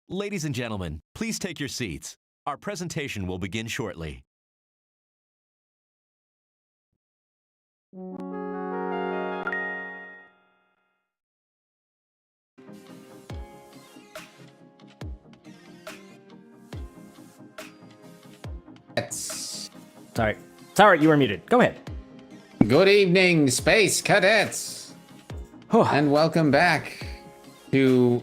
Ladies and gentlemen, please take your seats. Our presentation will begin shortly. Sorry, you were muted. Go ahead. Good evening, Space Cadets, and welcome back to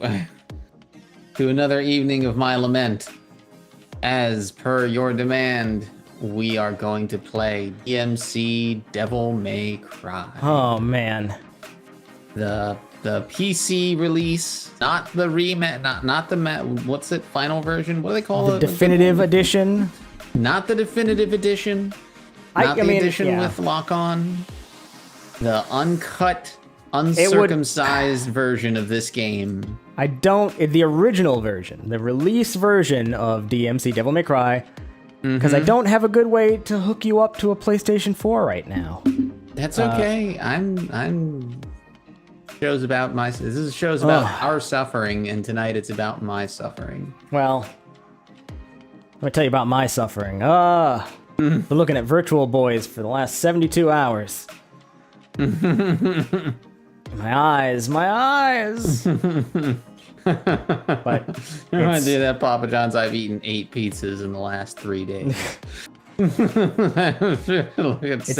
another evening of my lament. As per your demand, we are going to play DmC Devil May Cry. Oh man, the PC release, not the what's it? Final version? What do they call it? The definitive edition. Not the definitive edition. Not the edition with lock-on. The uncut, uncircumcised version of this game. The original version, the release version of DmC Devil May Cry, because I don't have a good way to hook you up to a PlayStation 4 right now. That's okay. This is shows about our suffering, and tonight it's about my suffering. Well, let me tell you about my suffering. Been looking at Virtual Boys for the last 72 hours. My eyes. But I want to do that, Papa John's. I've eaten 8 pizzas in the last 3 days. It's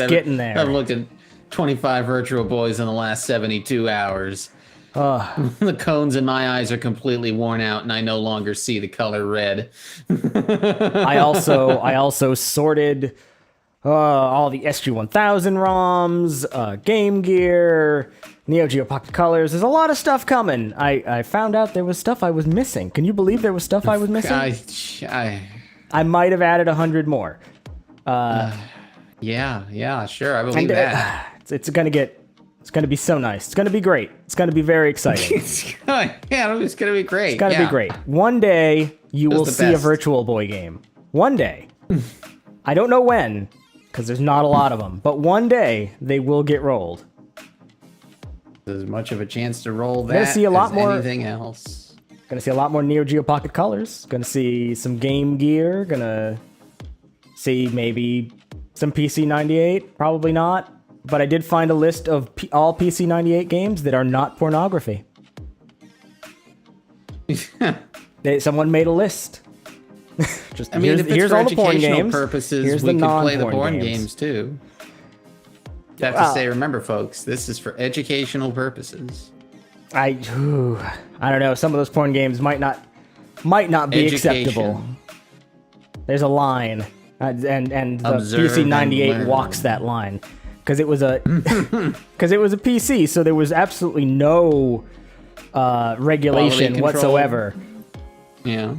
getting there. I've looked at 25 Virtual Boys in the last 72 hours. The cones in my eyes are completely worn out, and I no longer see the color red. I also sorted all the SG-1000 ROMs, Game Gear, Neo Geo Pocket Colors. There's a lot of stuff coming. I found out there was stuff I was missing. Can you believe there was stuff I was missing? I might have added 100 more. Yeah, sure. I believe that. It's gonna be so nice. It's gonna be great. It's gonna be very exciting. It's gonna be great. It's gonna be great. One day you will see a Virtual Boy game. One day. I don't know when, because there's not a lot of them. But one day they will get rolled. There's as much of a chance to roll that see a lot as more, anything else. Gonna see a lot more Neo Geo Pocket Colors. Gonna see some Game Gear. Gonna see maybe some PC 98. Probably not. But I did find a list of all PC 98 games that are not pornography. Someone made a list. Here's all the porn games. Purposes, we could play the porn games too. You have to say, remember, folks, this is for educational purposes. I don't know. Some of those porn games might not be acceptable. There's a line, and the PC 98 walks that line. Because it was a PC, so there was absolutely no regulation whatsoever. Yeah.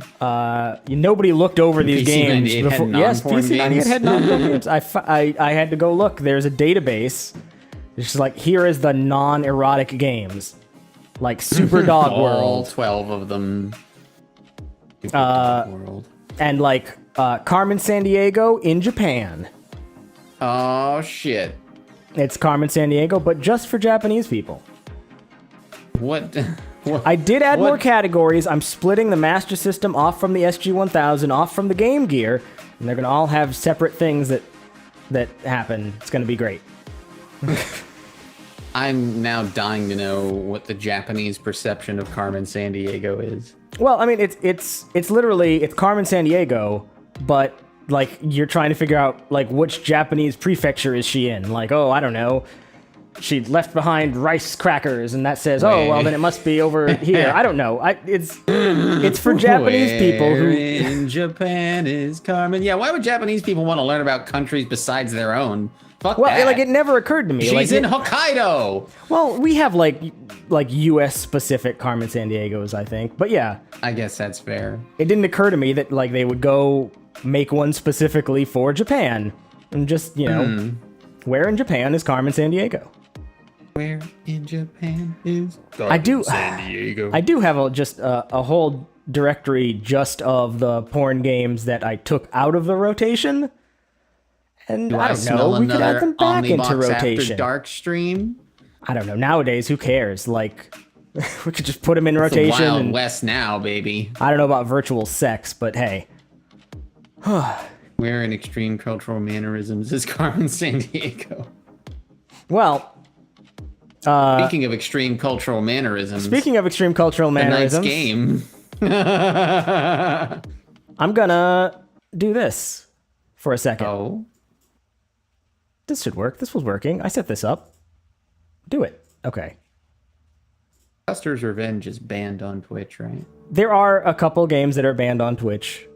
Nobody looked over these games before. Yes, PC 98 had non-porn games. I had to go look. There's a database. It's just like, here is the non-erotic games, like Super Dog World, all 12 of them. Super Dog World. And like Carmen Sandiego in Japan. Oh shit. It's Carmen Sandiego, but just for Japanese people. What? I did add more categories. I'm splitting the Master System off from the SG-1000, off from the Game Gear, and they're going to all have separate things that happen. It's going to be great. I'm now dying to know what the Japanese perception of Carmen Sandiego is. Well, I mean, it's literally Carmen Sandiego, but like, you're trying to figure out, like, which Japanese prefecture is she in? Like, I don't know. She left behind rice crackers, and that says, well, then it must be over here. I don't know. It's for Japanese people who... in Japan is Carmen. Yeah, why would Japanese people want to learn about countries besides their own? Fuck that. Like, it never occurred to me. She's in Hokkaido! Well, we have, like U.S.-specific Carmen Sandiegos, I think. But, yeah. I guess that's fair. It didn't occur to me that, like, they would go make one specifically for Japan. And just, where in Japan is Carmen Sandiego? Where in Japan is Sandiego? I do have a whole directory just of the porn games that I took out of the rotation. And I don't know, we could add them back into rotation. After Dark stream? I don't know. Nowadays, who cares? Like, We could just put him in It's the rotation. Wild And West now, baby. I don't know about virtual sex, but hey. Where in extreme cultural mannerisms is Carmen Sandiego? Well, Speaking of extreme cultural mannerisms. speaking of extreme cultural mannerisms, tonight's game. I'm gonna do this for a second. Oh. This should work. This was working. I set this up. Do it. Okay. Custer's Revenge is banned on Twitch, right? There are a couple games that are banned on Twitch,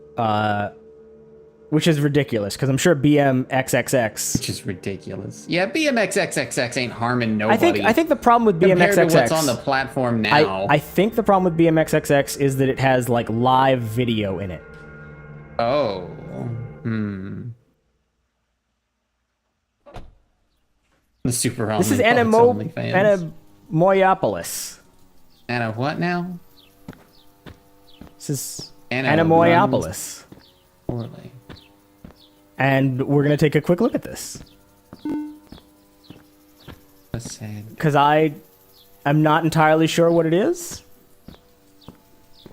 which is ridiculous, because I'm sure BMXXX... Which is ridiculous. Yeah, BMXXXX ain't harming nobody. I think the problem with Compared BMXXX... to what's on the platform now. I think the problem with BMXXX is that it has, like, live video in it. Oh. The Super This is OnlyFans. Anamoyapolis. Anna what now? This is Anna Anamoyapolis. Poorly. And we're going to take a quick look at this. That's sad. Because I'm not entirely sure what it is.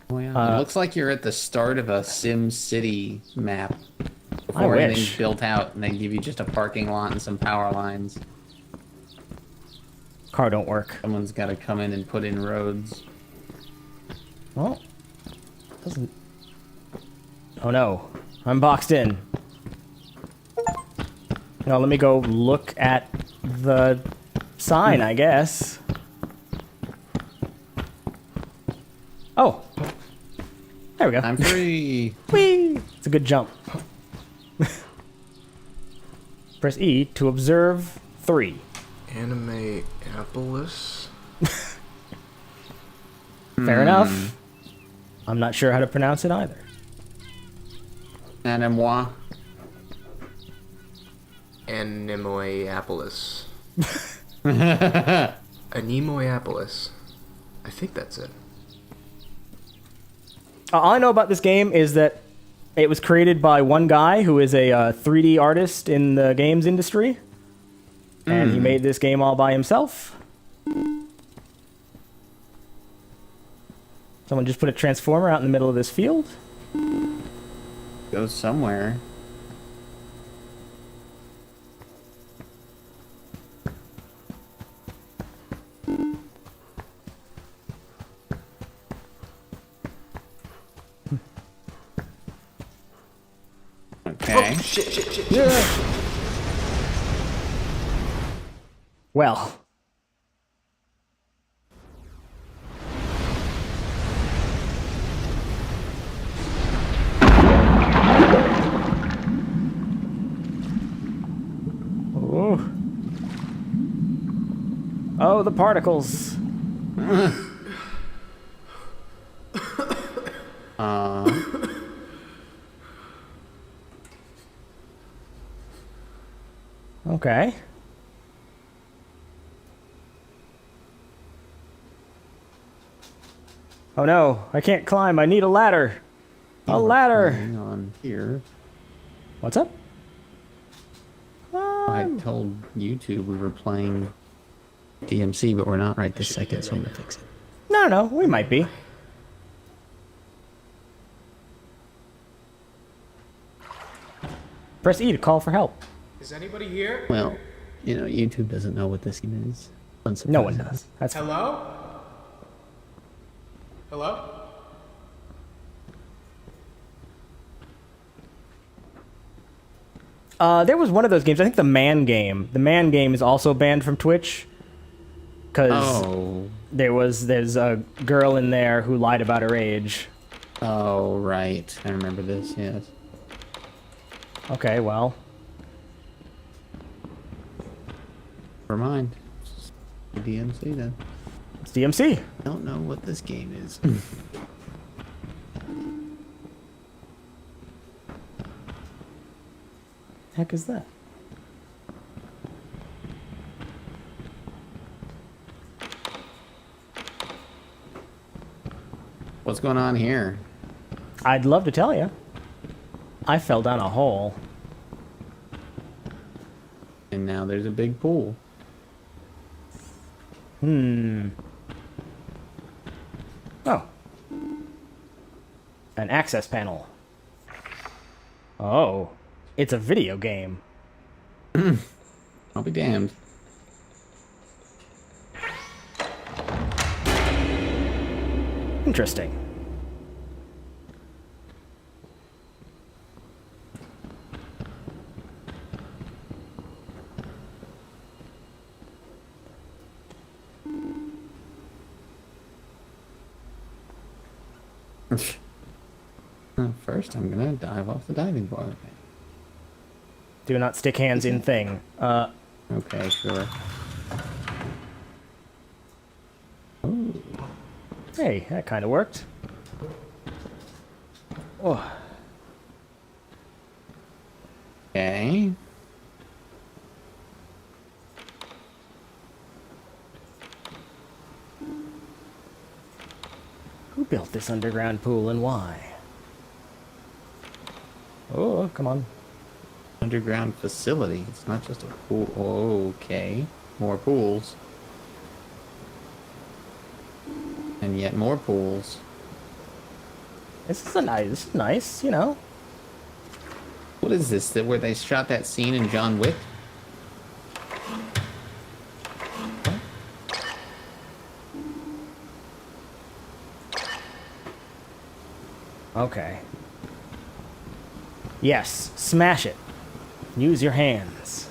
Oh, yeah. It looks like you're at the start of a Sim City map. I Before wish. everything's built out, and they give you just a parking lot and some power lines. Car don't work. Someone's got to come in and put in roads. Well, doesn't... Oh no, I'm boxed in. Now let me go look at the sign, I guess. Oh, there we go. I'm free. Whee! It's a good jump. Press E to observe 3. Animeapolis? Fair enough. I'm not sure how to pronounce it either. Anamoi. Anemoyapolis. Anemoyapolis. I think that's it. All I know about this game is that it was created by one guy who is a 3D artist in the games industry. And he made this game all by himself. Someone just put a transformer out in the middle of this field. Goes somewhere. Okay. Oh, shit. Well. Oh. Oh, the particles. Okay. Oh no, I can't climb. I need a ladder. A ladder. Hang on here. What's up? I told YouTube we were playing DmC, but we're not right this second, so I'm gonna fix it. No, we might be. Press E to call for help. Is anybody here? Well, you know, YouTube doesn't know what this game is. No one does. That's fine. Hello? Hello? There was one of those games. I think the Man Game. The Man Game is also banned from Twitch because there's a girl in there who lied about her age. Oh, right. I remember this, yes. Okay, well. Never mind. It's DmC then. It's DmC. I don't know what this game is. Heck is that? What's going on here? I'd love to tell you. I fell down a hole. And now there's a big pool. Oh. An access panel. Oh. It's a video game. I'll be damned. Interesting. First, I'm gonna dive off the diving board. Do not stick hands in thing. Okay, sure. Ooh. Hey, that kind of worked. Oh. Okay. Who built this underground pool and why? Oh, come on. Underground facility. It's not just a pool. Oh, okay. More pools. And yet more pools. This is nice, you know. What is this? That where they shot that scene in John Wick? Okay. Yes, smash it. Use your hands.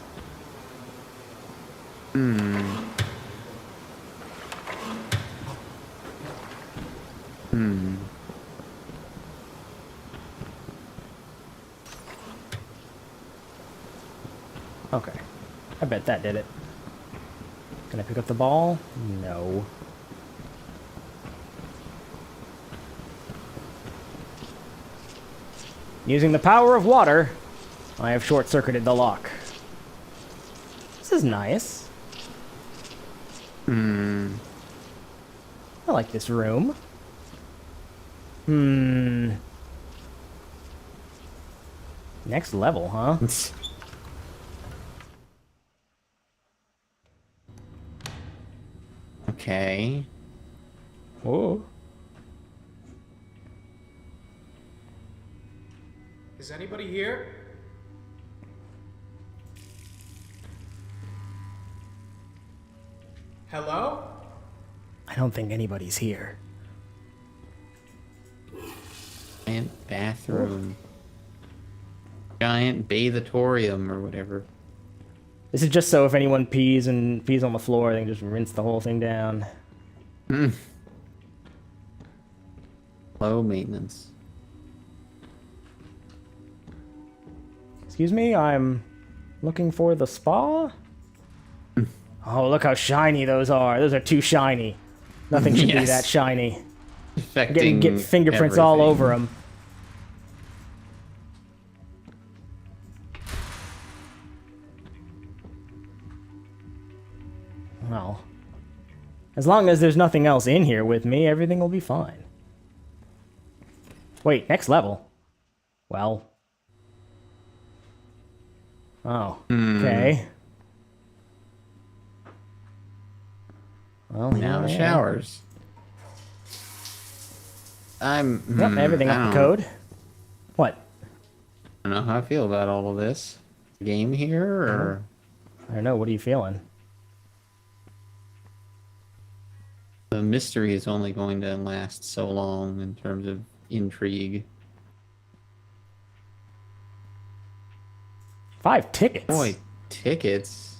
Okay. I bet that did it. Can I pick up the ball? No. Using the power of water, I have short-circuited the lock. This is nice. I like this room. Next level, huh? Okay. Oh. Is anybody here? Hello? I don't think anybody's here. Giant bathroom. Giant bathatorium or whatever. This is just so if anyone pees on the floor, they can just rinse the whole thing down. Low maintenance. Excuse me, I'm looking for the spa? Oh, look how shiny those are. Those are too shiny. Nothing should be that shiny. Get fingerprints all over them. Well, as long as there's nothing else in here with me, everything will be fine. Wait, next level? Well. Oh, okay. Well, Now showers. Yep, everything up to code. What? I don't know how I feel about all of this. Game here, or... I don't know, what are you feeling? The mystery is only going to last so long in terms of intrigue. 5 tickets? Boy, tickets.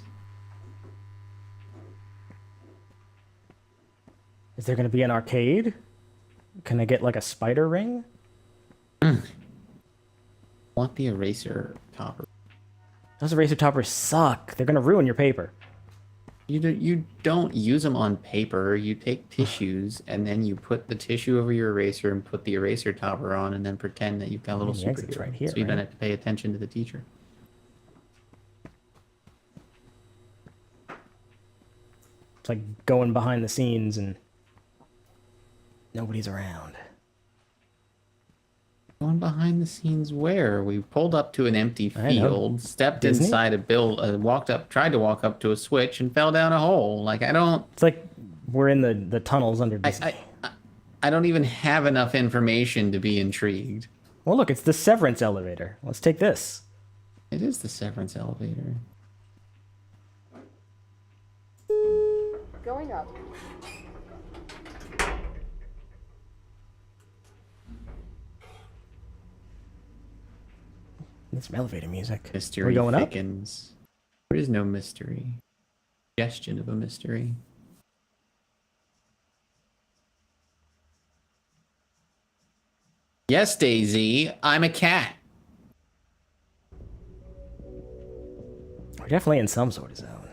Is there going to be an arcade? Can I get like a spider ring? Want the eraser topper. Those eraser toppers suck. They're going to ruin your paper. You don't use them on paper. You take tissues and then you put the tissue over your eraser and put the eraser topper on and then pretend that you've got a little The exit's superhero. right here, so you don't right? have to pay attention to the teacher. It's like going behind the scenes and nobody's around. Going behind the scenes where? We pulled up to an empty I know. field, stepped Disney? inside a tried to walk up to a switch and fell down a hole. Like, I don't... It's like we're in the tunnels under Disney. I don't even have enough information to be intrigued. Well, look, it's the Severance elevator. Let's take this. It is the Severance elevator. Going up. There's some elevator music. Mystery Are we going thickens. There is no mystery. Suggestion of a mystery. Yes, Daisy, I'm a cat. We're definitely in some sort of zone.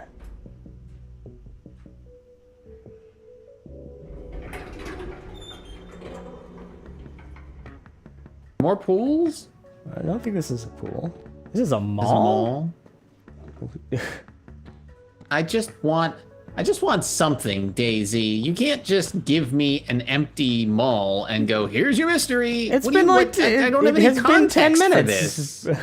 More pools? I don't think this is a pool. This is a There's a mall. mall. I just want something, Daisy. You can't just give me an empty mall and go, "Here's your mystery." It's What do been you- like what- I don't have it any has been 10 context for minutes. this. Please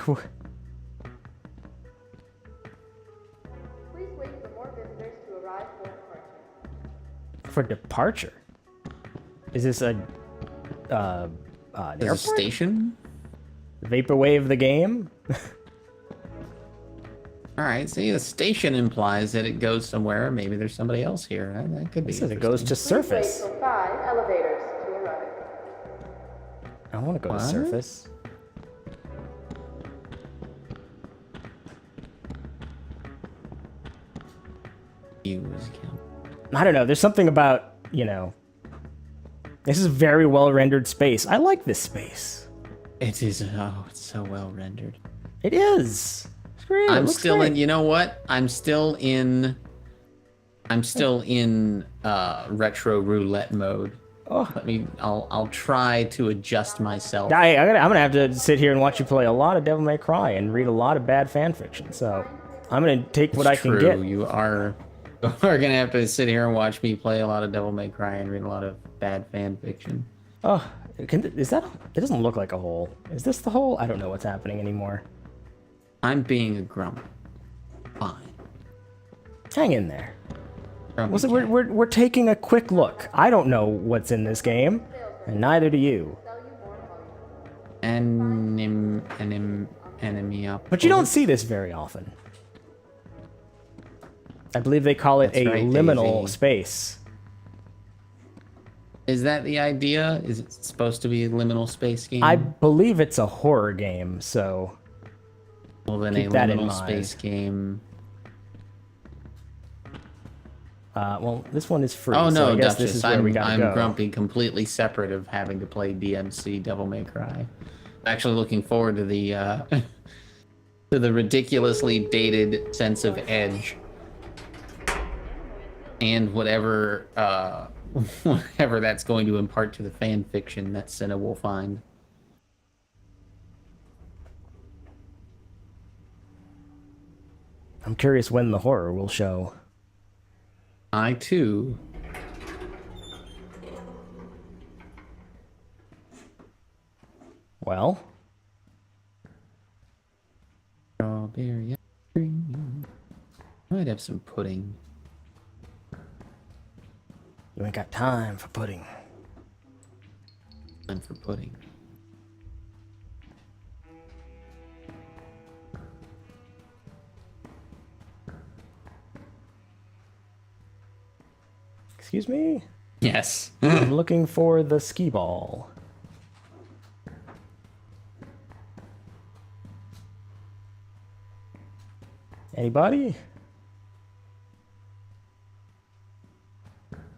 wait for more visitors to arrive for departure. For departure. Is this a an There's a airport? station. Vaporwave the game? All right. See, the station implies that it goes somewhere. Maybe there's somebody else here. That could be. It says it goes to Please wait surface. for 5 elevators to arrive. I want to go to What? surface. Use count. I don't know. There's something about, you know, this is a very well rendered space. I like this space. It is. Oh, it's so well rendered. It is. It's great. It I'm looks still great. in. You know what? I'm still in retro roulette mode. Oh. I'll try to adjust myself. I'm gonna have to sit here and watch you play a lot of Devil May Cry and read a lot of bad fan fiction. So I'm gonna take what I can True, get. you are gonna have to sit here and watch me play a lot of Devil May Cry and read a lot of bad fan fiction. Oh, is that? It doesn't look like a hole. Is this the hole? I don't know what's happening anymore. I'm being a grump. Fine. Hang in there. Grumpy Listen, cat. we're taking a quick look. I don't know what's in this game, and neither do you. Enemy up. But you don't see this very often. I believe they call it That's a right, liminal Daisy. space. Is that the idea? Is it supposed to be a liminal space game? I believe it's a horror game, so Well, then keep a that in liminal mind. space game. well, this one is free. Oh so no, I guess Duchess! this is where we gotta I'm go. grumpy, completely separate of having to play DmC Devil May Cry. Actually, looking forward to the to the ridiculously dated sense of edge, and whatever whatever that's going to impart to the fan fiction that Cinna will find. I'm curious when the horror will show. I too. Well, Strawberry ice cream. Might have some pudding. you ain't got time for pudding. Time for pudding. Excuse me? Yes. I'm looking for the skee ball. Anybody?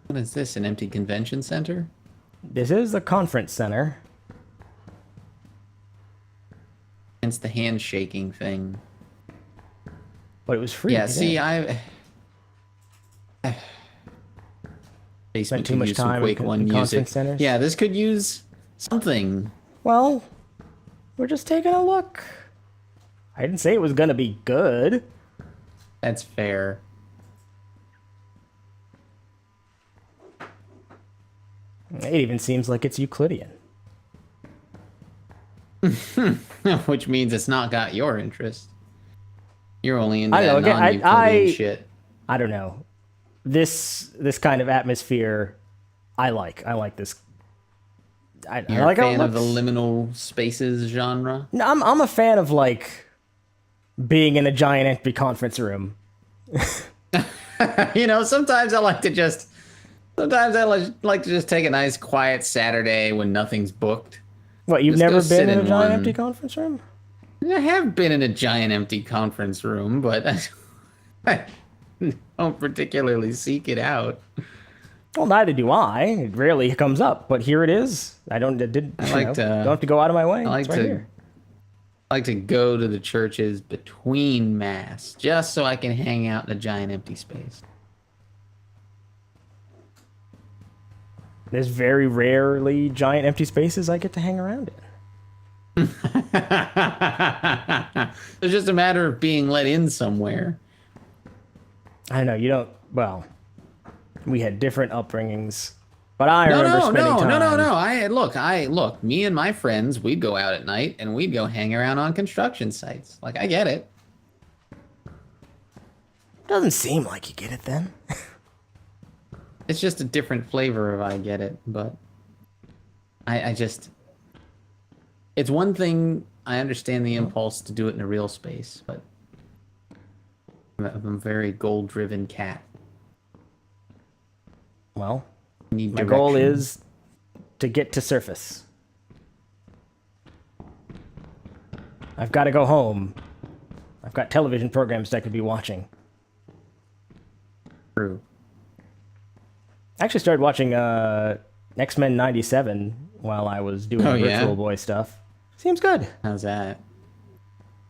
What is this? An empty convention center? This is the conference center. Hence the handshaking thing. But it was free. Yeah, to see, get. Basement too could much use some time in Quake 1 music. conference centers? Yeah, this could use something. Well, we're just taking a look. I didn't say it was gonna be good. That's fair. It even seems like it's Euclidean. Which means it's not got your interest. You're only into I know, that again, non-Euclidean shit. I don't know. This kind of atmosphere, I like. I like this I You're like a how it fan of the looks. liminal spaces genre? No, I'm a fan of like being in a giant empty conference room. You know, sometimes I like to just take a nice quiet Saturday when nothing's booked. What, you've Just go never sit been in a in giant one. empty conference room? I have been in a giant empty conference room, but I don't particularly seek it out. Well, neither do I. It rarely comes up, but here it is. Don't have to go out of my way. I like It's right to here. go to the churches between mass just so I can hang out in a giant empty space. There's very rarely giant empty spaces I get to hang around in. It's just a matter of being let in somewhere. I know you don't. Well, we had different upbringings, but I remember spending time. No. Look. Me and my friends, we'd go out at night and we'd go hang around on construction sites. Like, I get it. Doesn't seem like you get it then. It's just a different flavor of I get it, but I just... It's one thing, I understand the impulse to do it in a real space, but I'm a very goal-driven cat. Well, Need my goal direction. is to get to surface. I've got to go home. I've got television programs that I could be watching. True. I actually started watching X-Men 97 while I was doing Oh, Virtual yeah? Boy stuff. Seems good. How's that?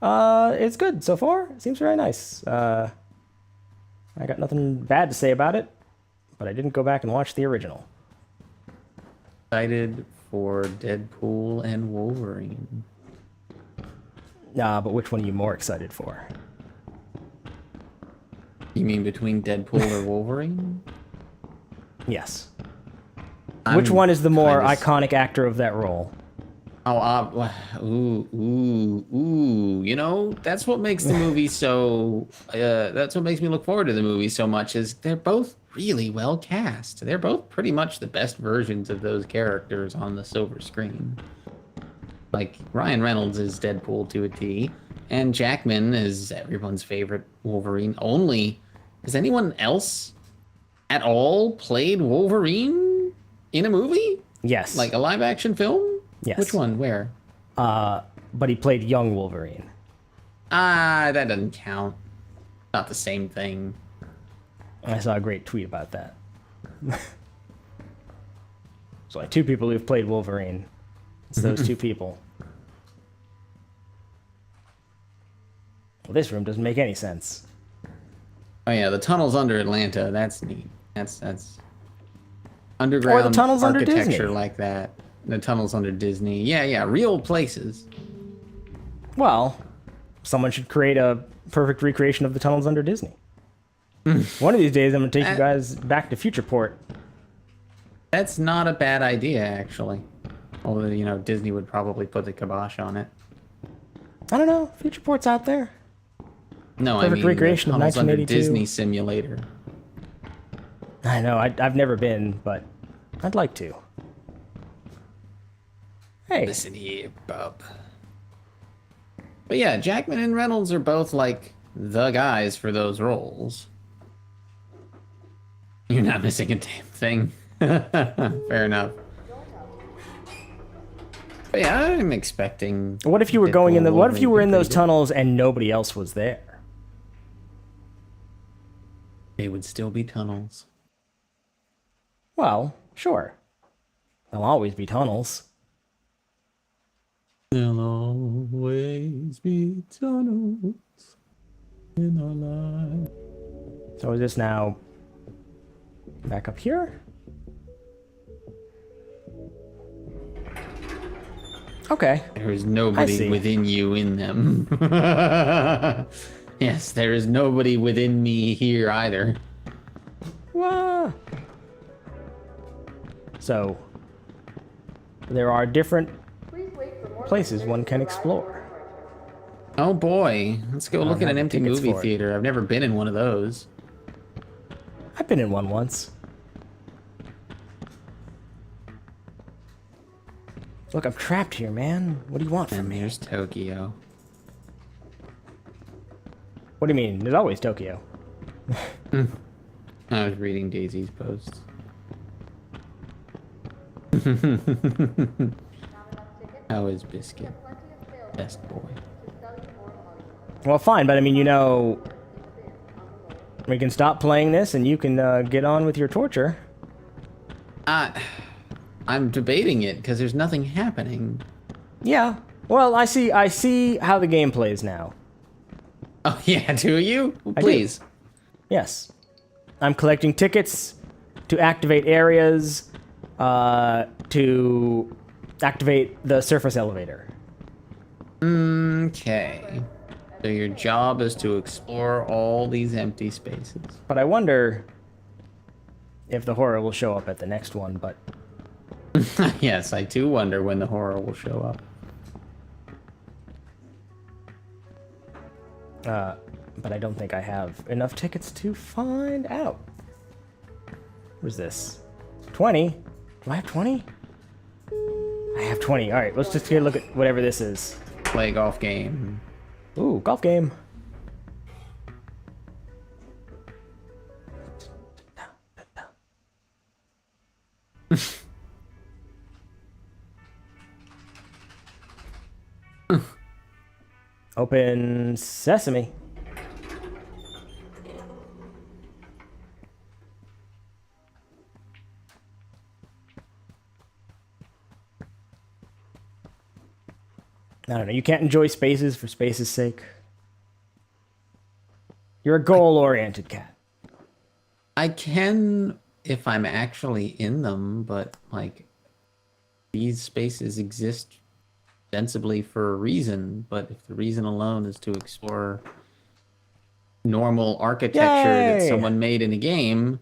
It's good so far. It seems very nice. I got nothing bad to say about it, but I didn't go back and watch the original. Excited for Deadpool and Wolverine. Nah, but which one are you more excited for? You mean between Deadpool or Wolverine? Yes. Which one is the more iconic actor of that role? Ooh. You know, that's what makes the movie so. That's what makes me look forward to the movie so much. Is they're both really well cast. They're both pretty much the best versions of those characters on the silver screen. Like Ryan Reynolds is Deadpool to a T, and Jackman is everyone's favorite Wolverine. Only has anyone else at all played Wolverine in a movie? Yes. Like a live action film? Yes. Which one? Where? But he played young Wolverine. That doesn't count. Not the same thing. I saw a great tweet about that. So like two people who've played Wolverine. It's those two people. Well, this room doesn't make any sense. Oh yeah, the tunnels under Atlanta. That's neat. That's underground Or the tunnels under architecture Disney. like that. The tunnels under Disney. Yeah, real places. Well, someone should create a perfect recreation of the tunnels under Disney. One of these days, I'm going to take you guys back to Futureport. That's not a bad idea, actually. Although, you know, Disney would probably put the kibosh on it. I don't know. Futureport's out there. No, Perfect I mean recreation the of tunnels under 1982. Disney Simulator. I know. I've never been, but I'd like to. Hey. Listen here, bub. But yeah, Jackman and Reynolds are both like the guys for those roles. You're not missing a damn thing. Fair enough. But yeah, I'm expecting. What if you were going in the? Deadpool What if you were in those pretty good. tunnels and nobody else was there? They would still be tunnels. Well, sure. There'll always be tunnels. There'll always be tunnels in our life. So is this now back up here? Okay. There is I nobody see. within you in them. Yes, there is nobody within me here either. Wah. So there are different Please wait for more places visitors one to can arrive explore. for purchase. Oh boy, let's go look at have an empty tickets movie for it. theater. I've never been in one of those. I've been in one once. Look, I'm trapped here, man. What do you want from And me? there's Tokyo. What do you mean? There's always Tokyo. I was reading Daisy's posts. How is Biscuit? Best boy. Well, fine, but I mean, you know, we can stop playing this and you can get on with your torture. I'm debating it because there's nothing happening. Yeah. Well, I see how the game plays now. Oh yeah, do you? Well, please. Yes. I'm collecting tickets to activate areas, to activate the surface elevator. Okay. So your job is to explore all these empty spaces. But I wonder if the horror will show up at the next one, but... Yes, I do wonder when the horror will show up. But I don't think I have enough tickets to find out. What is this? 20? Do I have 20? I have 20. Alright, let's just take a look at whatever this is. Play golf game. Ooh, golf game. Open sesame. I don't know, you can't enjoy spaces for space's sake. You're a goal-oriented cat. I can if I'm actually in them, but like these spaces exist ostensibly for a reason, but if the reason alone is to explore normal architecture that Yay! someone made in a game,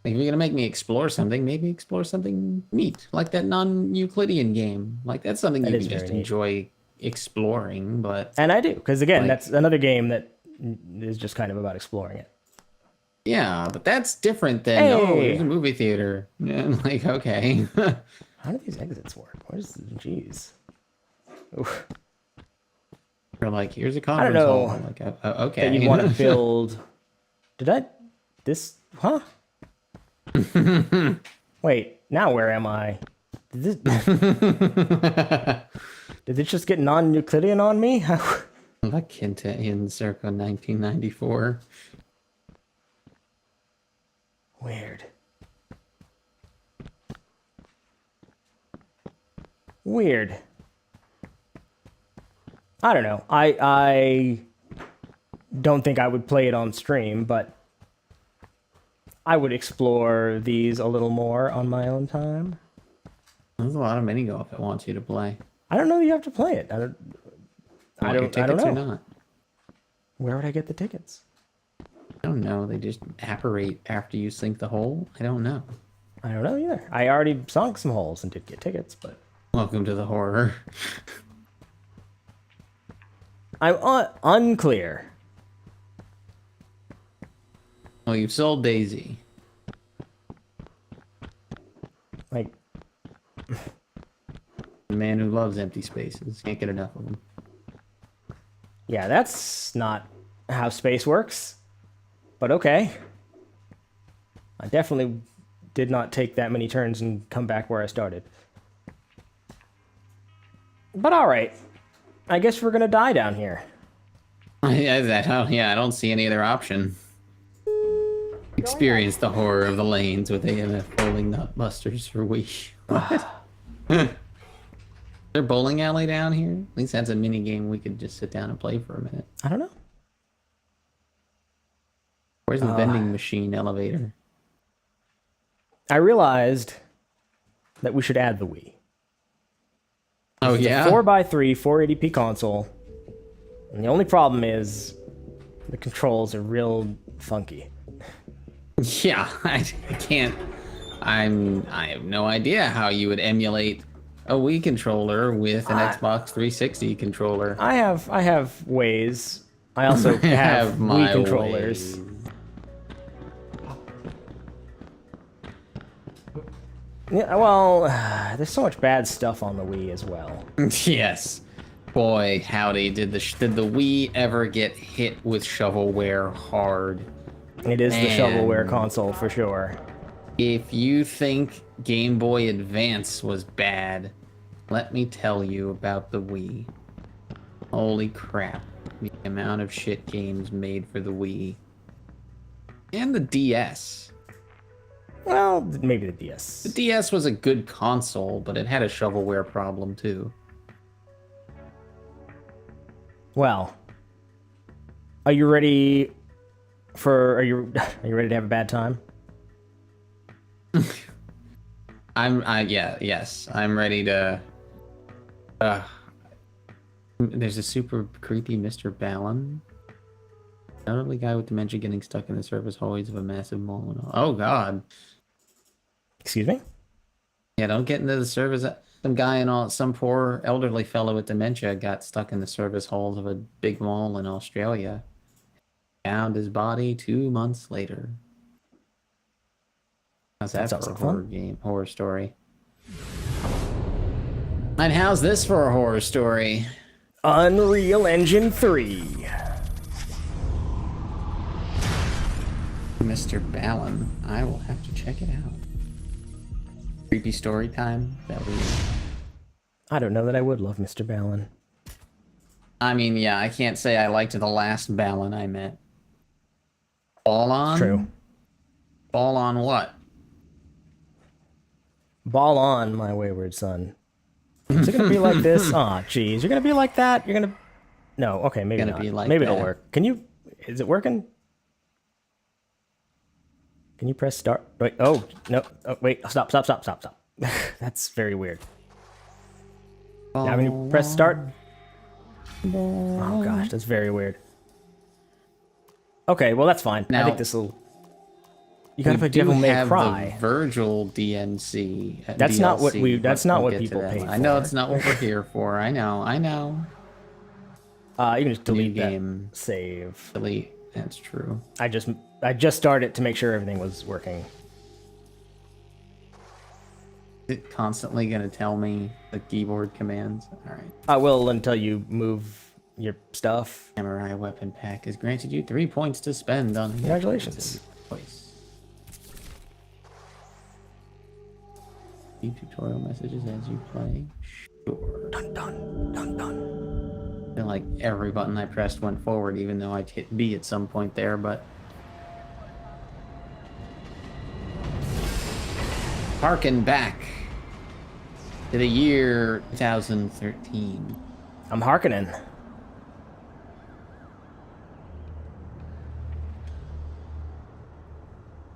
like if you're gonna make me explore something, maybe explore something neat, like that non-Euclidean game. Like that's something That you is can just very neat. enjoy exploring, but And I do, because again, Like- that's another game that is just kind of about exploring it. yeah, but that's different than oh, Hey! here's a movie theater. And like, okay. How do these exits work? Where's the... Jeez. Oof. Or like, here's a don't conference know hall. Like, okay. That you'd want to build... Did I... This... Huh? Wait, now where am I? Did this just get non-Euclidean on me? La Quinta in circa 1994. Weird. Weird. I don't know. I don't think I would play it on stream, but I would explore these a little more on my own time. There's a lot of mini golf it wants you to play. I don't know that you have to play it. I don't Want your tickets know. or not? Where would I get the tickets? I don't know. They just apparate after you sink the hole. I don't know. I don't know either. I already sunk some holes and did get tickets, but Welcome to the horror. I'm unclear. Well, you've sold Daisy. Like, The man who loves empty spaces. Can't get enough of them. yeah, that's not how space works. But okay. I definitely did not take that many turns and come back where I started. But alright. I guess we're gonna die down here. Yeah, I don't see any other option. Experience the horror of the lanes with AMF bowling nutbusters for Wii. What? Is there a bowling alley down here? At least that's a mini game we could just sit down and play for a minute. I don't know. Where's the vending machine elevator? I realized that we should add the Wii. Oh, It's yeah? a 4x3 480p console. And the only problem is the controls are real funky. Yeah, I can't. I have no idea how you would emulate a Wii controller with an Xbox 360 controller. I have ways. I also have my Wii controllers. ways. Yeah, well, there's so much bad stuff on the Wii as well. Yes. Boy, howdy, did the Wii ever get hit with shovelware hard? It is the Man. shovelware console for sure. If you think Game Boy Advance was bad, let me tell you about the Wii. Holy crap. The amount of shit games made for the Wii. And the DS. Well, maybe the DS. The DS was a good console, but it had a shovelware problem too. Well, are you ready for? Are you ready to have a bad time? Yes, I'm ready to. There's a super creepy Mr. Ballon. Elderly guy with dementia getting stuck in the surface hallways of a massive mall. Oh God. Excuse me? Yeah, don't get into the service. Some poor elderly fellow with dementia got stuck in the service halls of a big mall in Australia. Found his body 2 months later. How's that for a horror story? And how's this for a horror story? Unreal Engine 3. Mr. Ballon. I will have to check it out. Creepy story time? I don't know that I would love Mr. Ballon. I mean, yeah, I can't say I liked the last Ballon I met. Ball on? True. Ball on what? Ball on, my wayward son. Is it gonna be like this? Aw, jeez. You're gonna be like that? You're gonna... No, okay, maybe not. Maybe it'll work. Can you... Is it working? Can you press start? Wait, oh, no. Oh, wait, stop. That's very weird. Now when you press start... Oh gosh, that's very weird. Okay, well that's fine. Now, I think this will... You gotta put Devil May Cry. The Virgil DmC. That's DLC, not what we... That's not what we'll people pay for. I know it's not what we're here for. I know. You can just delete that game. Save. Delete. That's true. I just started to make sure everything was working. Is it constantly gonna tell me the keyboard commands? Alright. I will until you move your stuff. Samurai weapon pack has granted you 3 points to spend on... Congratulations. Read tutorial messages as you play. Sure. Dun dun dun dun. I feel like every button I pressed went forward, even though I hit B at some point there, but... Harken back to the year 2013. I'm harkening.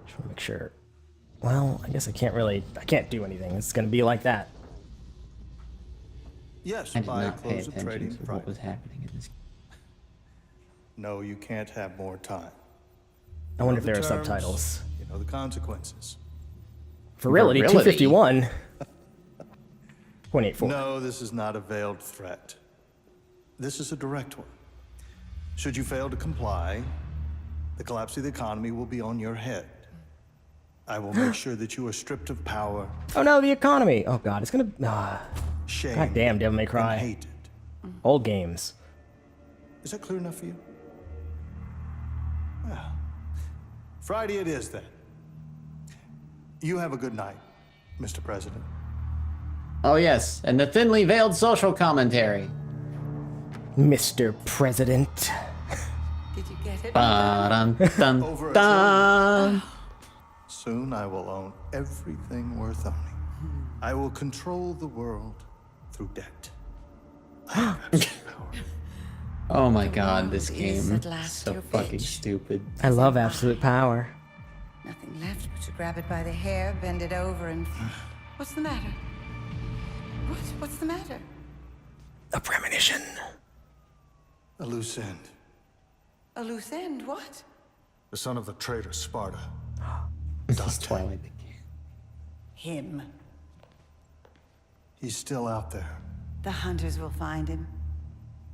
Just want to make sure. Well, I guess I can't do anything. It's going to be like that. Yes, I did by not pay close of attention trading to what Friday. was happening in this. No, you can't have more time. I wonder if You know there are the terms, subtitles. You know the consequences. Virility, 251. 0.84. No, this is not a veiled threat. This is a direct one. Should you fail to comply, the collapse of the economy will be on your head. I will make sure that you are stripped of power. Oh no, the economy. Oh god, it's going to... Shame. God damn, Devil May Cry. And hated. Old games. Is that clear enough for you? Well, Friday it is then. You have a good night, Mr. President. Oh yes, and the thinly veiled social commentary. Mr. President. Did you get it? Dun, dun, Over a dun. Soon I will own everything worth owning. I will control the world through debt. I have absolute power. Oh my god, this Is game at is last so your fucking bitch. stupid. I love absolute power. Nothing left but to grab it by the hair, bend it over, and... What's the matter? What's the matter? A premonition. A loose end. A loose end, what? The son of the traitor Sparta. This is Twilight. Him. He's still out there. The hunters will find him.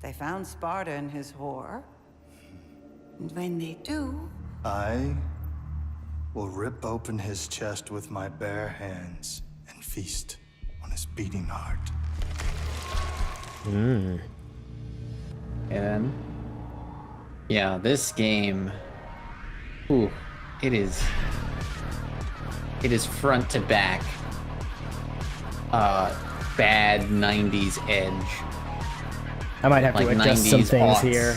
They found Sparta and his whore. And when they do... I will rip open his chest with my bare hands and and feast on his beating heart. And yeah, this game, ooh, it is front to back bad 90s edge. I might have Like to adjust some 90s things aughts. here.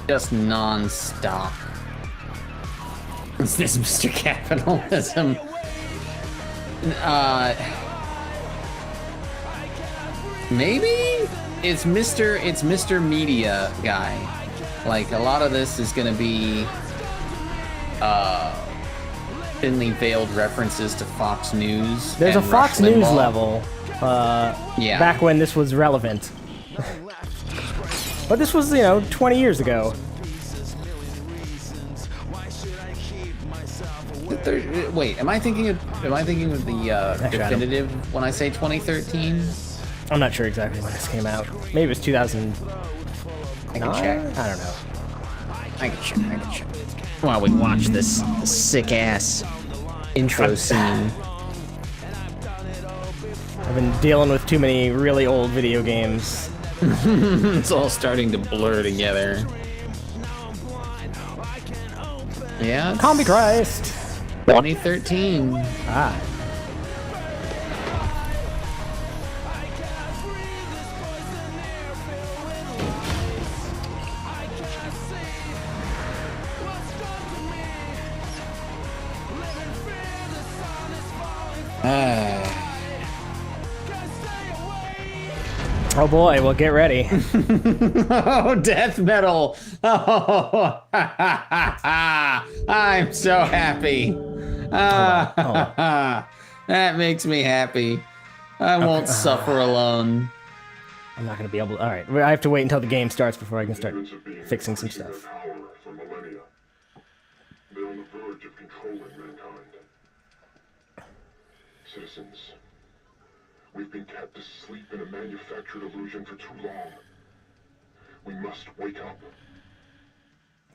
Just non-stop. Is this Mr. Capitalism? Maybe it's Mr. Media guy. Like, a lot of this is gonna be thinly veiled references to Fox News. There's a and Fox Rush News Limbaugh. level. Yeah. Back when this was relevant. But this was, 20 years ago. Wait, am I thinking of the definitive when I say 2013? I'm not sure exactly when this came out. Maybe it was 2000. I can check. I don't know. I can check. While we watch this sick ass intro scene. I've been dealing with too many really old video games. It's all starting to blur together. Yeah. Combi Christ! 2013. Ah. Oh boy, well get ready. Oh, death metal. Oh, I'm so happy. That makes me happy. I won't suffer alone. I'm not gonna be able to. Alright, I have to wait until the game starts before I can start fixing some stuff. For millennia. They're on the verge of controlling mankind. Citizens, we've been kept asleep in a manufactured illusion for too long. We must wake up.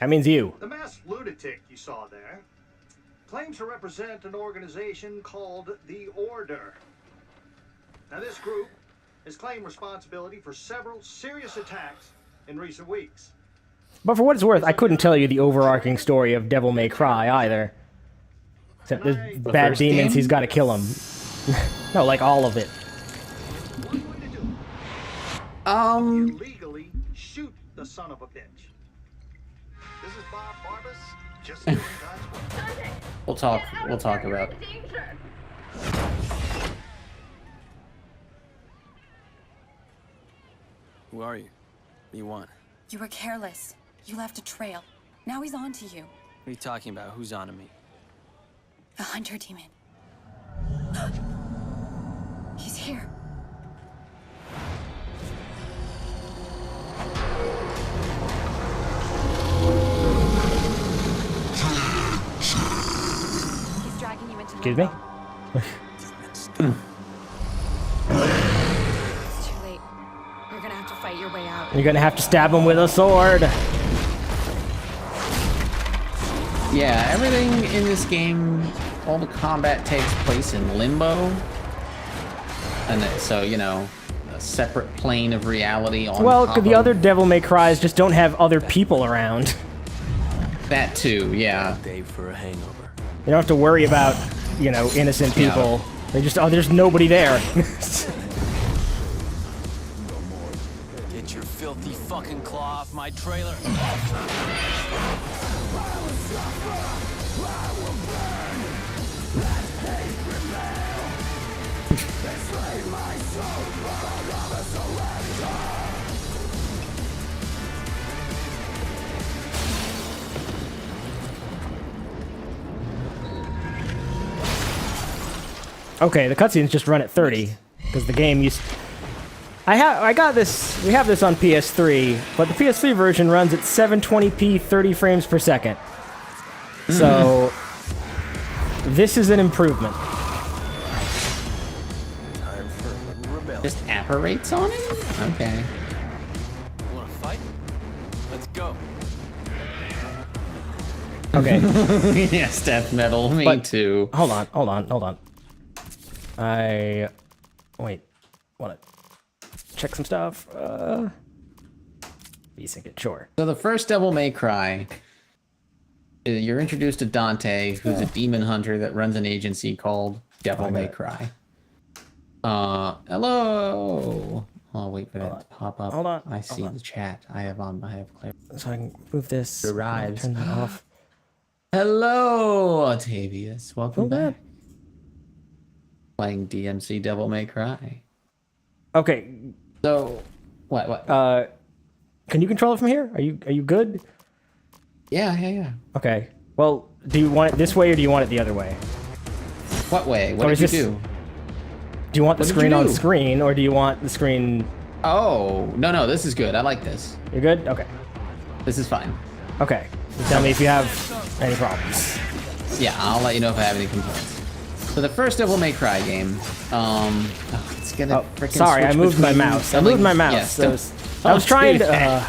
That means you. The masked lunatic you saw there claims to represent an organization called the Order. Now, this group has claimed responsibility for several serious attacks in recent weeks. But for what it's worth, I couldn't tell you the overarching story of Devil May Cry either. Except there's bad first demons, game? he's gotta kill them. No, like all of it. What are you going to do? Illegally shoot the son of a bitch. This is Bob Barbas, just doing God's work. We'll talk about it. Who are you? What do you want? You were careless. You left a trail. Now he's on to you. What are you talking about? Who's on to me? The hunter demon. He's here. He's dragging you into Excuse me? It's too late. You're gonna have to fight your way out. You're gonna have to stab him with a sword. Yeah, everything in this game, all the combat takes place in limbo. And so, a separate plane of reality on Well, top the of other Devil May Cries just don't have other people around. that too, yeah. Day for a hangover. You don't have to worry about, innocent people. They just, there's nobody there. Get your filthy fucking claw off my trailer. Okay, the cutscenes just run at 30 because the game used. We have this on PS3, but the PS3 version runs at 720p, 30 frames per second. So this is an improvement. Time for rebellion. Just apparates on it? Okay. Wanna fight? Let's go. Okay. Yes, death metal. Me too. Hold on. Wait. Want to check some stuff? Desync it, sure. So the first Devil May Cry, you're introduced to Dante, who's a demon hunter that runs an agency called Devil May Cry. Hello. I'll wait for that to pop up. Hold on. I see the chat. I have clear. So I can move this. Arrives. Turn that off. Hello, Octavius. Welcome back. Playing DmC Devil May Cry. Okay. So, what? Can you control it from here? Are you good? Yeah. Okay. Well, do you want it this way or do you want it the other way? What way? What did you do? Do you want the screen on screen or do you want the screen? Oh, no, this is good. I like this. You're good? Okay. This is fine. Okay. So tell me if you have any problems. Yeah, I'll let you know if I have any complaints. So the first Devil May Cry game, it's gonna freaking sorry, I moved my mouse. I moved my mouse. Yes, I was trying to.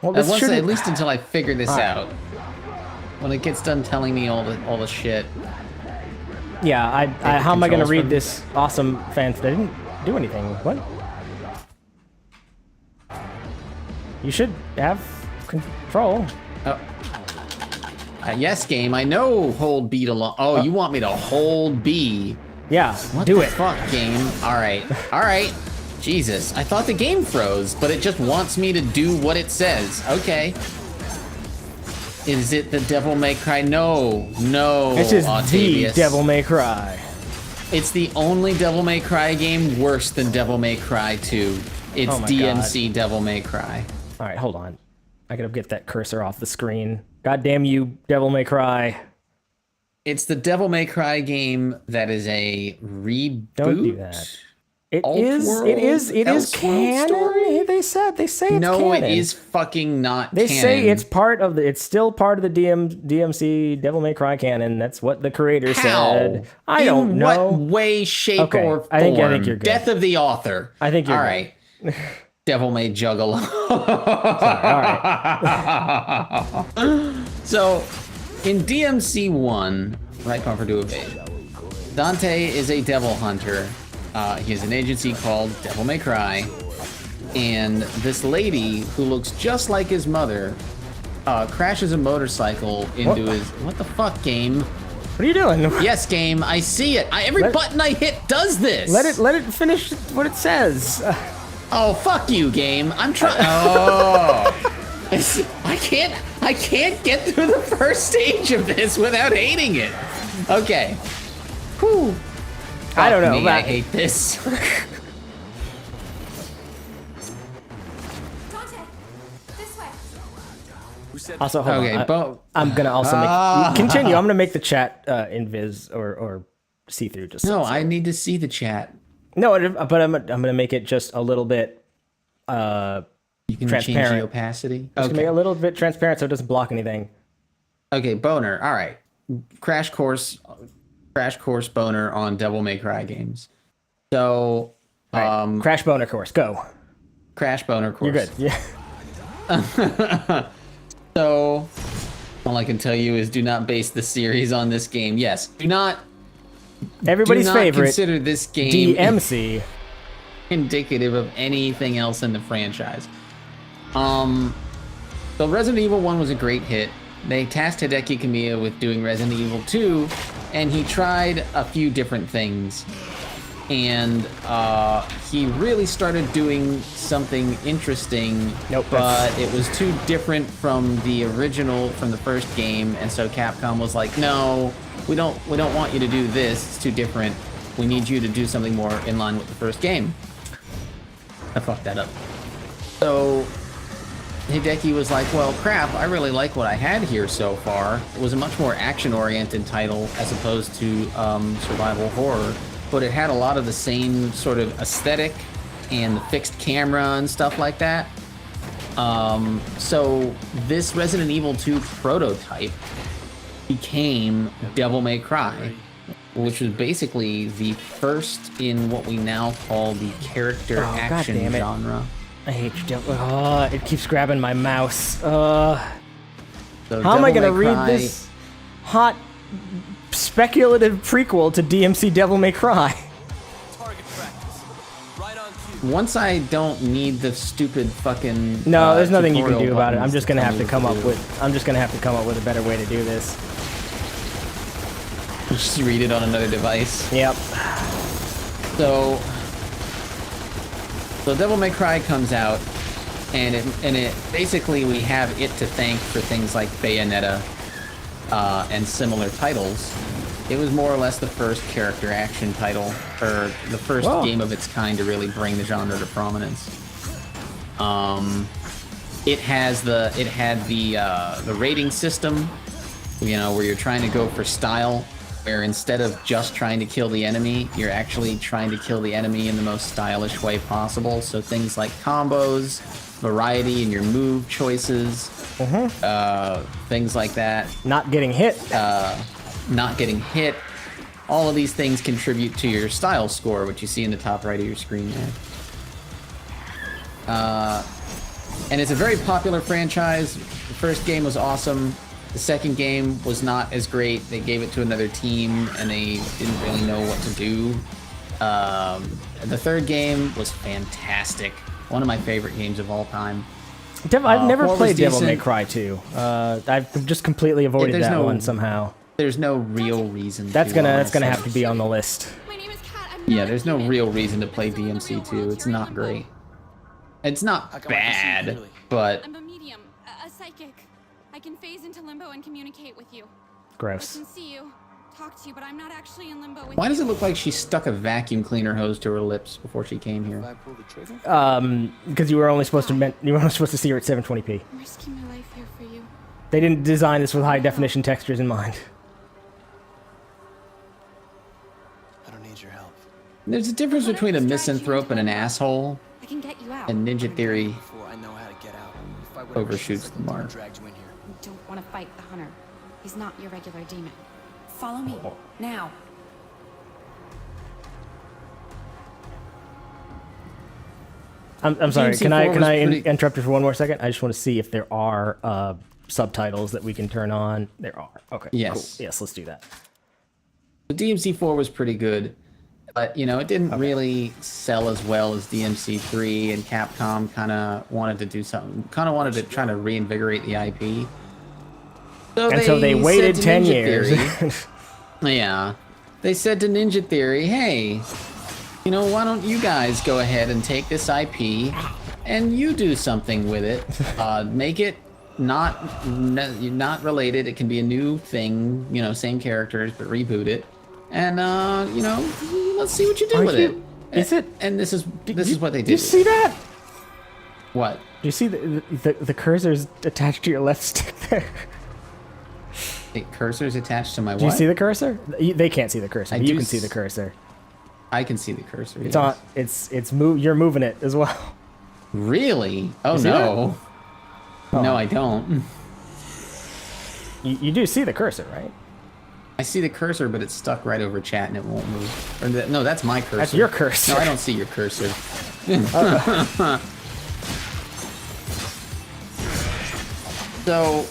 Well, this should at least until I figure this out. When it gets done telling me all the shit. Yeah, how am I gonna read this awesome fan? I didn't do anything. What? You should have control. Yes, game. I know hold B to long. Oh, you want me to hold B? Yeah, what do the it. Fuck, game. All right. Jesus, I thought the game froze, but it just wants me to do what it says. Okay. Is it the Devil May Cry? No, This is Octavius. the Devil May Cry. It's the only Devil May Cry game worse than Devil May Cry 2. It's DmC Devil May Cry. All right, hold on. I gotta get that cursor off the screen. God damn you, Devil May Cry. It's the Devil May Cry game that is a reboot. Don't do that. It is canon. Story? They say it's canon. No, it is fucking not They canon. say it's still part of the DmC Devil May Cry canon. That's what the creator said. I don't know. What way, shape, or form? I think you're good. Death of the author. I think you're all good. right. Devil May Juggalo. Sorry, all right. So, in DmC 1, right bumper to evade, Dante is a devil hunter. He has an agency called Devil May Cry, and this lady who looks just like his mother crashes a motorcycle into his. What the fuck, game? What are you doing? Yes, game. I see it. Every button I hit does this. Let it finish what it says. Oh, fuck you, game. I'm trying. Oh, I can't get through the first stage of this without hating it. Okay. Whew. I don't know. I hate this. Dante, this way. Also, hold okay, on. I'm gonna also make continue. I'm gonna make the chat invis or see through. Just no, I need to see the chat. No, but I'm gonna make it just a little bit. You can transparent. change the opacity. Just make it a little bit transparent so it doesn't block anything. Okay, boner. All right, crash course boner on Devil May Cry games. So, right. Crash boner course, go. Crash boner course. You're good. Yeah. So, all I can tell you is do not base the series on this game. Yes, do not. Everybody's favorite. Consider this game DmC indicative of anything else in the franchise. So Resident Evil 1 was a great hit. They tasked Hideki Kamiya with doing Resident Evil 2, and he tried a few different things. And he really started doing something interesting, but it was too different from the original, from the first game, and so Capcom was like, no, we don't want you to do this, it's too different. We need you to do something more in line with the first game. I fucked that up. So Hideki was like, well, crap, I really like what I had here so far. It was a much more action-oriented title as opposed to survival horror, but it had a lot of the same sort of aesthetic and the fixed camera and stuff like that. So this Resident Evil 2 prototype became Devil May Cry, which was basically the first in what we now call the character action genre. I hate you, Devil. It keeps grabbing my mouse. So How am I Devil going to May read Cry- this hot speculative prequel to DMC Devil May Cry? Target practice. Right on cue. Once I don't need the stupid fucking No, there's nothing you can tutorial do about it. I'm buttons just gonna tell have me to come what up do. with. I'm just gonna have to come up with a better way to do this. Just read it on another device. Yep. So Devil May Cry comes out, and it basically we have it to thank for things like Bayonetta and similar titles. It was more or less the first character action title, or the first game of its kind to really bring the genre to prominence. It had the rating system, you know, where you're trying to go for style, where instead of just trying to kill the enemy, you're actually trying to kill the enemy in the most stylish way possible. So things like combos, variety in your move choices, things like that. Not getting hit. Not getting hit. All of these things contribute to your style score, which you see in the top right of your screen there. And it's a very popular franchise. The first game was awesome. The second game was not as great. They gave it to another team, and they didn't really know what to do. The third game was fantastic. One of my favorite games of all time. I've never four was played Devil May decent. Cry 2. I've just completely avoided There's that no- one somehow. There's no real reason. That's to, gonna honestly. have to be on the list. My name is Kat. I'm Yeah, not there's a no human. real reason to play DMC 2. It's not great. It's not How come I can see bad, clearly? but I'm a medium, a psychic. I can phase into limbo and communicate with you. I Gross. can see you, talk to you, but I'm not actually in limbo with why you. does it look like she stuck a vacuum cleaner hose to her lips before she came here? Because you were only supposed to see her at 720p. I'm risking my life here for you. They didn't design this with high definition textures in mind. I don't need your help. There's a difference between a misanthrope and an asshole, I can get you out. and Ninja Theory Before I know how to get out. If I would've overshoots shot the someone, mark. dragged you in here. You don't want to fight the hunter. He's not your regular demon. Follow me. Now. I'm sorry. DMC4 Can I was pretty- interrupt you for one more second? I just want to see if there are subtitles that we can turn on. There are. Okay. Yes. Cool. Yes. Let's do that. The DMC4 was pretty good, but you know it didn't really sell as well as DMC3, and Capcom kind of wanted to do something, wanted to try to reinvigorate the IP. So they said waited to 10 Ninja years. Theory- yeah, they said to Ninja Theory, "Hey, you know, why don't you guys go ahead and take this IP and you do something with it? Make it not related. It can be a new thing, you know, same characters, but reboot it. And you know, let's see what you do with it. Is it? And this is what they did. Do you see that? What? Do you see the cursor's attached to your left stick there? The cursor's attached to my Do you what? see the cursor? They can't see the cursor. But you can see the cursor. I can see the cursor. It's on. It's move. You're moving it as well. Really? Oh see no. No, I don't. You do see the cursor, right? I see the cursor, but it's stuck right over chat and it won't move. Or no, that's my cursor. That's your cursor. No, I don't see your cursor. So,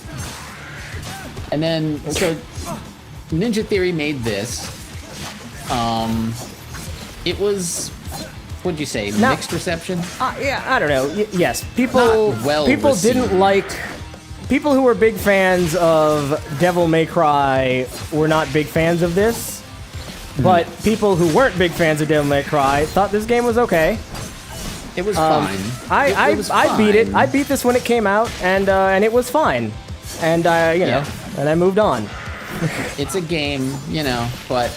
and then, so Ninja Theory made this. It was, what'd you say, Now- mixed reception? Yeah, I don't know. Yes, people. Not well people received. didn't like. People who were big fans of Devil May Cry were not big fans of this. But people who weren't big fans of Devil May Cry thought this game was okay. It was fine. I It was beat it. fine. I beat this when it came out, and it was fine. And you know, and I moved on. It's a game, you know, but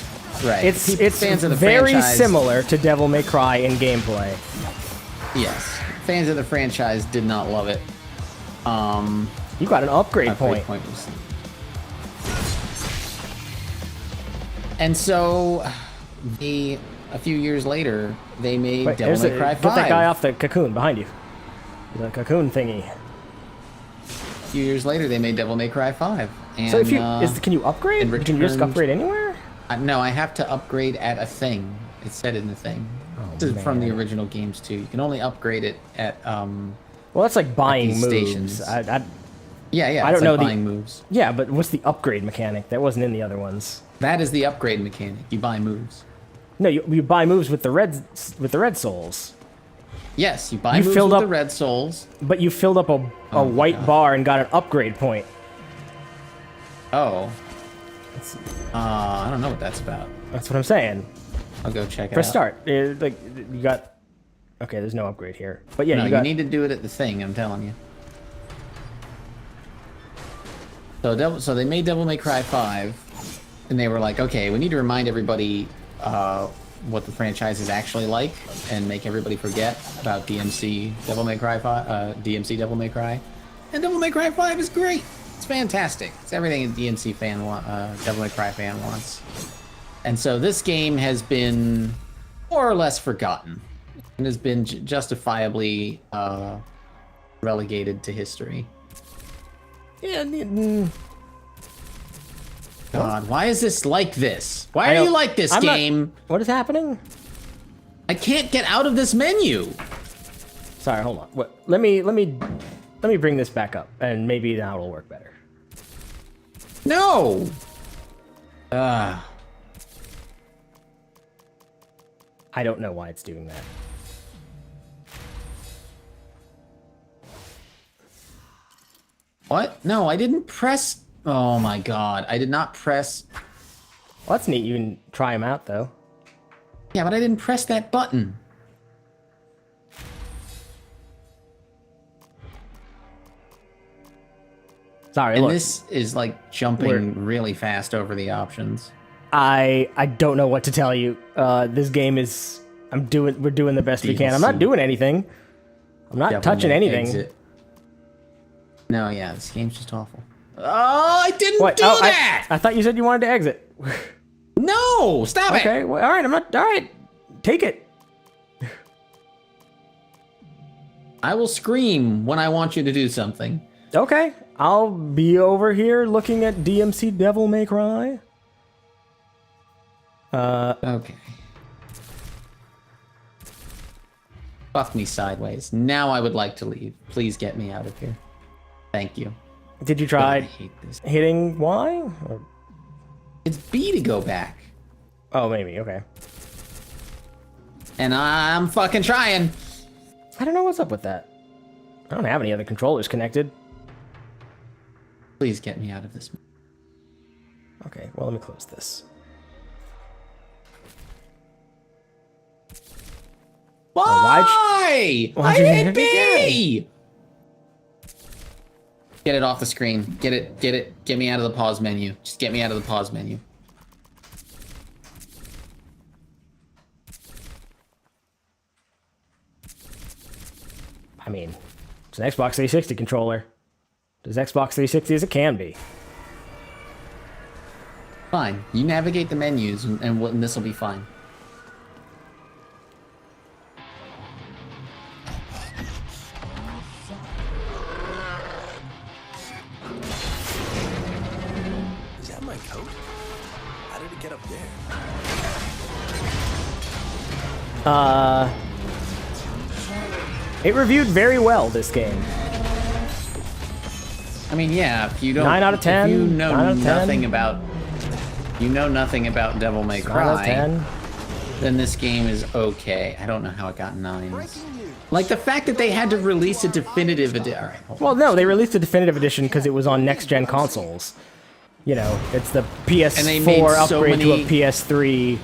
right. It's fans of the very franchise, similar to Devil May Cry in gameplay. Yes, fans of the franchise did not love it. You got an upgrade Upgrade point. was- And so, a few years later, they made Wait, Devil May Cry 5. get that guy off the cocoon behind you. The cocoon thingy. A few years later, they made Devil May Cry 5. And, So if you can you upgrade? and Can you just returned- upgrade anywhere? No, I have to upgrade at a thing. It said in the thing. This is from the man. original games too. You can only upgrade it at Well, that's like buying these moves. stations. Yeah, I don't it's know like buying moves. Yeah, but what's the upgrade mechanic? That wasn't in the other ones. That is the upgrade mechanic. You buy moves. No, you buy moves with the red souls. Yes, you buy moves with the red souls. But you filled up a white bar and got an upgrade point. Oh. I don't know what that's about. That's what I'm saying. I'll go check it out. Press start. Like you got. Okay, there's no upgrade here. But yeah, no, you you need to do it at the thing. I'm telling you. So they made Devil May Cry 5, and they were like, okay, we need to remind everybody what the franchise is actually like, and make everybody forget about DmC Devil May Cry 5, DmC Devil May Cry, and Devil May Cry 5 is great. It's fantastic. It's everything a DmC fan Devil May Cry fan wants. And so this game has been more or less forgotten, and has been justifiably relegated to history. Yeah. God, why is this like this? Why are you like this, game? What is happening? I can't get out of this menu. Sorry, hold on. What? Let me bring this back up, and maybe now it'll work better. No. I don't know why it's doing that. What? No, I didn't press. Oh my god, I did not press. Well, that's neat. You can try them out, though. Yeah, but I didn't press that button. Sorry, and look. This is like jumping really fast over the options. I don't know what to tell you. This game is. We're doing the best we can. I'm not doing anything. I'm not touching anything. Exit. No, yeah, this game's just awful. Oh, I didn't do that! I thought you said you wanted to exit. No, stop it! Okay, well, all right, all right. Take it. I will scream when I want you to do something. Okay, I'll be over here looking at DmC Devil May Cry. Okay. Buff me sideways. Now I would like to leave. Please get me out of here. Thank you. Did you try hitting Y? Or... It's B to go back. Oh, maybe. Okay. And I'm fucking trying. I don't know what's up with that. I don't have any other controllers connected. Please get me out of this. Okay, well, let me close this. Why? I hit B! Get it off the screen. Get it. Get me out of the pause menu. Just get me out of the pause menu. I mean, it's an Xbox 360 controller. As Xbox 360 as it can be. Fine. You navigate the menus, and this will be fine. Is that my coat? How did it get up there? It reviewed very well, this game. I mean, yeah, if you don't... 9 out of 10. If you know 9 out of 10. nothing about... You know nothing about Devil May Cry. 9 out of 10. Then this game is okay. I don't know how it got 9s. Like, the fact that they had to release a definitive edition... Right, well, no, they released a definitive edition because it was on next-gen consoles. You know, it's the PS4 upgrade to a PS3.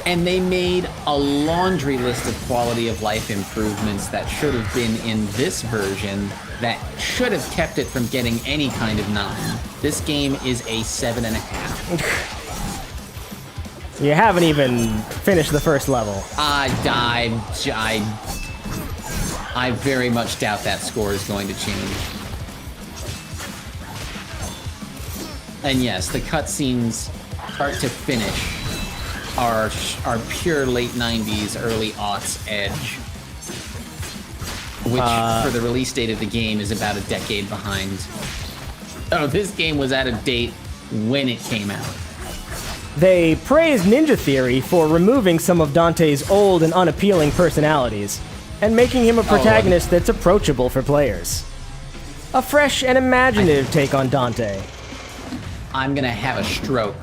And they made a laundry list of quality of life improvements that should have been in this version that should have kept it from getting any kind of 9. This game is a 7.5. You haven't even finished the first level. I very much doubt that score is going to change. And yes, the cutscenes, start to finish, are pure late 90s, early aughts edge. Which, for the release date of the game, is about a decade behind. Oh, this game was out of date when it came out. They praised Ninja Theory for removing some of Dante's old and unappealing personalities, and making him a protagonist that's approachable for players. a fresh and imaginative take on Dante. I'm gonna have a stroke.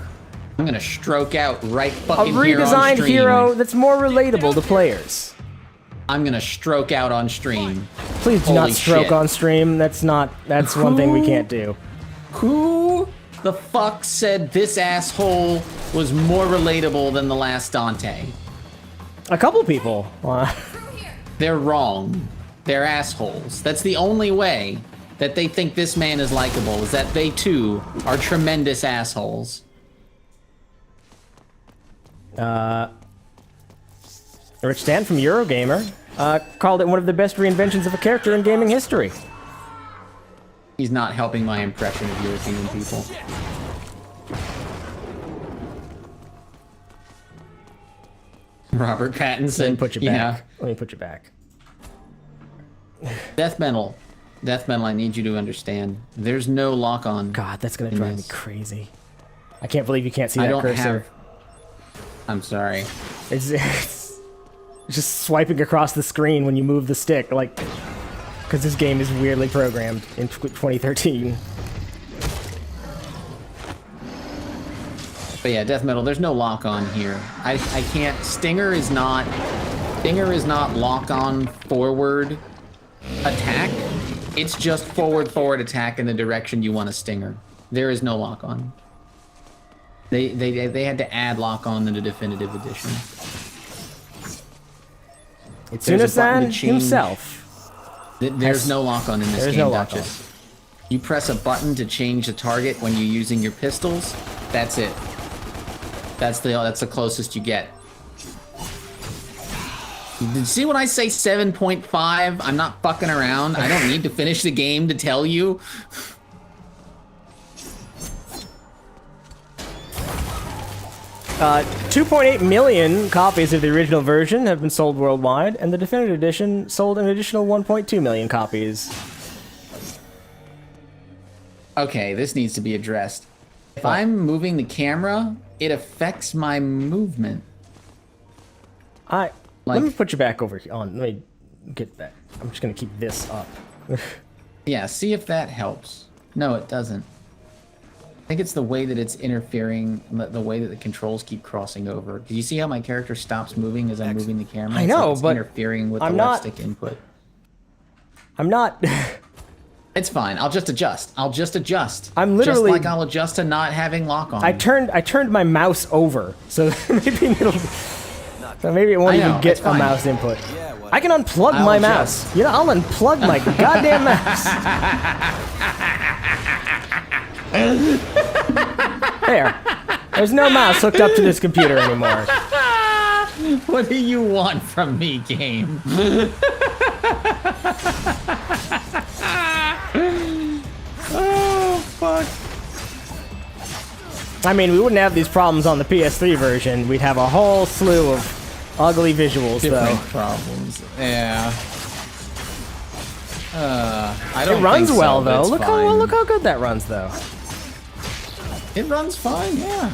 I'm gonna stroke out right A fucking here on redesigned stream. hero that's more relatable to players. I'm gonna stroke out on stream. Please do not stroke shit. on stream. That's one thing we can't do. Who the fuck said this asshole was more relatable than the last Dante? A couple people. They're wrong. They're assholes. That's the only way that they think this man is likable, is that they too are tremendous assholes. Rich Stan from Eurogamer called it one of the best reinventions of a character in gaming history. He's not helping my impression of European people. Robert Pattinson. Let me put you back. Let me put you back. Death Metal. Death Metal, I need you to understand. There's no lock-on. God, that's gonna drive me crazy. I can't believe you can't see that cursor. I'm sorry. It's just swiping across the screen when you move the stick, like, because this game is weirdly programmed in 2013. But yeah, Death Metal, there's no lock-on here. I can't. Stinger is not lock-on forward attack. It's just forward attack in the direction you want a Stinger. There is no lock-on. They had to add lock-on in the definitive edition. Cinnastar himself. There's no lock-on in this game, no Duchess. You press a button to change the target when you're using your pistols. That's it. That's the closest you get. Did you see when I say 7.5? I'm not fucking around. I don't need to finish the game to tell you. Uh, 2.8 million copies of the original version have been sold worldwide, and the definitive edition sold an additional 1.2 million copies. Okay, this needs to be addressed. If I'm moving the camera, it affects my movement. Let me put you back over here. Let me get back. I'm just gonna keep this up. Yeah, see if that helps. No, it doesn't. I think it's the way that it's interfering, the way that the controls keep crossing over. Do you see how my character stops moving as I'm moving the camera? I know, it's but interfering with the left stick input. I'm not. It's fine. I'll just adjust. I'm literally just like I'll adjust to not having lock on. I turned my mouse over, so maybe it won't even get a mouse input. I can unplug my mouse. You know, I'll unplug my goddamn mouse. There's no mouse hooked up to this computer anymore. What do you want from me, game? Oh, fuck. I mean, we wouldn't have these problems on the PS3 version. We'd have a whole slew of ugly visuals, Different though. problems. Yeah. I don't It runs think so, well, but though. it's Look how good that runs, though. It runs fine, yeah.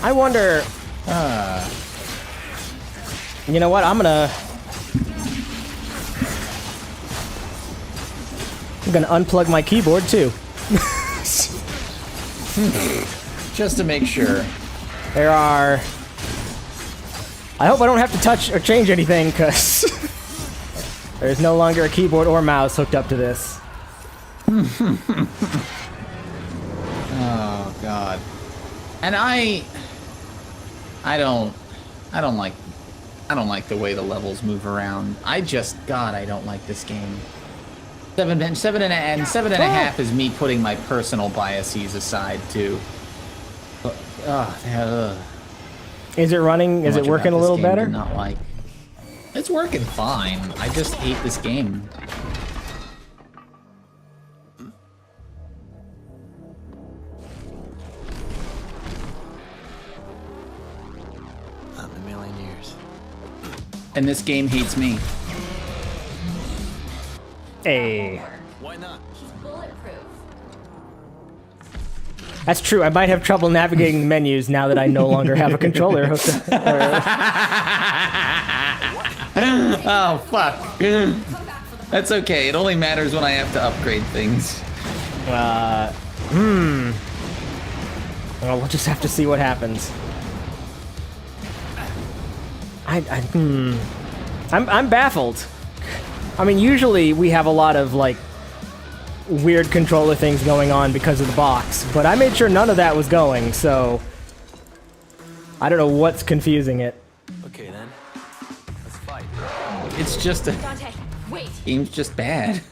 I wonder. You know what? I'm gonna unplug my keyboard too. Just to make sure. There are. I hope I don't have to touch or change anything, because there's no longer a keyboard or mouse hooked up to this. Oh God. And I don't like the way the levels move around. I don't like this game. 7.5 is me putting my personal biases aside too. Is it running? Is it working a little better? Not like. It's working fine. I just hate this game. Not in a million years. And this game hates me. Hey. Why not? She's bulletproof. That's true. I might have trouble navigating the menus now that I no longer have a controller hooked up. Oh, fuck. Come back for the That's okay. It only matters when I have to upgrade things. Well, we'll just have to see what happens. I'm baffled. I mean, usually we have a lot of, like, weird controller things going on because of the box, but I made sure none of that was going, so I don't know what's confusing it. Okay then, let's fight. It's just a... Dante, wait. Game's just bad.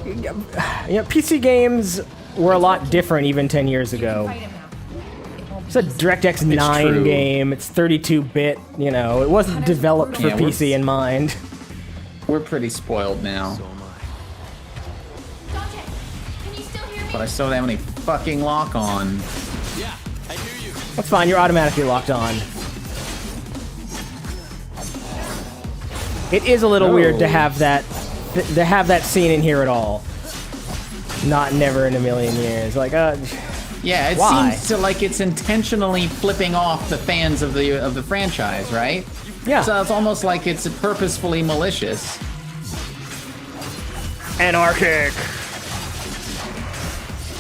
You know, PC games were a lot different even 10 years ago. It's a DirectX 9 game, it's 32-bit, you know, it wasn't developed for PC in mind. We're pretty spoiled now. So am I. Dante, can you still hear me? But I still don't have any fucking lock on. Yeah, I hear you. That's fine, you're automatically locked on. It is a little weird to have that scene in here at all. Not never in a million years. Like, yeah, it why? seems to like it's intentionally flipping off the fans of the franchise, right? Yeah. So it's almost like it's purposefully malicious. Anarchic!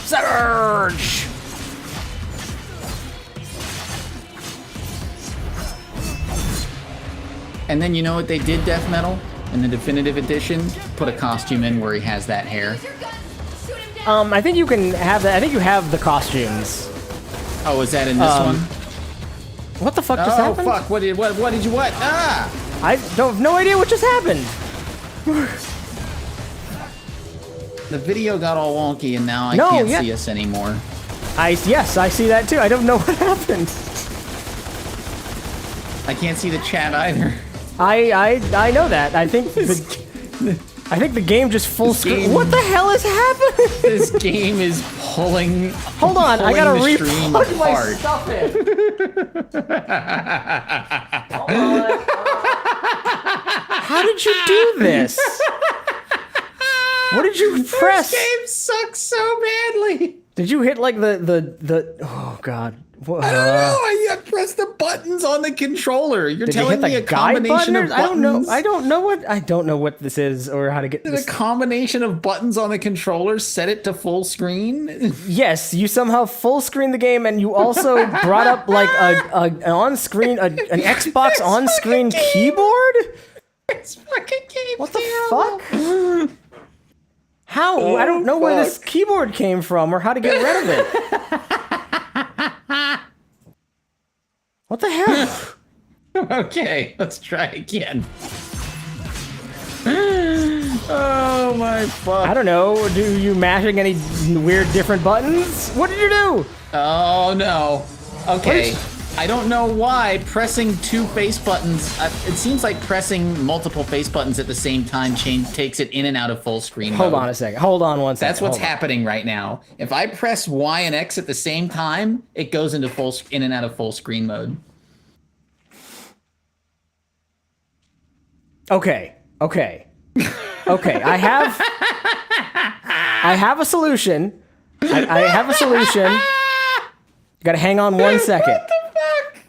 Surge! And then you know what they did, Death Metal? In the definitive edition, put a costume in where he has that hair. I think you can have that. I think you have the costumes. Oh, is that in this one? What the fuck just happened? Oh fuck! What did you what? Ah! I don't have no idea what just happened. The video got all wonky and now I can't see us anymore. Yes, I see that too. I don't know what happened. I can't see the chat either. I know that. I think the game just full screen. What the hell is happening? This game is pulling. Hold on, I gotta re-plug my stuff in. Hold on. How did you do this? What did you press? This game sucks so badly. Did you hit like the? Oh god. I don't know. I pressed the buttons on the controller. You're telling me a combination of buttons? I don't know what this is or how to get this. The combination of buttons on the controller set it to full screen? Yes, you somehow full screen the game and you also brought up like an on-screen an Xbox on-screen keyboard? This fucking game. What the fuck? How? Oh, I don't know where this keyboard came from or how to get rid of it. What the hell? Okay, let's try again. Oh my fuck. I don't know. Do you mashing any weird different buttons? What did you do? Oh no. Okay. I don't know why pressing two face buttons, it seems like pressing multiple face buttons at the same time takes it in and out of full screen mode. Hold on a second. Hold on one second. That's what's happening right now. If I press Y and X at the same time, it goes into in and out of full screen mode. Okay. I have a solution. I have a solution. You gotta hang on 1 second. What the fuck?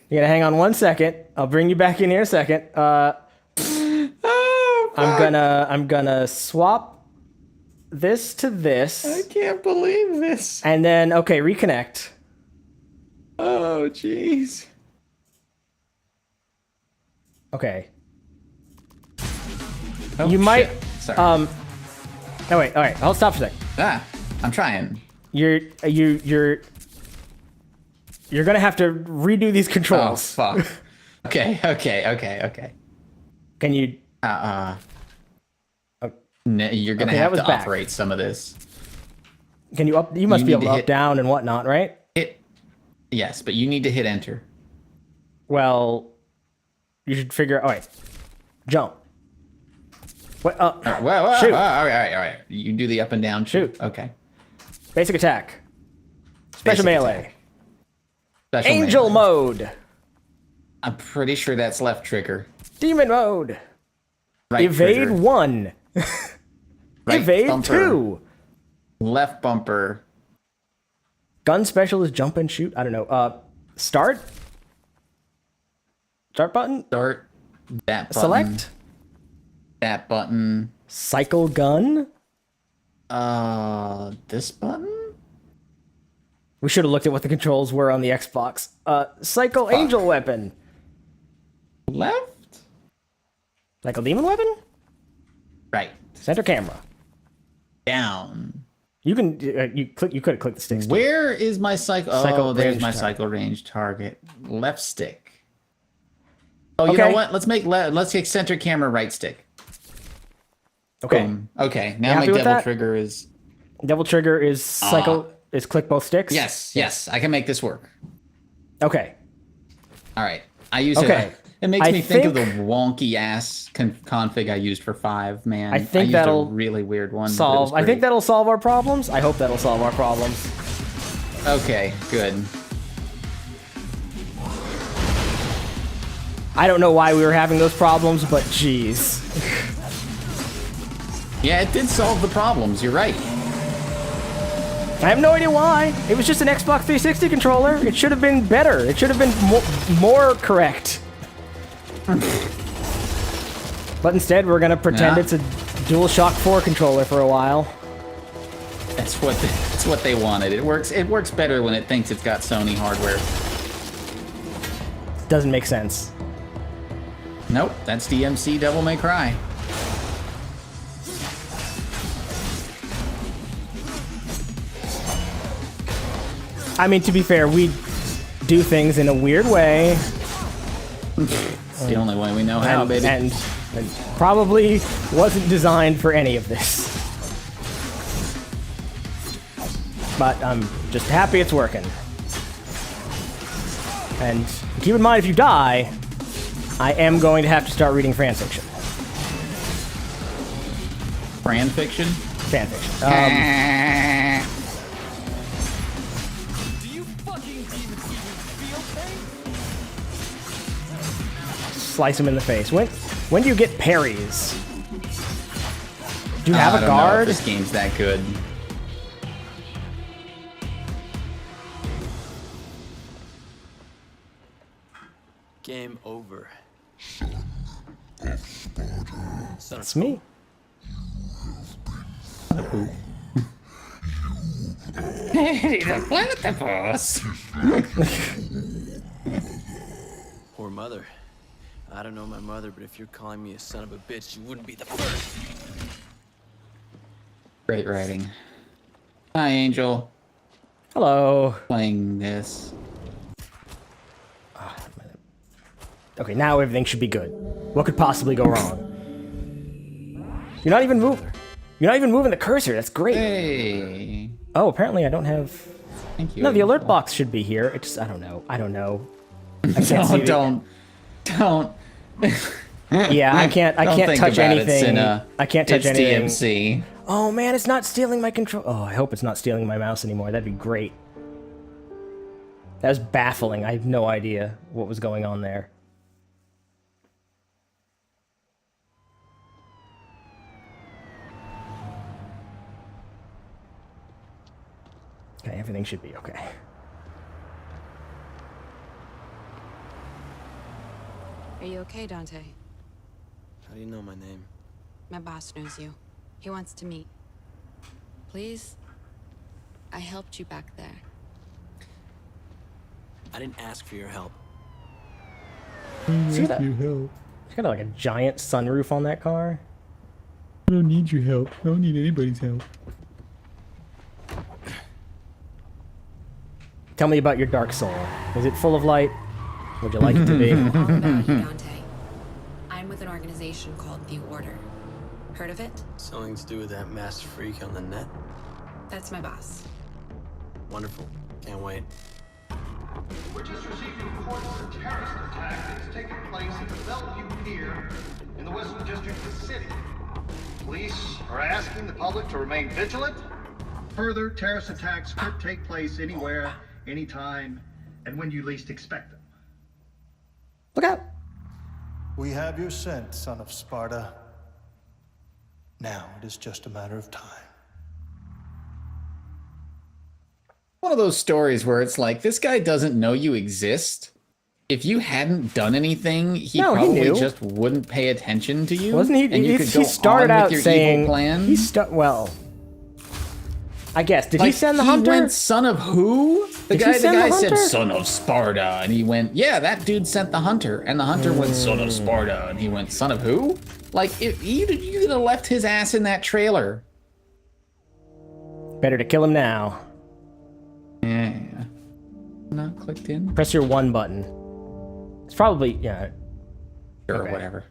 You gotta hang on 1 second. I'll bring you back in here a second. Oh, fuck. I'm gonna swap this to this. I can't believe this. And then reconnect. Oh jeez. Okay. Oh, you might. Sorry. Oh wait. All right. I'll stop for a second. I'm trying. You're gonna have to redo these controls. Oh fuck. Okay. Can you? You're gonna have to operate some of this. Can you up? You must be able to up, down, and whatnot, right? Yes, but you need to hit enter. Well, you should figure. All right. Jump. What? Whoa, shoot. All right. You do the up and down. Shoot. Okay. Basic attack. Special melee. Special Angel mode. I'm pretty sure that's left trigger. Demon mode. Right Evade trigger. 1. Right Evade bumper. 2. Left bumper. Gun special is jump and shoot. I don't know. Start. Start button. Start. That button. Select. That button. Cycle gun. This button? We should have looked at what the controls were on the Xbox. Cycle angel weapon. Left? Cycle demon weapon? Right. Center camera. Down. You can you could have clicked the stick. Where is my cycle? Cycle Oh, there's my range cycle range target. Left stick. Oh, you know what? Let's take center camera right stick. Okay. Boom. Okay. Now my devil trigger is. Devil trigger is cycle is click both sticks. Yes. I can make this work. Okay. All right. I use it. It makes me think of the wonky ass config I used for 5. Man, I think used that'll a really weird one. Solve. I think that'll solve our problems. I hope that'll solve our problems. Okay. Good. I don't know why we were having those problems, but jeez. Yeah, it did solve the problems. You're right. I have no idea why. It was just an Xbox 360 controller. It should have been better. It should have been more correct. But instead, we're gonna pretend it's a DualShock 4 controller for a while. That's what they wanted. It works better when it thinks it's got Sony hardware. Doesn't make sense. Nope, that's DmC Devil May Cry. I mean, to be fair, we do things in a weird way. It's the only way we know how, baby. And probably wasn't designed for any of this. But I'm just happy it's working. And keep in mind, if you die, I am going to have to start reading fan fiction. Fan fiction? Fan fiction. Do you fucking even feel pain? Slice him in the face. When do you get parries? Do you have a I don't guard? know if this game's that good. Game over. That's me. Hey, the platypus. Poor mother. I don't know my mother, but if you're calling me a son of a bitch, you wouldn't be the first. Great writing. Hi, Angel. Hello. Playing this. Okay, now everything should be good. What could possibly go wrong? You're not even moving. You're not even moving the cursor. That's great. Hey. Oh, apparently I don't have. Thank you. No, the alert box should be here. It just I don't know. I can't see don't. Yeah, I can't touch anything. I can't touch anything. DmC. Oh man, it's not stealing my control. Oh, I hope it's not stealing my mouse anymore. That'd be great. That was baffling. I have no idea what was going on there. Okay, everything should be okay. Are you okay, Dante? How do you know my name? My boss knows you. He wants to meet. Please? I helped you back there. I didn't ask for your help. See that? It's got like a giant sunroof on that car. I don't need your help. I don't need anybody's help. Tell me about your dark soul. Is it full of light? Would you like it to be? All about you, Dante. I'm with an organization called The Order. Heard of it? Something to do with that masked freak on the net? That's my boss. Wonderful. Can't wait. We're just receiving reports of a terrorist attack that's taken place at the Bellevue Pier in the Western District of the city. Police are asking the public to remain vigilant. Further terrorist attacks could take place anywhere, anytime, and when you least expect them. Look out! We have your scent, son of Sparta. Now it is just a matter of time. One of those stories where it's like, this guy doesn't know you exist, if you hadn't done anything, he No, he probably knew. just wouldn't pay attention to you. Wasn't he? And you could go He started on out with your saying evil plan. well. I guess. Did he Like, send the he hunter? went, son of who? The Did he guy send the said, hunter? son of Sparta. And he went, yeah, that dude sent the hunter. And the hunter went, son of Sparta. And he went, son of who? Like, if you could have left his ass in that trailer. Better to kill him now. Yeah. Not clicked in? Press your 1 button. It's probably, yeah. Sure, Okay. whatever.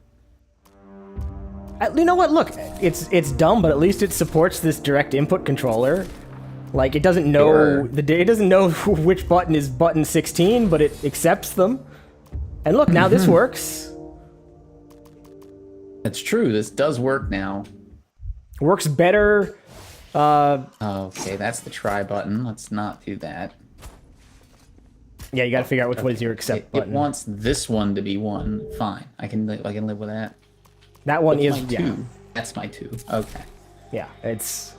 You know what? Look, it's dumb, but at least it supports this direct input controller. Like, it doesn't know it doesn't know which button is button 16, but it accepts them. And look, now this works. That's true. This does work now. Works better. Okay, that's the try button. Let's not do that. Yeah, you got to figure out which one is your accept button. It wants this one to be 1. Fine, I can live with that. That one What's is my 2? That's my 2. Okay. Yeah, it's.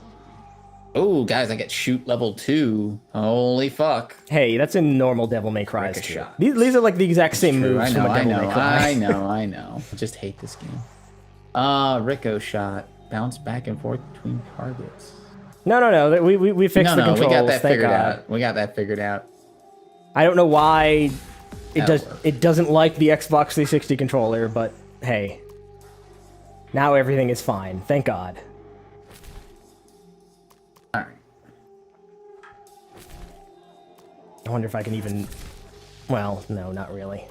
Oh, guys, I get shoot level 2. Holy fuck! Hey, that's in normal Devil May Cry's too. These are like the exact same True, moves from a Devil May Cry. I know. I just hate this game. Rico shot. Bounce back and forth between targets. No. We fixed the controls. We got that thank figured God. out. We got that figured out. I don't know why That'll work. it doesn't like the Xbox 360 controller, but hey. Now everything is fine. Thank God. Alright. I wonder if I can even... Well, no, not really.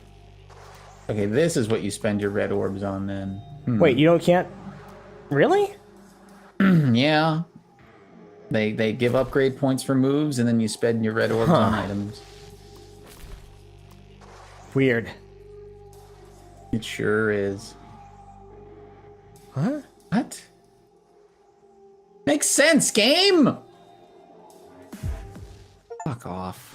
Okay, this is what you spend your red orbs on then. Wait, you can't... Really? Yeah. They give upgrade points for moves, and then you spend your red orbs on items. Weird. It sure is. Huh? What? Makes sense, game! Fuck off.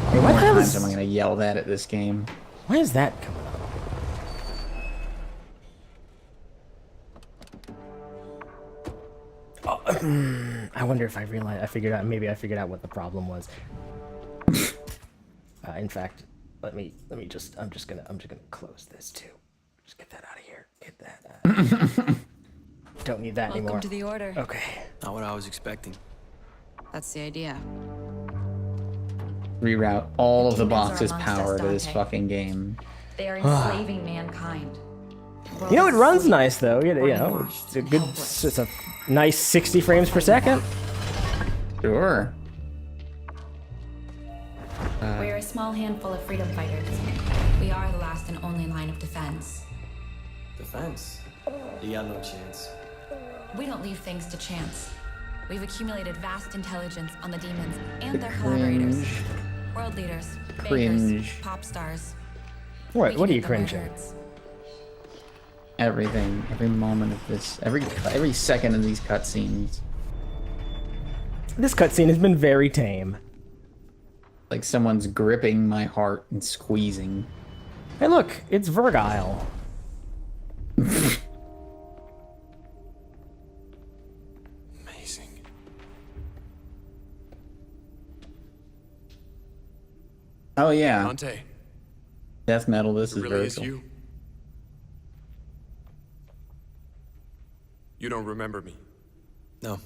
How many more times am I gonna yell that at this game? Why is that coming up? Oh, I wonder if I figured out what the problem was. In fact, let me just I'm just gonna close this too. Just get that out of here. Get that. Don't need that anymore. Welcome to the order. Okay. Not what I was expecting. That's the idea. Reroute all of the Demons are box's amongst power us, to this Dante. fucking game. They are enslaving mankind. You know, it runs nice though. You know, it's a good. It's a nice 60 frames per second. Sure. We are a small handful of freedom fighters. We are the last and only line of defense. Defense? You got no chance. We don't leave things to chance. We've accumulated vast intelligence on the demons and their collaborators. World leaders, bakers, Cringe. pop stars. What? We What are can you hit them where it cringing? hurts. Everything, every moment of this, every second of these cutscenes. This cutscene has been very tame. Like someone's gripping my heart and squeezing. Hey, look, it's Virgile. Amazing. Oh yeah, Dante, death metal. This it is really is Virgil. you. You don't remember me. No.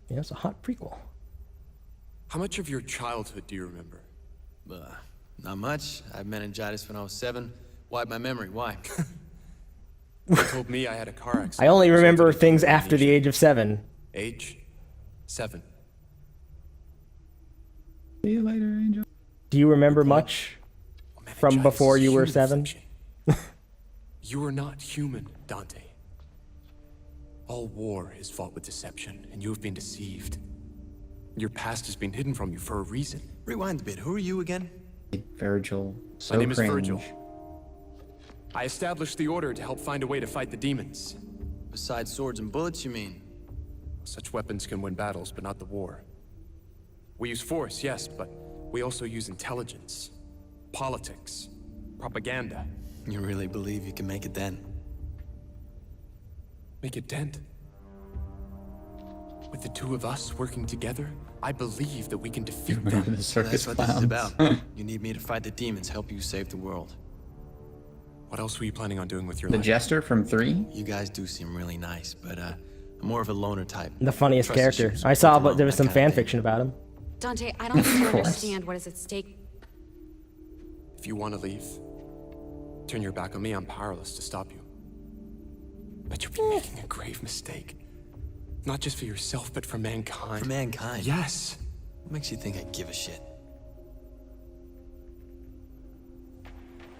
Yeah, it's a hot prequel. How much of your childhood do you remember? Not much. I had meningitis when I was 7. Wiped my memory. Why? You told me I had a car accident. I only remember resulted in things after the age of 7. Age? 7. See you later, Angel. Do you remember much from before you were 7? You are not human, Dante. All war is fought with deception, and you have been deceived. Your past has been hidden from you for a reason. Rewind a bit. Who are you again? Virgil. So My name is cringe. Virgil. I established the Order to help find a way to fight the demons. Besides swords and bullets, you mean? Such weapons can win battles, but not the war. We use force, yes, but we also use intelligence, politics, propaganda. You really believe you can make a dent? Make a dent? With the two of us working together, I believe that we can defeat them. The circus That's what this is clowns. about. You need me to fight the demons, help you save the world. What else were you planning on doing with your The life? jester from 3? You guys do seem really nice, but I'm more of a loner type. The funniest Trust character. issues, I saw, alone, but there was that some kind of fan thing. fiction about him. Dante, I don't think you understand what is at stake. If you want to leave, turn your back on me, I'm powerless to stop you. But you'll be making a grave mistake. Not just for yourself, but for mankind. For mankind? Yes. What makes you think I give a shit?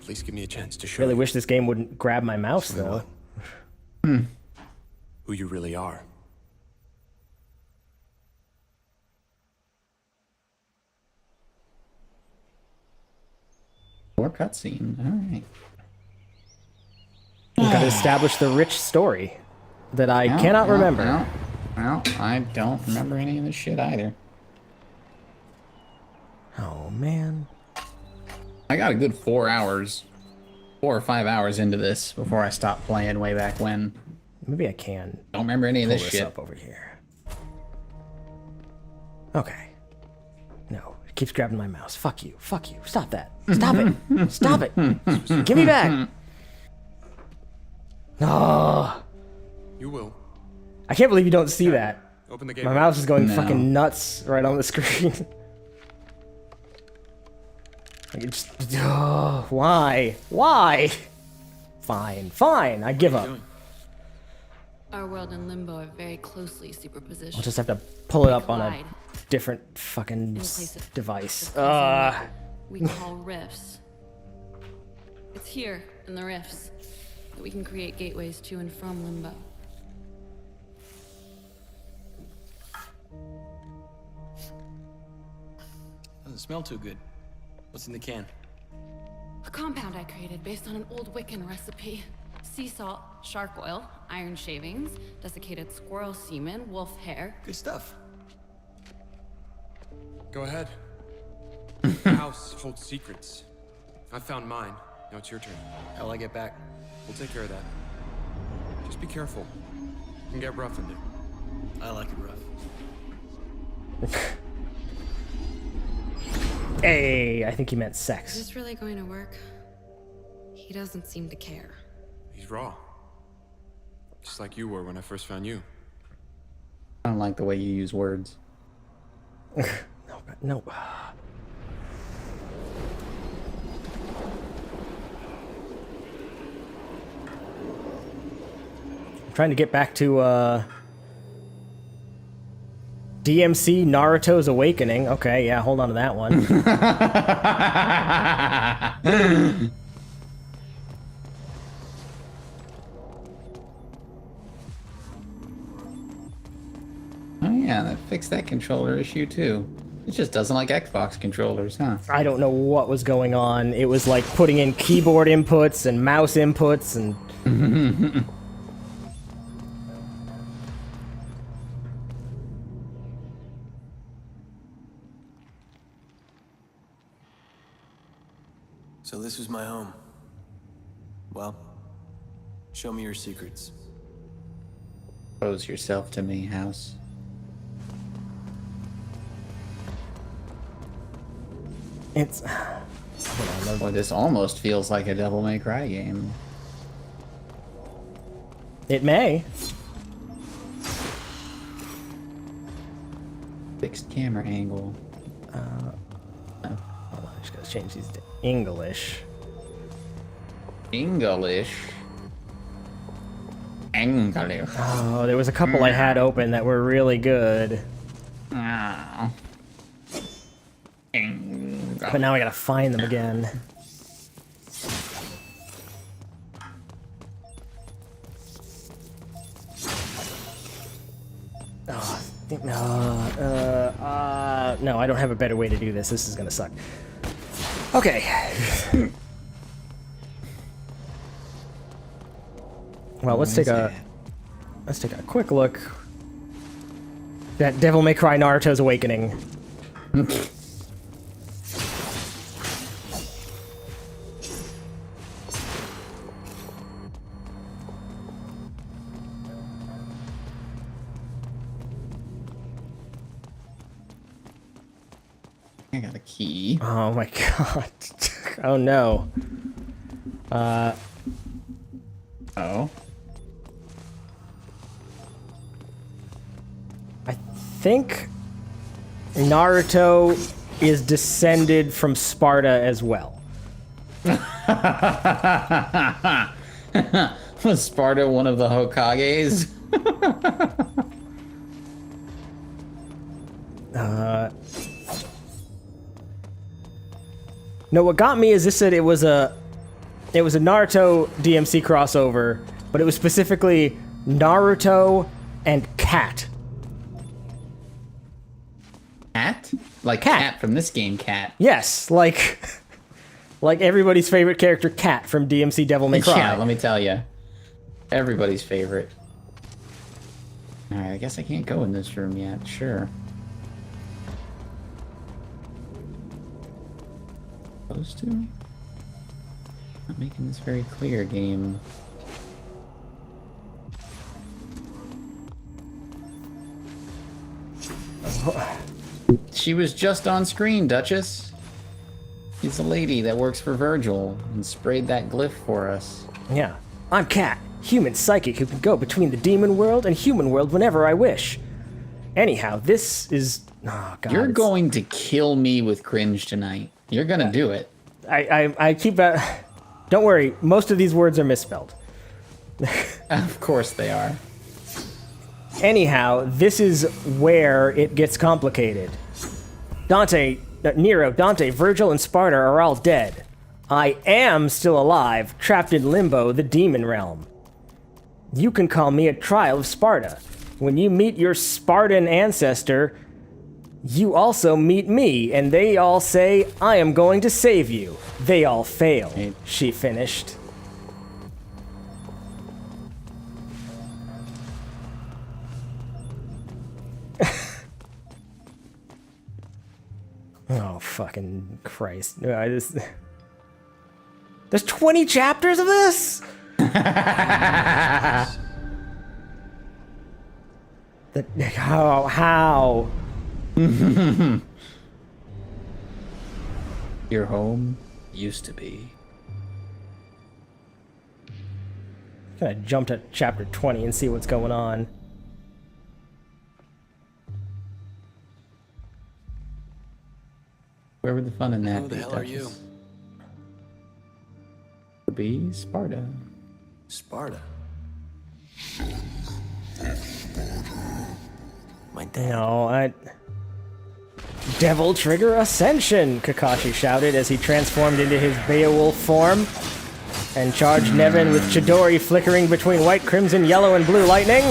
Please give me a chance to show Really you wish this game wouldn't grab my mouse though. who you really are. Or cutscene. Alright. We gotta establish the rich story that I cannot remember. Well, I don't remember any of this shit either. Oh man. I got a good 4 hours, 4 or 5 hours into this before I stopped playing way back when. Maybe I can. Don't remember any of pull this this shit. up over here. Okay. No, it keeps grabbing my mouse. Fuck you. Fuck you. Stop that. Stop it. Stop it. Give me back. Oh. You will. I can't believe you don't see that. Open the gate. My mouse is going No. fucking nuts right on the screen. Like it just, oh, why? Why? Fine, fine. I give up. Our world and Limbo are very closely superpositioned. I'll just have to pull it up on a Collide different fucking in place of device. the we call rifts. It's here in the rifts that we can create gateways to and from Limbo. Doesn't smell too good. What's in the can? A compound I created based on an old Wiccan recipe. Sea salt, shark oil, iron shavings, desiccated squirrel semen, wolf hair. Good stuff. Go ahead. The house holds secrets. I found mine. Now it's your turn. How'll I get back? We'll take care of that. Just be careful. You can get rough in there. I like it rough. Hey, I think he meant Is sex. this really going to work? He doesn't seem to care. He's raw. Just like you were when I first found you. I don't like the way you use words. No. I'm trying to get back to DmC Naruto's Awakening. Okay, yeah, hold on to that one. Oh yeah, that fixed that controller issue too. It just doesn't like Xbox controllers, huh? I don't know what was going on. It was like putting in keyboard inputs and mouse inputs and... So this was my home. Well, show me your secrets. Pose yourself to me, house. It's... Boy, this almost feels like a Devil May Cry game. It may. Fixed camera angle. Hold on, I just gotta change these to English. English. English. Oh, there was a couple I had open that were really good. Oh. But now I gotta find them again. Oh, no, I don't have a better way to do this. This is gonna suck. Okay. Well, let's take a quick look at Devil May Cry Naruto's Awakening. I got a key. Oh my god. Oh no. Oh. I think Naruto is descended from Sparta as well. Was Sparta one of the Hokages? No, what got me is this said it was a Naruto DmC crossover, but it was specifically Naruto and Cat. Cat? Like Cat from this game, Cat. Yes, like everybody's favorite character, Cat from DmC Devil May Cry. Yeah, let me tell you. Everybody's favorite. Alright, I guess I can't go in this room yet. Sure. Supposed to? Not making this very clear, game. She was just on screen, Duchess. She's the lady that works for Virgil and sprayed that glyph for us. Yeah. I'm Cat, human psychic who can go between the demon world and human world whenever I wish. Anyhow, this is... Oh, God. You're going to kill me with cringe tonight. You're gonna do it. I keep... Don't worry, most of these words are misspelled. Of course they are. Anyhow, this is where it gets complicated. Nero, Dante, Virgil, and Sparta are all dead. I am still alive, trapped in limbo, the demon realm. You can call me a trial of Sparta. When you meet your Spartan ancestor, you also meet me, and they all say, I am going to save you. They all fail, she finished. Oh, fucking Christ. There's 20 chapters of this? How? Your home used to be. I'm gonna jump to chapter 20 and see what's going on. Where would the fun in that Who the hell are you? Would be Sparta. Sparta. No, Devil Trigger Ascension, Kakashi shouted as he transformed into his Beowulf form and charged Nevin with Chidori flickering between white, crimson, yellow, and blue lightning.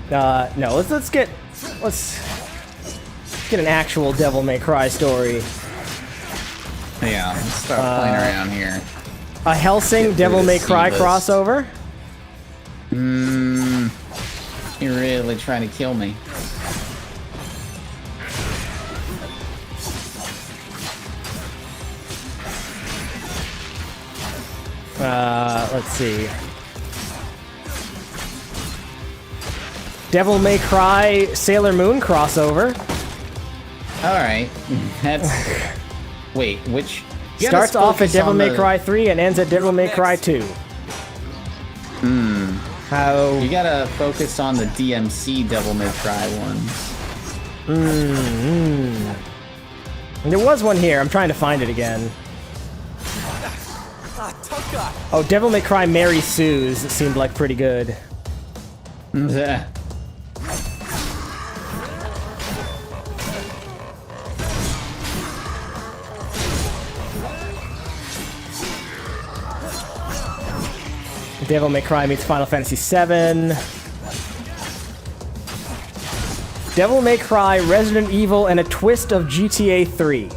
No, let's get an actual Devil May Cry story. Yeah, let's start playing around here. A Hellsing Devil May Cry crossover? You're really trying to kill me. Let's see. Devil May Cry Sailor Moon crossover. Alright. That's... Wait, which... Starts off at Devil May Cry 3 and ends at Devil May Cry 2. How... You gotta focus on the DmC Devil May Cry ones. There was one here. I'm trying to find it again. Oh, Devil May Cry Mary Sue's. It seemed like pretty good. Devil May Cry meets Final Fantasy VII. Devil May Cry, Resident Evil, and a twist of GTA 3.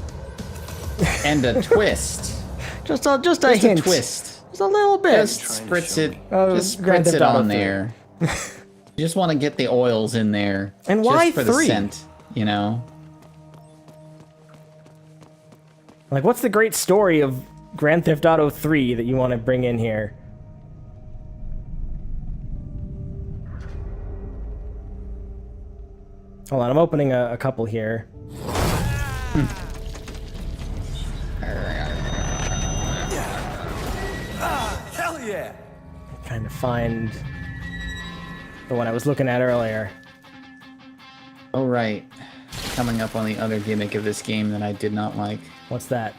And a twist. just a hint. A twist. Just a little bit. Just spritz it. Just spritz it on there. You just want to get the oils in there. And why just for 3? The scent, you know? Like, what's the great story of Grand Theft Auto 3 that you want to bring in here? Hold on, I'm opening a couple here. Hell yeah! Trying to find the one I was looking at earlier. Oh, right. Coming up on the other gimmick of this game that I did not like. What's that?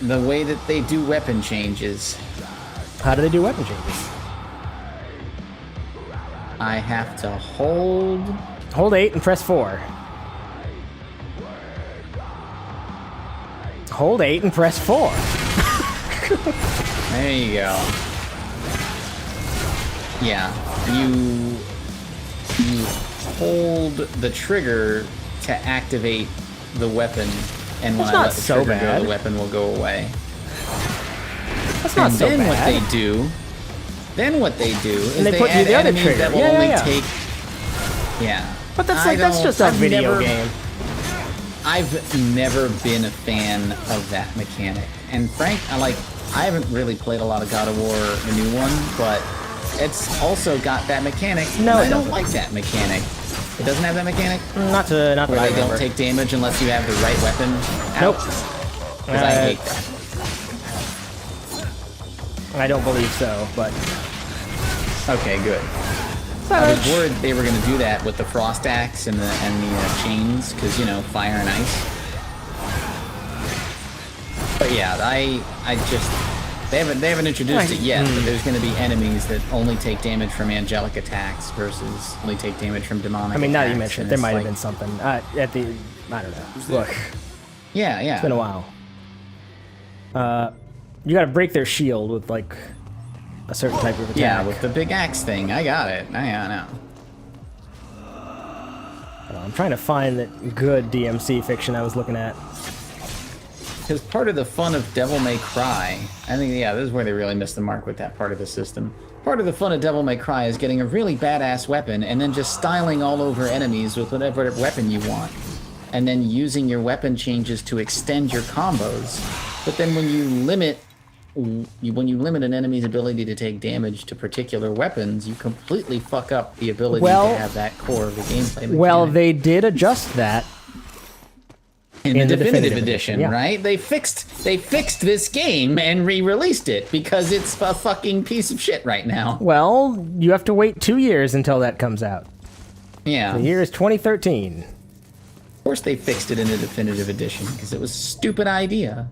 The way that they do weapon changes. How do they do weapon changes? I have to hold... Hold 8 and press 4. Hold 8 and press 4. There you go. Yeah, you hold the trigger to activate the weapon, and when I let the trigger go, the weapon will go away. That's not so bad. And then what they do is they put add the other enemies trigger. that will only take. Yeah. But that's just a video game. I've never been a fan of that mechanic, and Frank, I haven't really played a lot of God of War, the new one, but it's also got that mechanic. No, I don't like that mechanic. It doesn't have that mechanic? Not where that I they don't take damage unless you have the right weapon out? Nope. Because I hate that. I don't believe so, but... Okay, good. I was worried they were going to do that with the frost axe and the chains, because, you know, fire and ice. But yeah, I just... They haven't introduced it yet, but there's going to be enemies that only take damage from angelic attacks versus only take damage from demonic attacks. I mean, now that you mentioned it, there might have been something I don't know. Look. Yeah. It's been a while. You gotta break their shield with, like, a certain type of attack. Yeah, with the big axe thing. I got it. I know. I'm trying to find that good DMC fiction I was looking at. Because part of the fun of Devil May Cry, I think, yeah, this is where they really missed the mark with that part of the system. Part of the fun of Devil May Cry is getting a really badass weapon and then just styling all over enemies with whatever weapon you want. And then using your weapon changes to extend your combos. But then when you limit an enemy's ability to take damage to particular weapons, you completely fuck up the ability to have that core of the gameplay mechanic. Well, they did adjust that. In the definitive edition, right? They fixed this game and re-released it because it's a fucking piece of shit right now. Well, you have to wait 2 years until that comes out. Yeah. The year is 2013. Of course they fixed it in the definitive edition because it was a stupid idea.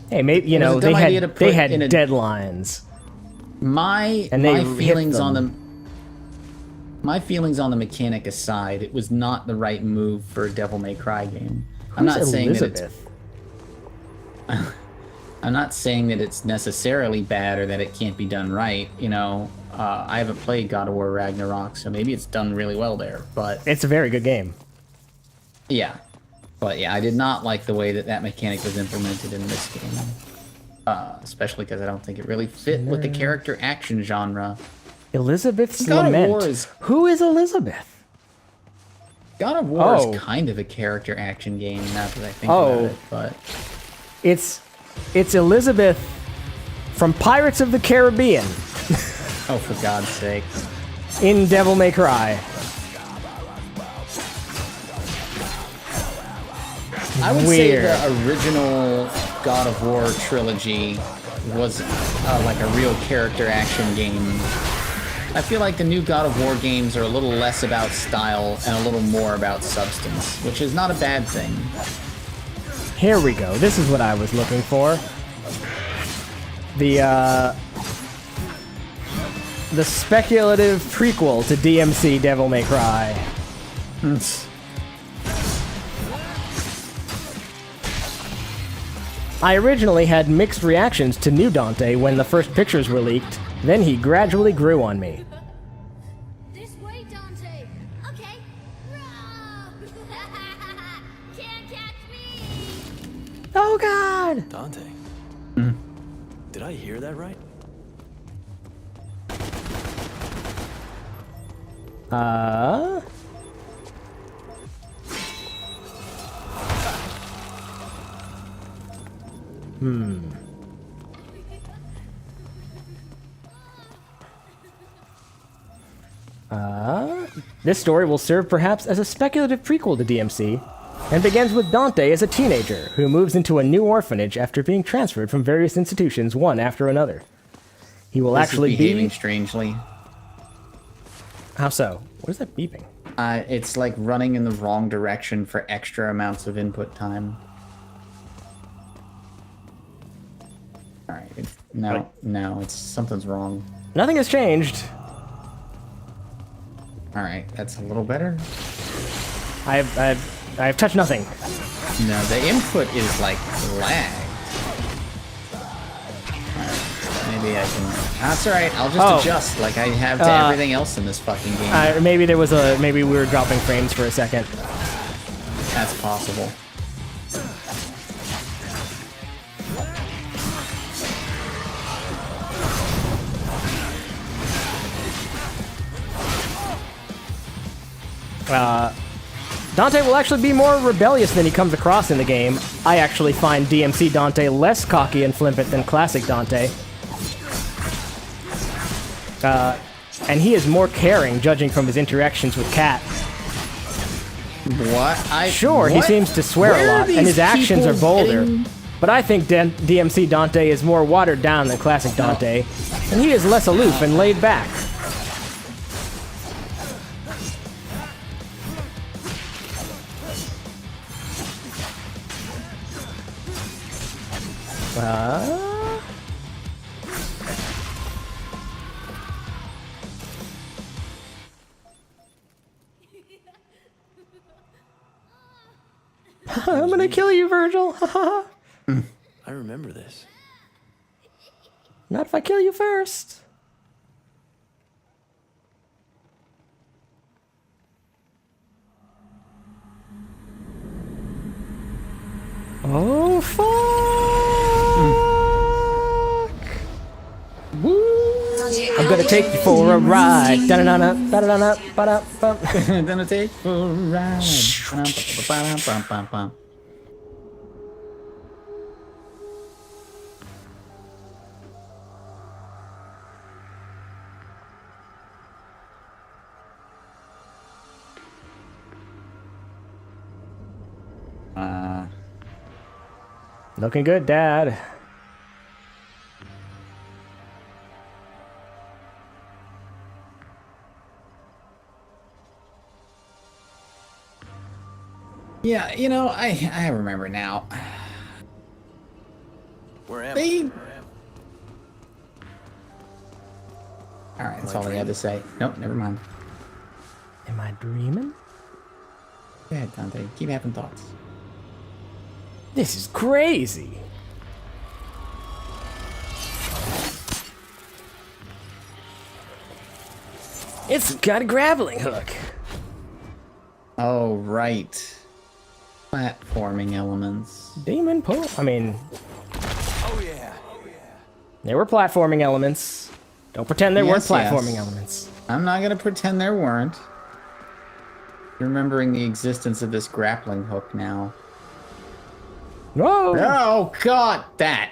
Hey, maybe, you know, they had deadlines. My feelings on the mechanic aside, it was not the right move for a Devil May Cry game. I'm not saying that it's necessarily bad or that it can't be done right. You know, I haven't played God of War Ragnarok, so maybe it's done really well there. But it's a very good game. Yeah, but yeah, I did not like the way that mechanic was implemented in this game, especially because I don't think it really fit with the character action genre. Elizabeth's Lament. Who is Elizabeth? God of War is kind of a character action game, now that I think about it, but... It's Elizabeth from Pirates of the Caribbean. Oh, for God's sake. In Devil May Cry. I would say the original God of War trilogy was like a real character action game. I feel like the new God of War games are a little less about style and a little more about substance, which is not a bad thing. Here we go. This is what I was looking for. The speculative prequel to DmC Devil May Cry. I originally had mixed reactions to New Dante when the first pictures were leaked. Then he gradually grew on me. This way, Dante. Okay. Can't catch me. Oh God! Dante. Did I hear that right? This story will serve perhaps as a speculative prequel to DmC, and begins with Dante as a teenager who moves into a new orphanage after being transferred from various institutions one after another. He will actually be behaving strangely. How so? What is that beeping? It's like running in the wrong direction for extra amounts of input time. All right, no, it's something's wrong. Nothing has changed. All right, that's a little better. I've touched nothing. No, the input is like lagged. Maybe I can. That's all right. I'll just adjust like I have to everything else in this fucking game. Maybe we were dropping frames for a second. That's possible. Dante will actually be more rebellious than he comes across in the game. I actually find DmC Dante less cocky and flippant than classic Dante. And he is more caring, judging from his interactions with Kat. What? He seems to swear a lot, and his actions are bolder. But I think DmC Dante is more watered down than classic Dante, and he is less aloof and laid back. I'm gonna kill you, Virgil. I remember this. Not if I kill you first. Oh, fuck! I'm gonna take you for a ride. Da-da-da-da, da-da-da-da, ba-da-bum. Gonna take for a ride. Ba-dum-bum-bum-bum. Looking good, Dad. Yeah, you know, I remember now. Where am I? Alright, that's all I had to say. Nope, never mind. Am I dreaming? Go ahead, Dante. Keep having thoughts. This is crazy. It's got a grappling hook. Oh, right. Platforming elements. Demon pull. I mean, Oh yeah. there were platforming elements. Don't pretend there weren't platforming elements. I'm not gonna pretend there weren't. Remembering the existence of this grappling hook now. Whoa! Oh, God, that.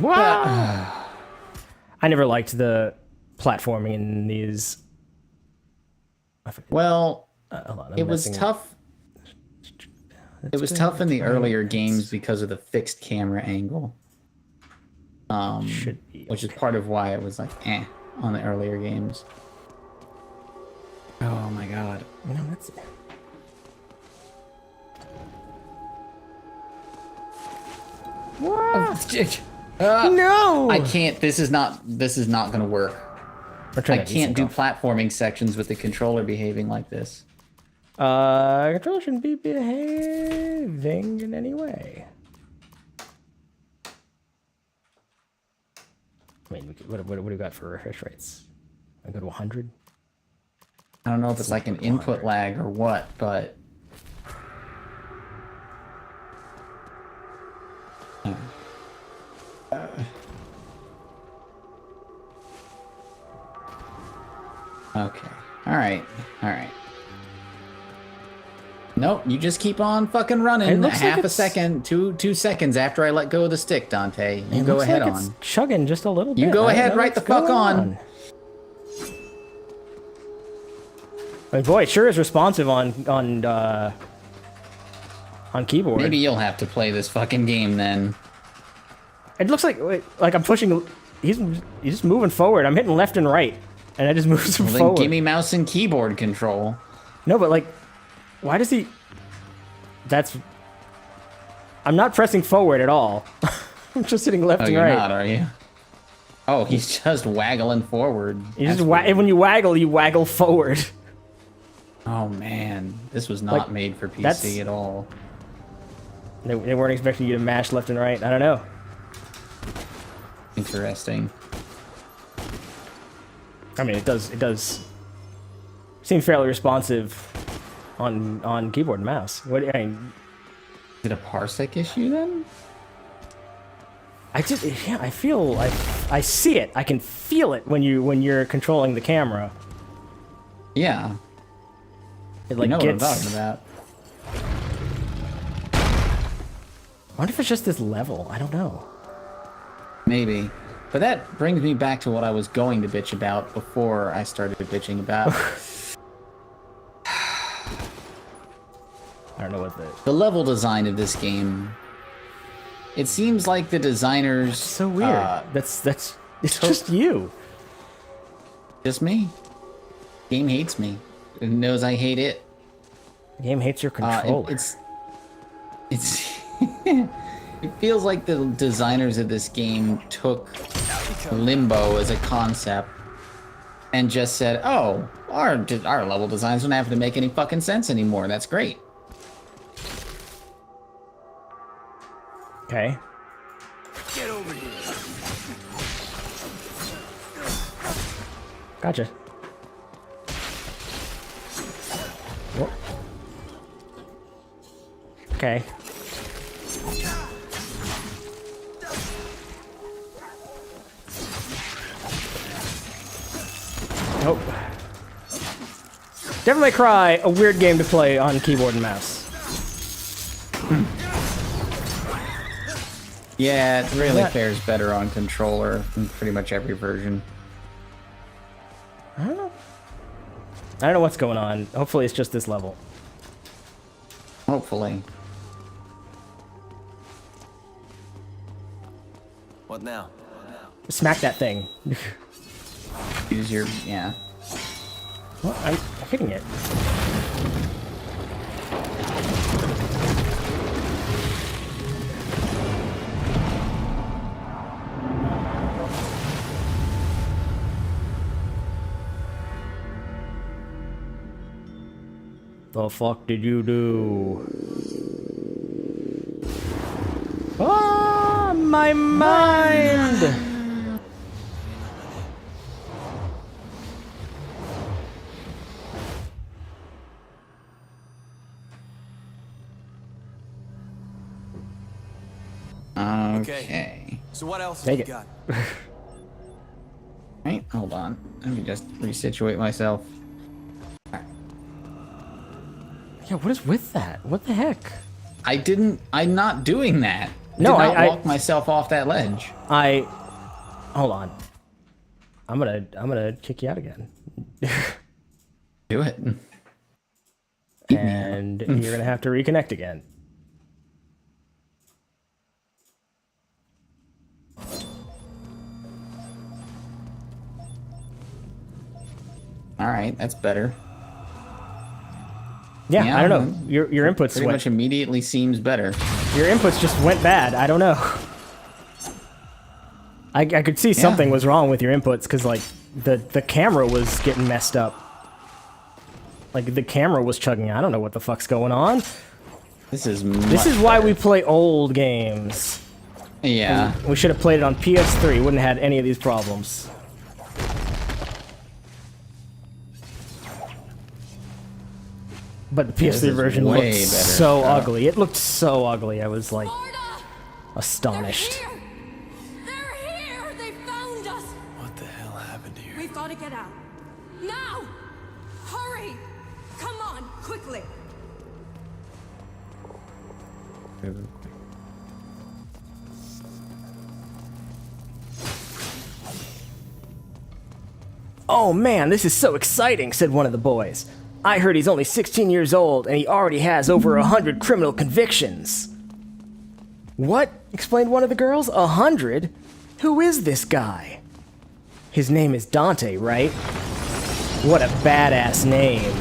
Wow! I never liked the platforming in these. Well, it was tough. It was tough in the earlier games because of the fixed camera angle. Which is part of why it was like, on the earlier games. Oh my God. You know, that's. No! I can't. This is not gonna work. I can't do platforming sections with the controller behaving like this. Controller shouldn't be behaving in any way. I mean, what do we got for refresh rates? I go to 100. I don't know if it's like an input lag or what, but. Okay. All right. Nope, you just keep on fucking running. Half a second, 2 seconds after I let go of the stick, Dante. You go ahead on. It's chugging just a little bit. You go ahead, right the fuck on. I mean, boy, it sure is responsive on keyboard. Maybe you'll have to play this fucking game then. It looks like I'm pushing. He's just moving forward. I'm hitting left and right, and I just moves him forward. Give me mouse and keyboard control. No, but like, why does he? I'm not pressing forward at all. I'm just hitting left and right. Oh, you're not, are you? Oh, he's just waggling forward. You just when you waggle forward. Oh man, this was not made for PC at all. They weren't expecting you to mash left and right. I don't know. Interesting. I mean, it does seem fairly responsive on keyboard and mouse. What I mean, is it a parsec issue then? I see it. I can feel it when you're controlling the camera. Yeah. It like you know gets. What I'm talking about. I wonder if it's just this level. I don't know. Maybe. But that brings me back to what I was going to bitch about before I started bitching about. I don't know what the level design of this game. It seems like the designers. So weird. It's just you. Just me. Game hates me. It knows I hate it. The game hates your controller. It's it feels like the designers of this game took Limbo as a concept and just said, "Oh, our level designs don't have to make any fucking sense anymore. That's great." Okay. Get over here. Gotcha. Whoa. Okay. Nope. Devil May Cry, a weird game to play on keyboard and mouse. Yeah, it really fares better on controller in pretty much every version. I don't know what's going on. Hopefully it's just this level. Hopefully. What now? Smack that thing. Use your, yeah. What? I'm hitting it. The fuck did you do? Ah, my mind! Okay. So what else Take have you it. got? Right, hold on. Let me just resituate myself. Yeah, what is with that? What the heck? I'm not doing that. No, I walked myself off that ledge. Hold on. I'm gonna kick you out again. Do it. And you're gonna have to reconnect again. All right, that's better. Yeah, I don't know. Your inputs pretty much immediately seems better. Your inputs just went bad. I don't know. I could see something was wrong with your inputs because like the camera was getting messed up. Like the camera was chugging. I don't know what the fuck's going on. This is why we play old games. Yeah. We should have played it on PS3. Wouldn't have had any of these problems. But the PS3 version looked so ugly. It looked so ugly. I was like astonished. They're here! They found us! What the hell happened here? We've got to get out. Now! Hurry! Come on, quickly! through real quick. Oh man, this is so exciting, said one of the boys. I heard he's only 16 years old and he already has over 100 criminal convictions. What? Explained one of the girls. 100? Who is this guy? His name is Dante, right? What a badass name.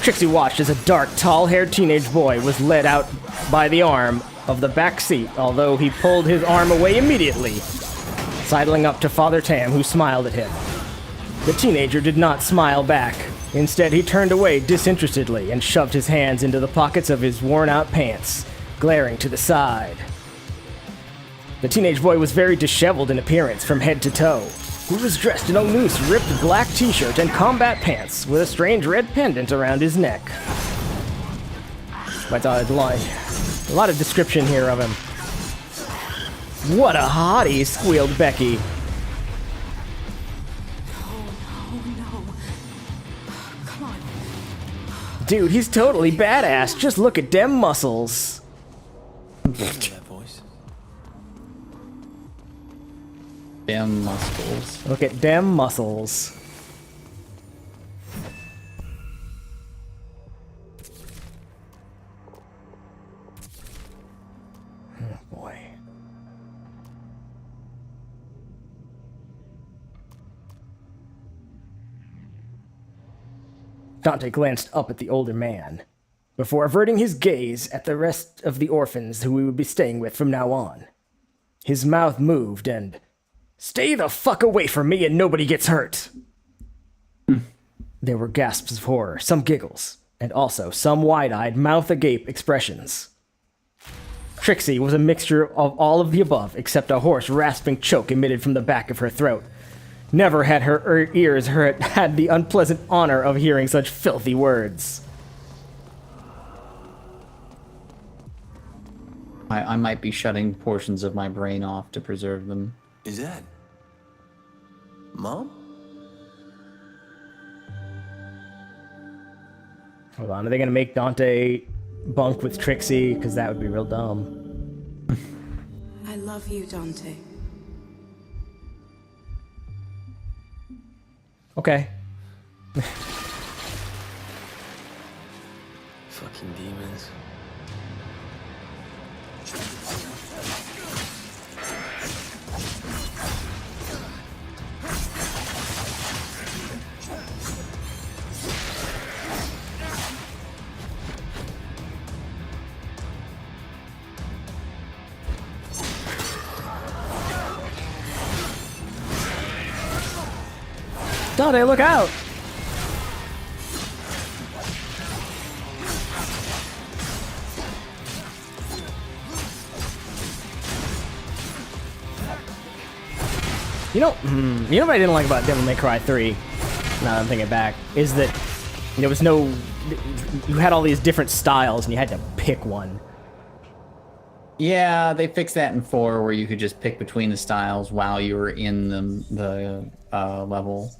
Trixie watched as a dark, tall-haired teenage boy was led out by the arm of the back seat, although he pulled his arm away immediately, sidling up to Father Tam, who smiled at him. The teenager did not smile back. Instead, he turned away disinterestedly and shoved his hands into the pockets of his worn-out pants, glaring to the side. The teenage boy was very disheveled in appearance from head to toe. He was dressed in a loose, ripped black t-shirt and combat pants with a strange red pendant around his neck. But a lot of description here of him. What a hottie, squealed Becky. No. Come on. Dude, he's totally badass. Just look at them muscles. That voice. Damn muscles. Look at them muscles. Oh boy. Dante glanced up at the older man, before averting his gaze at the rest of the orphans who he would be staying with from now on. His mouth moved and... Stay the fuck away from me and nobody gets hurt! There were gasps of horror, some giggles, and also some wide-eyed, mouth-agape expressions. Trixie was a mixture of all of the above, except a hoarse, rasping choke emitted from the back of her throat. Never had her ears had the unpleasant honor of hearing such filthy words. I might be shutting portions of my brain off to preserve them. Is that Mom? Hold on, are they gonna make Dante bunk with Trixie? Because that would be real dumb. I love you, Dante. Okay. Fucking demons. Dante, look out! You know what I didn't like about Devil May Cry 3, now that I'm thinking back, is that there was no... You had all these different styles and you had to pick one. Yeah, they fixed that in 4 where you could just pick between the styles while you were in the level.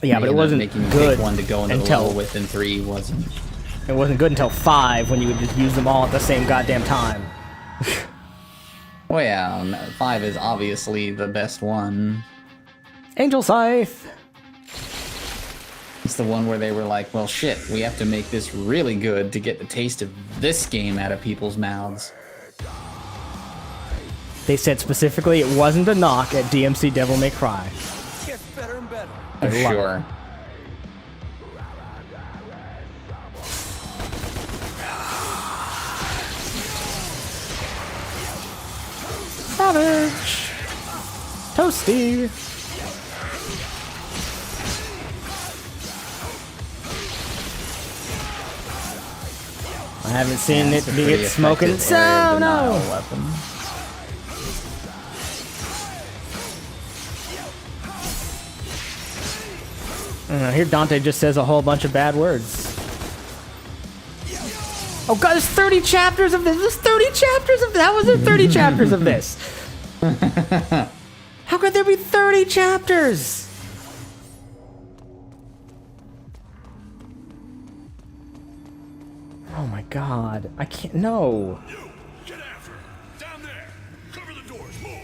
Yeah, but it wasn't making you good pick one to go into the level with, and 3 wasn't. It wasn't good until 5 when you would just use them all at the same goddamn time. Well, yeah, 5 is obviously the best one. Angel Scythe! It's the one where they were like, well, shit, we have to make this really good to get the taste of this game out of people's mouths. They said specifically it wasn't a knock at DmC Devil May Cry. Gets better and better. For sure. Savage! Toasty! I haven't seen it be smoking. So no! Here Dante just says a whole bunch of bad words. Oh god, there's 30 chapters of this. There's 30 chapters of that. Was there 30 chapters of this? How could there be 30 chapters? Oh my god. I can't. No. Get after him. Down there. Cover the doors. Move.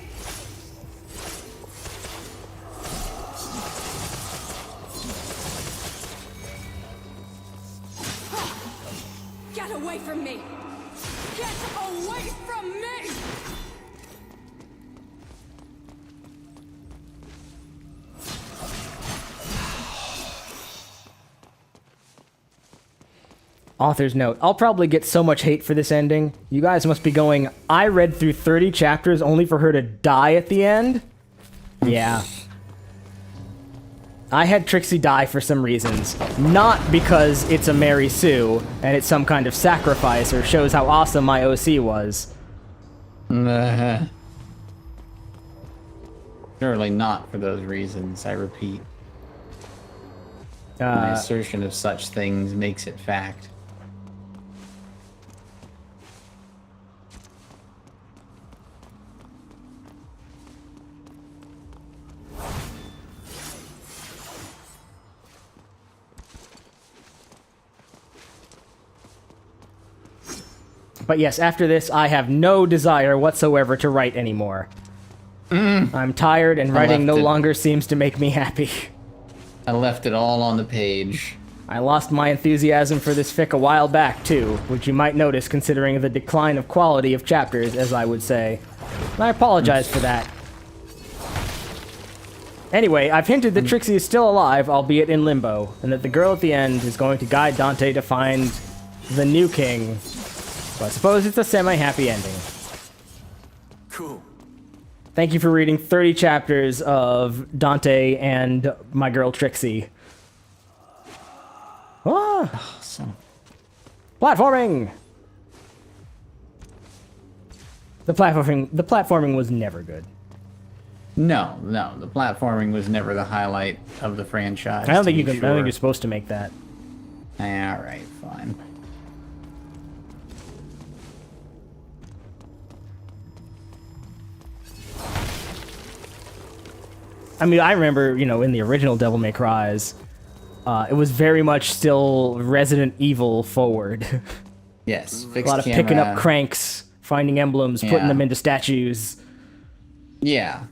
Get away from me! Get away from me! Author's note. I'll probably get so much hate for this ending. You guys must be going, I read through 30 chapters only for her to die at the end? Yeah. I had Trixie die for some reasons. Not because it's a Mary Sue, and it's some kind of sacrifice, or shows how awesome my OC was. Surely not for those reasons, I repeat. My assertion of such things makes it fact. But yes, after this, I have no desire whatsoever to write anymore. I'm tired, and writing no longer seems to make me happy. I left it all on the page. I lost my enthusiasm for this fic a while back, too, which you might notice considering the decline of quality of chapters, as I would say. And I apologize for that. Anyway, I've hinted that Trixie is still alive, albeit in limbo, and that the girl at the end is going to guide Dante to find the new king. So I suppose it's a semi-happy ending. Cool. Thank you for reading 30 chapters of Dante and my girl Trixie. Ah! Awesome. Platforming! The platforming was never good. No, the platforming was never the highlight of the franchise. I don't think I don't think you're supposed to make that. Alright, fine. I mean, I remember, in the original Devil May Cry's, it was very much still Resident Evil forward. Yes, a lot of picking up cranks, finding emblems, putting them into statues. Yeah.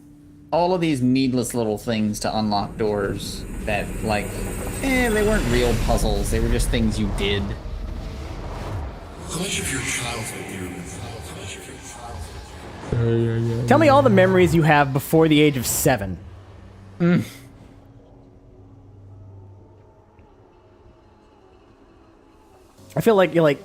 All of these needless little things to unlock doors that, they weren't real puzzles. They were just things you did. How much of your childhood do you remember? How much of your childhood? Tell me all the memories you have before the age of 7. I feel like you're like,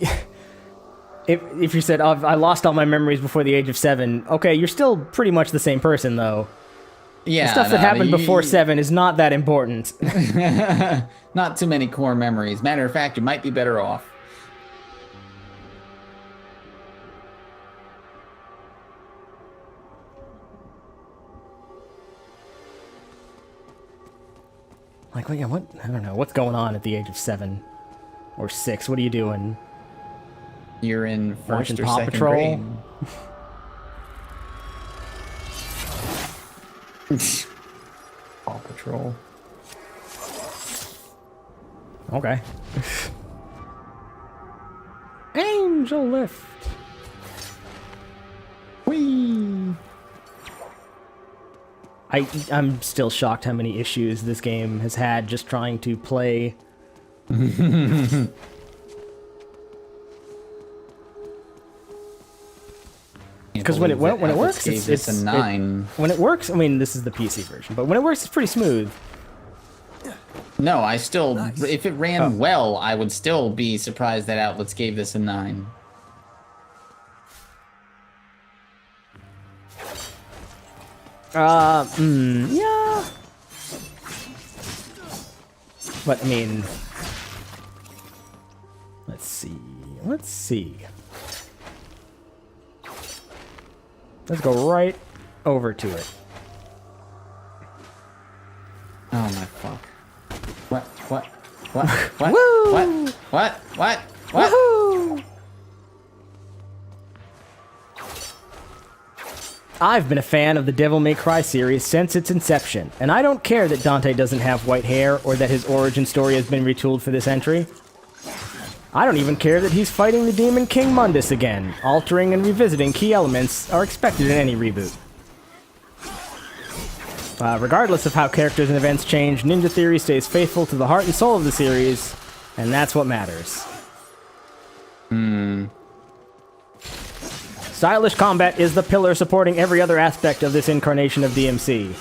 if you said, oh, I lost all my memories before the age of 7, okay, you're still pretty much the same person, though. Yeah, the stuff that happened before 7 is not that important. Not too many core memories. Matter of fact, you might be better off. Like, yeah, what? I don't know. What's going on at the age of 7 or 6? What are you doing? You're in first or Paw second Patrol? grade. Paw Patrol. Okay. Angel lift. Whee! I'm still shocked how many issues this game has had just trying to play. Because when it works, it's a 9. When it works, I mean, this is the PC version, but when it works, it's pretty smooth. No, I still, if it ran well, I would still be surprised that Outlets gave this a 9. Yeah. But I mean, let's see. Let's go right over to it. Oh my fuck. What? Woo! What? Woohoo! I've been a fan of the Devil May Cry series since its inception, and I don't care that Dante doesn't have white hair or that his origin story has been retooled for this entry. I don't even care that he's fighting the Demon King Mundus again. Altering and revisiting key elements are expected in any reboot. Regardless of how characters and events change, Ninja Theory stays faithful to the heart and soul of the series, and that's what matters. Stylish combat is the pillar supporting every other aspect of this incarnation of DMC.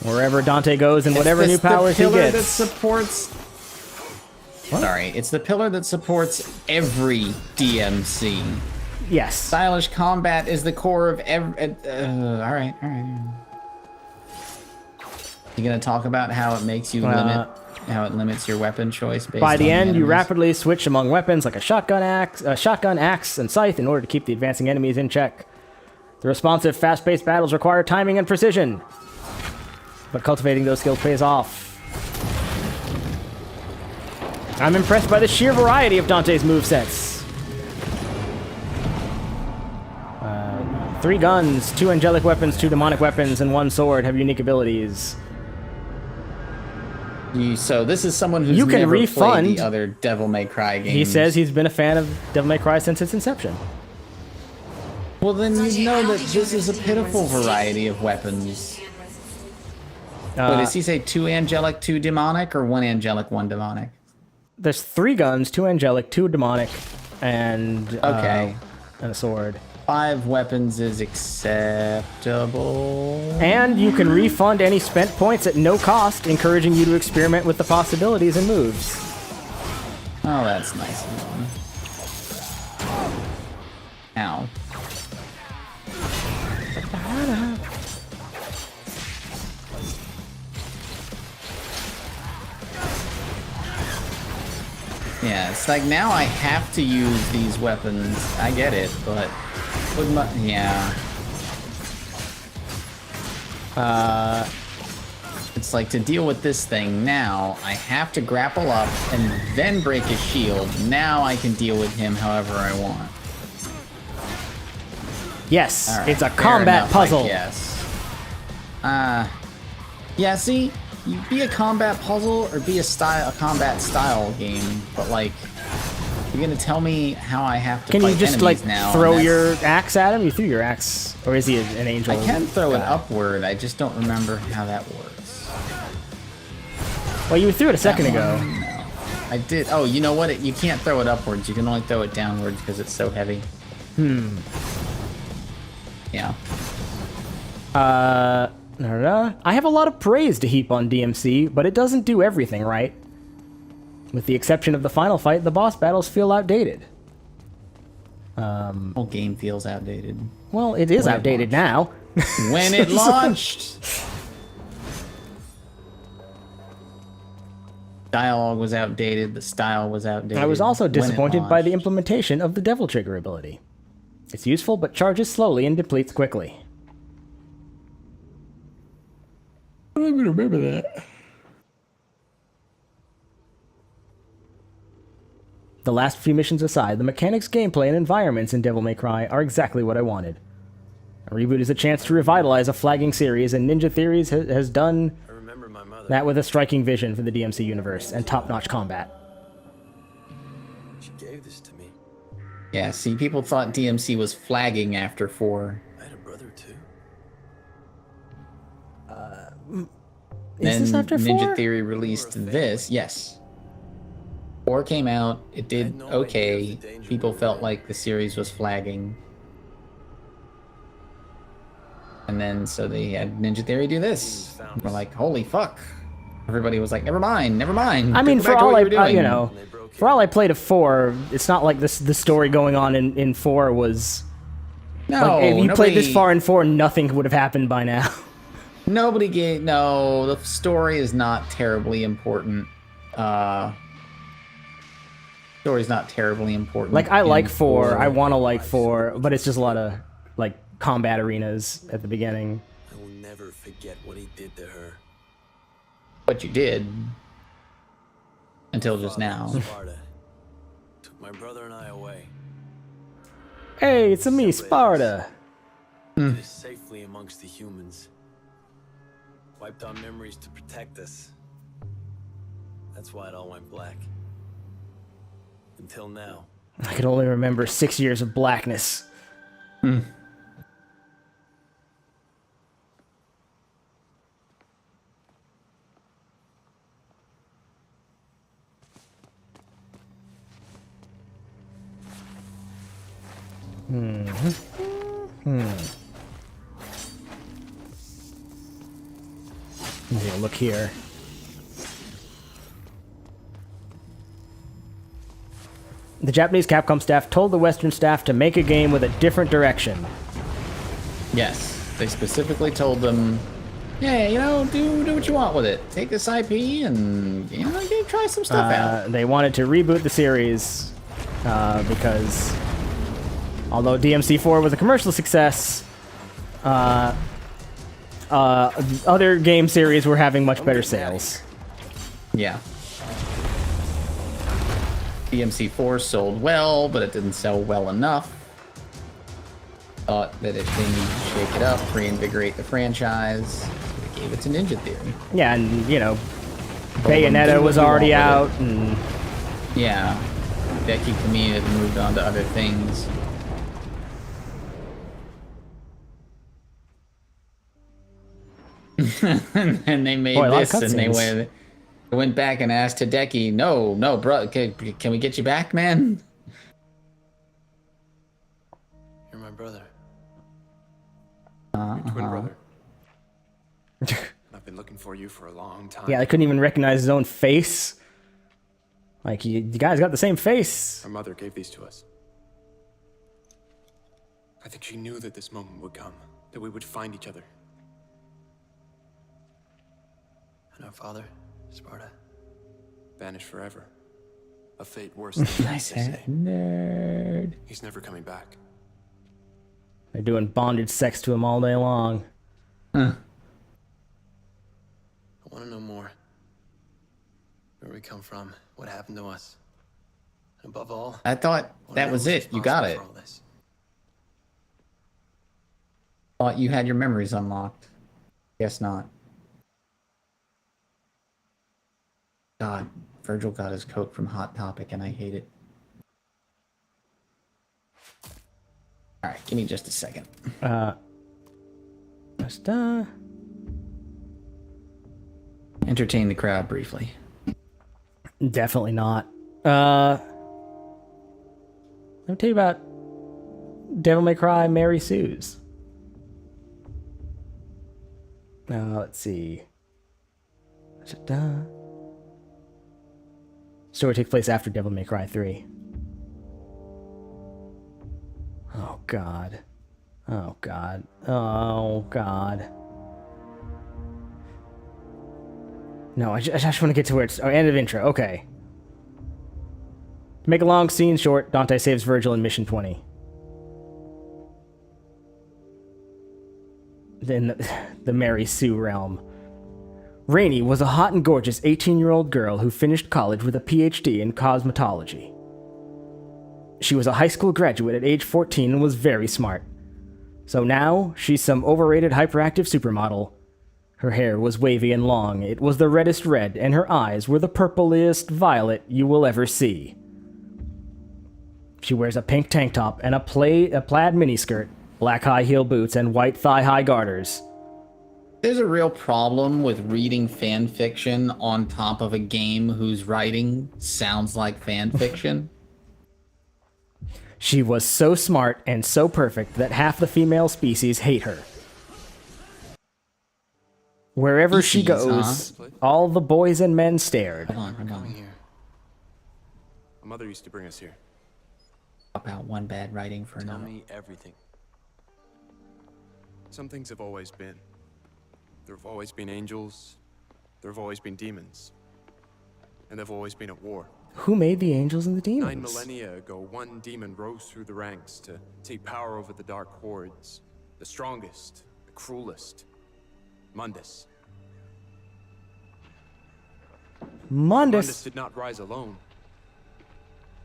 Wherever Dante goes and whatever new powers he gets. That supports... What? Sorry, it's the pillar that supports every DMC. Yes. Stylish combat is the core of every... alright. You gonna talk about how it makes you limits your weapon choice based by the end, enemies? you rapidly switch among weapons like a shotgun, axe, and scythe in order to keep the advancing enemies in check. The responsive, fast-paced battles require timing and precision, but cultivating those skills pays off. I'm impressed by the sheer variety of Dante's movesets. 3 guns, 2 angelic weapons, 2 demonic weapons, and 1 sword have unique abilities. So this is someone who's never played the other Devil May Cry games. He says he's been a fan of Devil May Cry since its inception. Well, then you know that this is a pitiful variety of weapons. But does he say 2 angelic, 2 demonic, or 1 angelic, 1 demonic? There's 3 guns, 2 angelic, 2 demonic, and and a sword. 5 weapons is acceptable. And you can refund any spent points at no cost, encouraging you to experiment with the possibilities and moves. Oh, that's nice. Ow. Yeah, it's like now I have to use these weapons. I get it, but with my, it's like to deal with this thing now, I have to grapple up and then break his shield. Now I can deal with him however I want. Yes, Right, it's a combat puzzle. Yes. Yeah, see, you be a combat puzzle or be a combat style game, but like, you're gonna tell me how I have to Can fight you just enemies like now, throw your axe at him? You threw your axe, or is he an angel? I can throw it upward. I just don't remember how that works. Well, you threw it a second ago. No. I did. Oh, you know what? You can't throw it upwards. You can only throw it downwards because it's so heavy. Yeah. I have a lot of praise to heap on DMC, but it doesn't do everything right. With the exception of the final fight, the boss battles feel outdated. Whole game feels outdated. Well, it is outdated now. When it launched! Dialogue was outdated, the style was outdated. I was also when it disappointed by the launched. implementation of the Devil Trigger ability. It's useful, but charges slowly and depletes quickly. I don't even remember that. The last few missions aside, the mechanics, gameplay, and environments in Devil May Cry are exactly what I wanted. A reboot is a chance to revitalize a flagging series, and Ninja Theories has done that with a striking vision for the DMC universe and top-notch combat. She gave this to me. Yeah, see, people thought DMC was flagging after 4. I had a brother too. Is this after 4? Ninja Theory released this. Yes. 4 came out. It did okay. People felt like the series was flagging. And then, so they had Ninja Theory do this. We're like, holy fuck. Everybody was like, never mind. I mean, for all for all I played of 4, it's not like the story going on in 4 was... No, like, if you played this far in 4, nothing would have happened by now. No, the story is not terribly important. Story's not terribly important. Like, I like 4, I want to like 4, but it's just a lot of, like, combat arenas at the beginning. I will never forget what he did to her. What you did. Until just now. Sparta took my brother and I away. Hey, it's me, Sparta. Live safely amongst the humans. Wiped our memories to protect us. That's why it all went black. Until now. I can only remember 6 years of blackness. Yeah, look here. The Japanese Capcom staff told the Western staff to make a game with a different direction. Yes, they specifically told them, yeah, you know, do what you want with it. Take this IP and, you know, try some stuff out. They wanted to reboot the series because although DmC 4 was a commercial success, other game series were having much better sales. Yeah. DmC 4 sold well, but it didn't sell well enough. Thought that if they need to shake it up, reinvigorate the franchise, they gave it to Ninja Theory. Yeah, and, you know, Bayonetta was already out, and... Yeah. Becky Camille had moved on to other things. And they made this, and they went back and asked Hideki, no, bro, can we get you back, man? You're my brother. Your twin brother. I've been looking for you for a long time. Yeah, I couldn't even recognize his own face. Like, you guys got the same face. Our mother gave these to us. I think she knew that this moment would come, that we would find each other. And our father, Sparta? Vanished forever. A fate worse than Nice nerd. He's never coming back. They're doing bondage sex to him all day long. Huh. I want to know more. Where we come from, what happened to us. And above all, I thought that was it. You got it. Thought you had your memories unlocked. Guess not. God, Virgil got his coat from Hot Topic and I hate it. Alright, give me just a second. Entertain the crowd briefly. Definitely not. Let me tell you about Devil May Cry Mary Sue's. Let's see. Story takes place after Devil May Cry 3. Oh god. Oh god. Oh god. No, I just want to get to where it's... Oh, end of intro. Okay. To make a long scene short, Dante saves Virgil in Mission 20. Then the Mary Sue realm. Rainey was a hot and gorgeous 18-year-old girl who finished college with a PhD in cosmetology. She was a high school graduate at age 14 and was very smart. So now, she's some overrated hyperactive supermodel. Her hair was wavy and long, it was the reddest red, and her eyes were the purpliest violet you will ever see. She wears a pink tank top and a plaid miniskirt, black high heel boots, and white thigh-high garters. There's a real problem with reading fan fiction on top of a game whose writing sounds like fan fiction. She was so smart and so perfect that half the female species hate her. Wherever she goes, all the boys and men stared. Hold on. My mother used to bring us here. About one bad writing for another. Tell me everything. Some things have always been. There have always been angels. There have always been demons. And they've always been at war. Who made the angels and the demons? 9 millennia ago, one demon rose through the ranks to take power over the dark hordes. The strongest, the cruelest. Mundus. Mundus did not rise alone.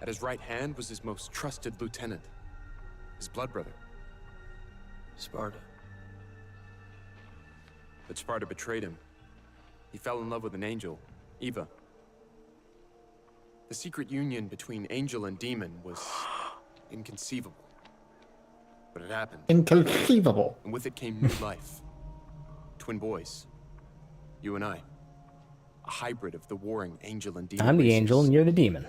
At his right hand was his most trusted lieutenant, his blood brother, Sparta. But Sparta betrayed him. He fell in love with an angel, Eva. The secret union between angel and demon was inconceivable. But it happened. Inconceivable. And with it came new life. Twin boys. You and I. A hybrid of the warring angel and demon. I'm the races. angel and you're the demon.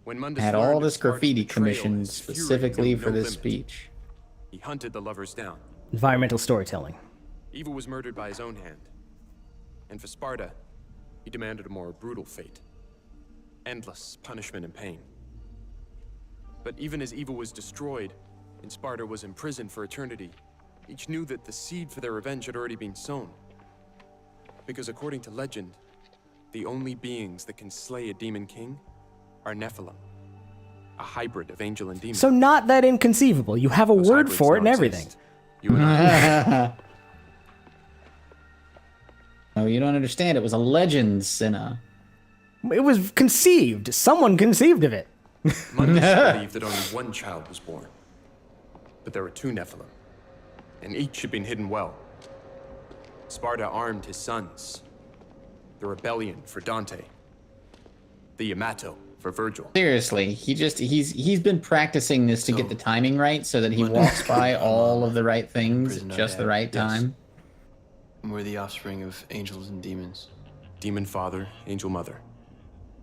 When Mundus Had learned all of this Sparta's graffiti betrayal, commissioned his fury specifically knew for no this limit. speech. He hunted the lovers down. Environmental storytelling. Eva was murdered by his own hand. And for Sparta, he demanded a more brutal fate. Endless punishment and pain. But even as Eva was destroyed, and Sparta was imprisoned for eternity, each knew that the seed for their revenge had already been sown. Because according to legend, the only beings that can slay a demon king are Nephilim. A hybrid of angel and demon. So not that inconceivable. You have a Those word hybrids for it and don't everything. exist. You and I. Oh, you don't understand. It was a legend, Cinna. It was conceived. Someone conceived of it. Mundus believed that only one child was born. But there were two Nephilim. And each had been hidden well. Sparta armed his sons. The rebellion for Dante. The Yamato for Virgil. Seriously, he's been practicing this to get the timing right so that he walks by all of the right things at just the right time. And we're the offspring of angels and demons. Demon father, angel mother.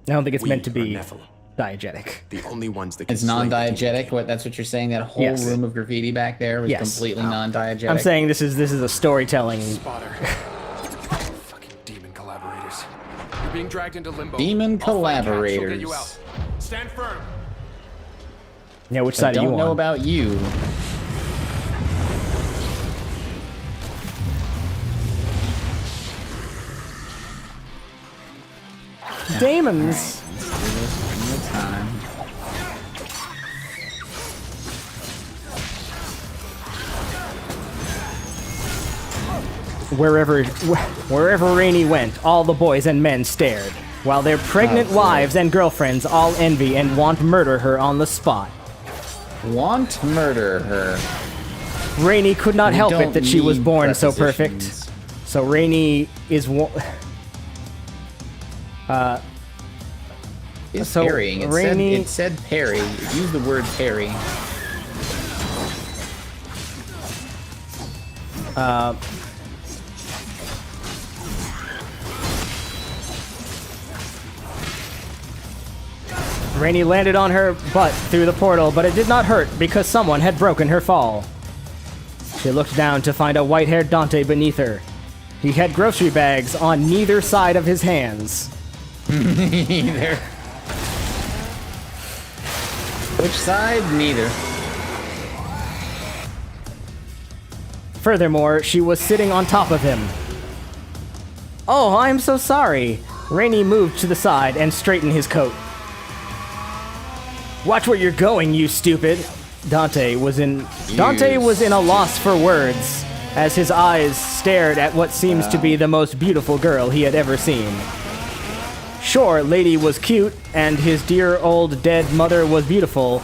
I don't think it's meant to are be Nephilim. diegetic. The only ones that can It's slay the demon non-diegetic. king. What? That's what you're saying. That whole Yes. room of graffiti back there was Yes. completely non-diegetic. I'm saying this is a storytelling. Spotter. Fucking demon collaborators. You're being dragged into limbo. Demon I'll find Kat, she'll get you collaborators. out. Stand firm. Yeah, which I side are you don't know on? about you. Demons. Wherever Rainey went, all the boys and men stared, while their pregnant wives and girlfriends all envy and want murder her on the spot. Want murder her. Rainey could not We help it don't that she was need born so perfect. prepositions. So Rainey is It's so parrying. It said parry. It used the word parry. Rainey landed on her butt through the portal, but it did not hurt because someone had broken her fall. She looked down to find a white-haired Dante beneath her. He had grocery bags on neither side of his hands. Neither. Which side? Neither. Furthermore, she was sitting on top of him. Oh, I'm so sorry. Rainey moved to the side and straightened his coat. Watch where you're going, you stupid. Dante was in a loss for words as his eyes stared at what seems to be the most beautiful girl he had ever seen. Sure, Lady was cute and his dear old dead mother was beautiful,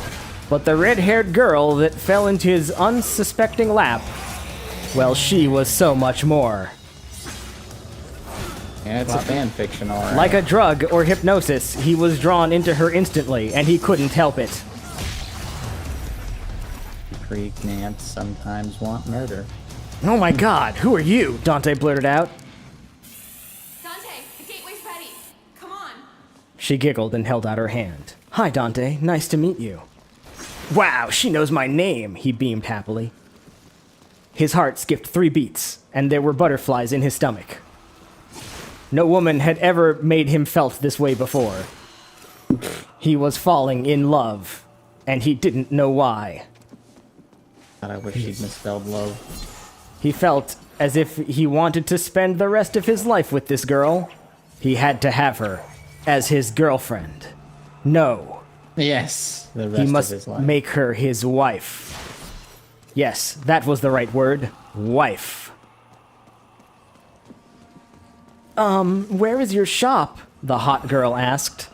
but the red-haired girl that fell into his unsuspecting lap, well, she was so much more. Yeah, it's a fan fiction, all right. Like a drug or hypnosis, he was drawn into her instantly, and he couldn't help it. Creek Nance sometimes want murder. Oh my god, who are you? Dante blurted out. Dante, the gateway's ready. Come on. She giggled and held out her hand. Hi, Dante. Nice to meet you. Wow, she knows my name, he beamed happily. His heart skipped 3 beats, and there were butterflies in his stomach. No woman had ever made him felt this way before. He was falling in love, and he didn't know why. God, I wish he'd misspelled love. He felt as if he wanted to spend the rest of his life with this girl. He had to have her as his girlfriend. No. Yes, the rest He must of his life. make her his wife. Yes, that was the right word. Wife. Where is your shop? The hot girl asked.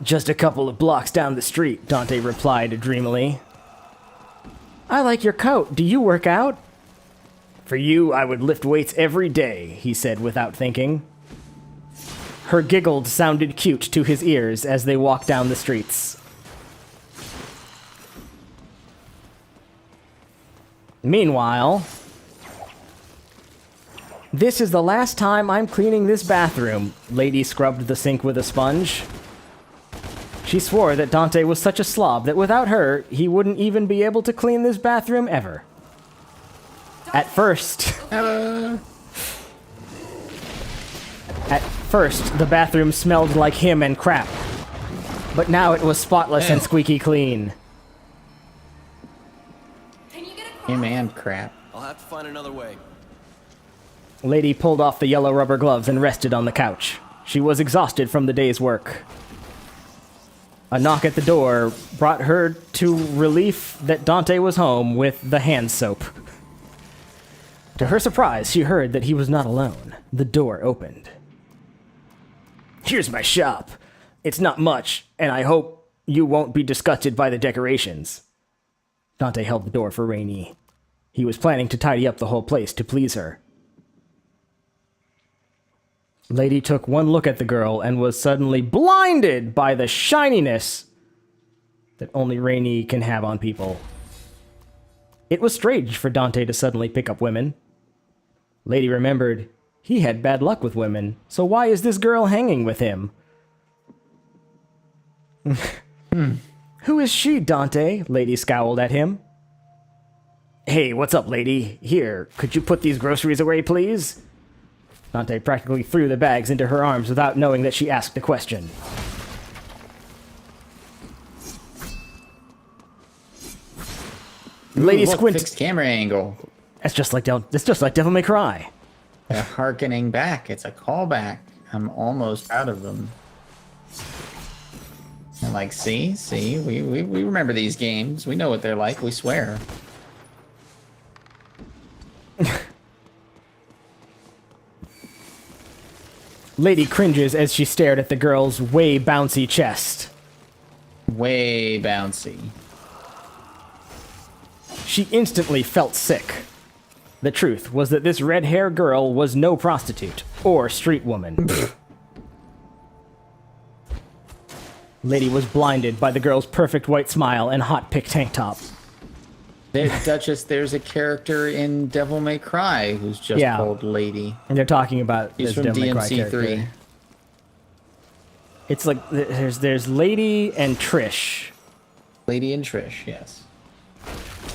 Just a couple of blocks down the street, Dante replied dreamily. I like your coat. Do you work out? For you, I would lift weights every day, he said without thinking. Her giggle sounded cute to his ears as they walked down the streets. Meanwhile, this is the last time I'm cleaning this bathroom. Lady scrubbed the sink with a sponge. She swore that Dante was such a slob that without her, he wouldn't even be able to clean this bathroom ever. At first, the bathroom smelled like him and crap. But now it was spotless and squeaky clean. Him and crap. I'll have to find another way. Lady pulled off the yellow rubber gloves and rested on the couch. She was exhausted from the day's work. A knock at the door brought her to relief that Dante was home with the hand soap. To her surprise, she heard that he was not alone. The door opened. Here's my shop. It's not much, and I hope you won't be disgusted by the decorations. Dante held the door for Rainey. He was planning to tidy up the whole place to please her. Lady took one look at the girl and was suddenly blinded by the shininess that only Rainey can have on people. It was strange for Dante to suddenly pick up women. Lady remembered he had bad luck with women, so why is this girl hanging with him? Who is she, Dante? Lady scowled at him. Hey, what's up, lady? Here, could you put these groceries away, please? Dante practically threw the bags into her arms without knowing that she asked a question. Lady squinted. Fixed camera angle. That's just like Devil May Cry. A harkening back. It's a callback. I'm almost out of them. And like, see, we remember these games. We know what they're like. We swear. Lady cringes as she stared at the girl's way bouncy chest. Way bouncy. She instantly felt sick. The truth was that this red-haired girl was no prostitute or street woman. Lady was blinded by the girl's perfect white smile and hot pink tank top. Duchess, there's a character in Devil May Cry who's just called Lady. And they're talking about He's this from Devil May Cry DmC character. 3. It's like there's Lady and Trish. Lady and Trish, yes.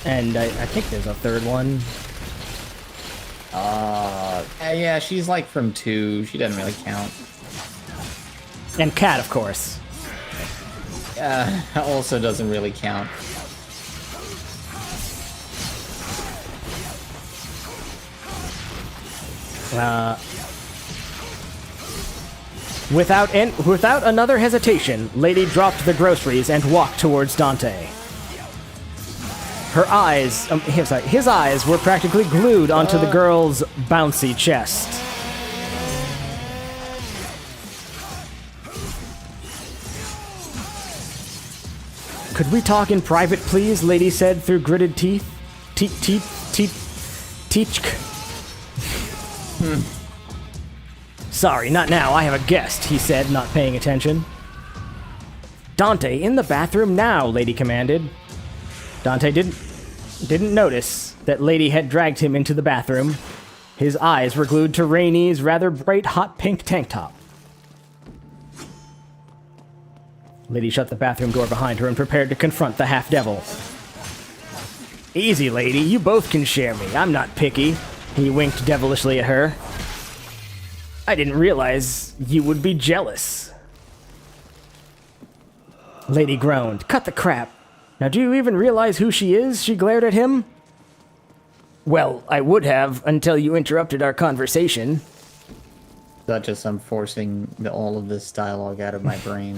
And I think there's a third one. Yeah, she's like from 2. She doesn't really count. And Cat, of course. Also doesn't really count. Without another hesitation, Lady dropped the groceries and walked towards Dante. Her eyes, his eyes were practically glued onto the girl's bouncy chest. Could we talk in private, please? Lady said through gritted teeth. Teach. Sorry, not now. I have a guest, he said, not paying attention. Dante, in the bathroom now, Lady commanded. Dante didn't notice that Lady had dragged him into the bathroom. His eyes were glued to Rainey's rather bright hot pink tank top. Lady shut the bathroom door behind her and prepared to confront the half-devil. Easy, lady. You both can share me. I'm not picky. He winked devilishly at her. I didn't realize you would be jealous. Lady groaned. Cut the crap. Now, do you even realize who she is? She glared at him. Well, I would have until you interrupted our conversation. Duchess, I'm forcing all of this dialogue out of my brain.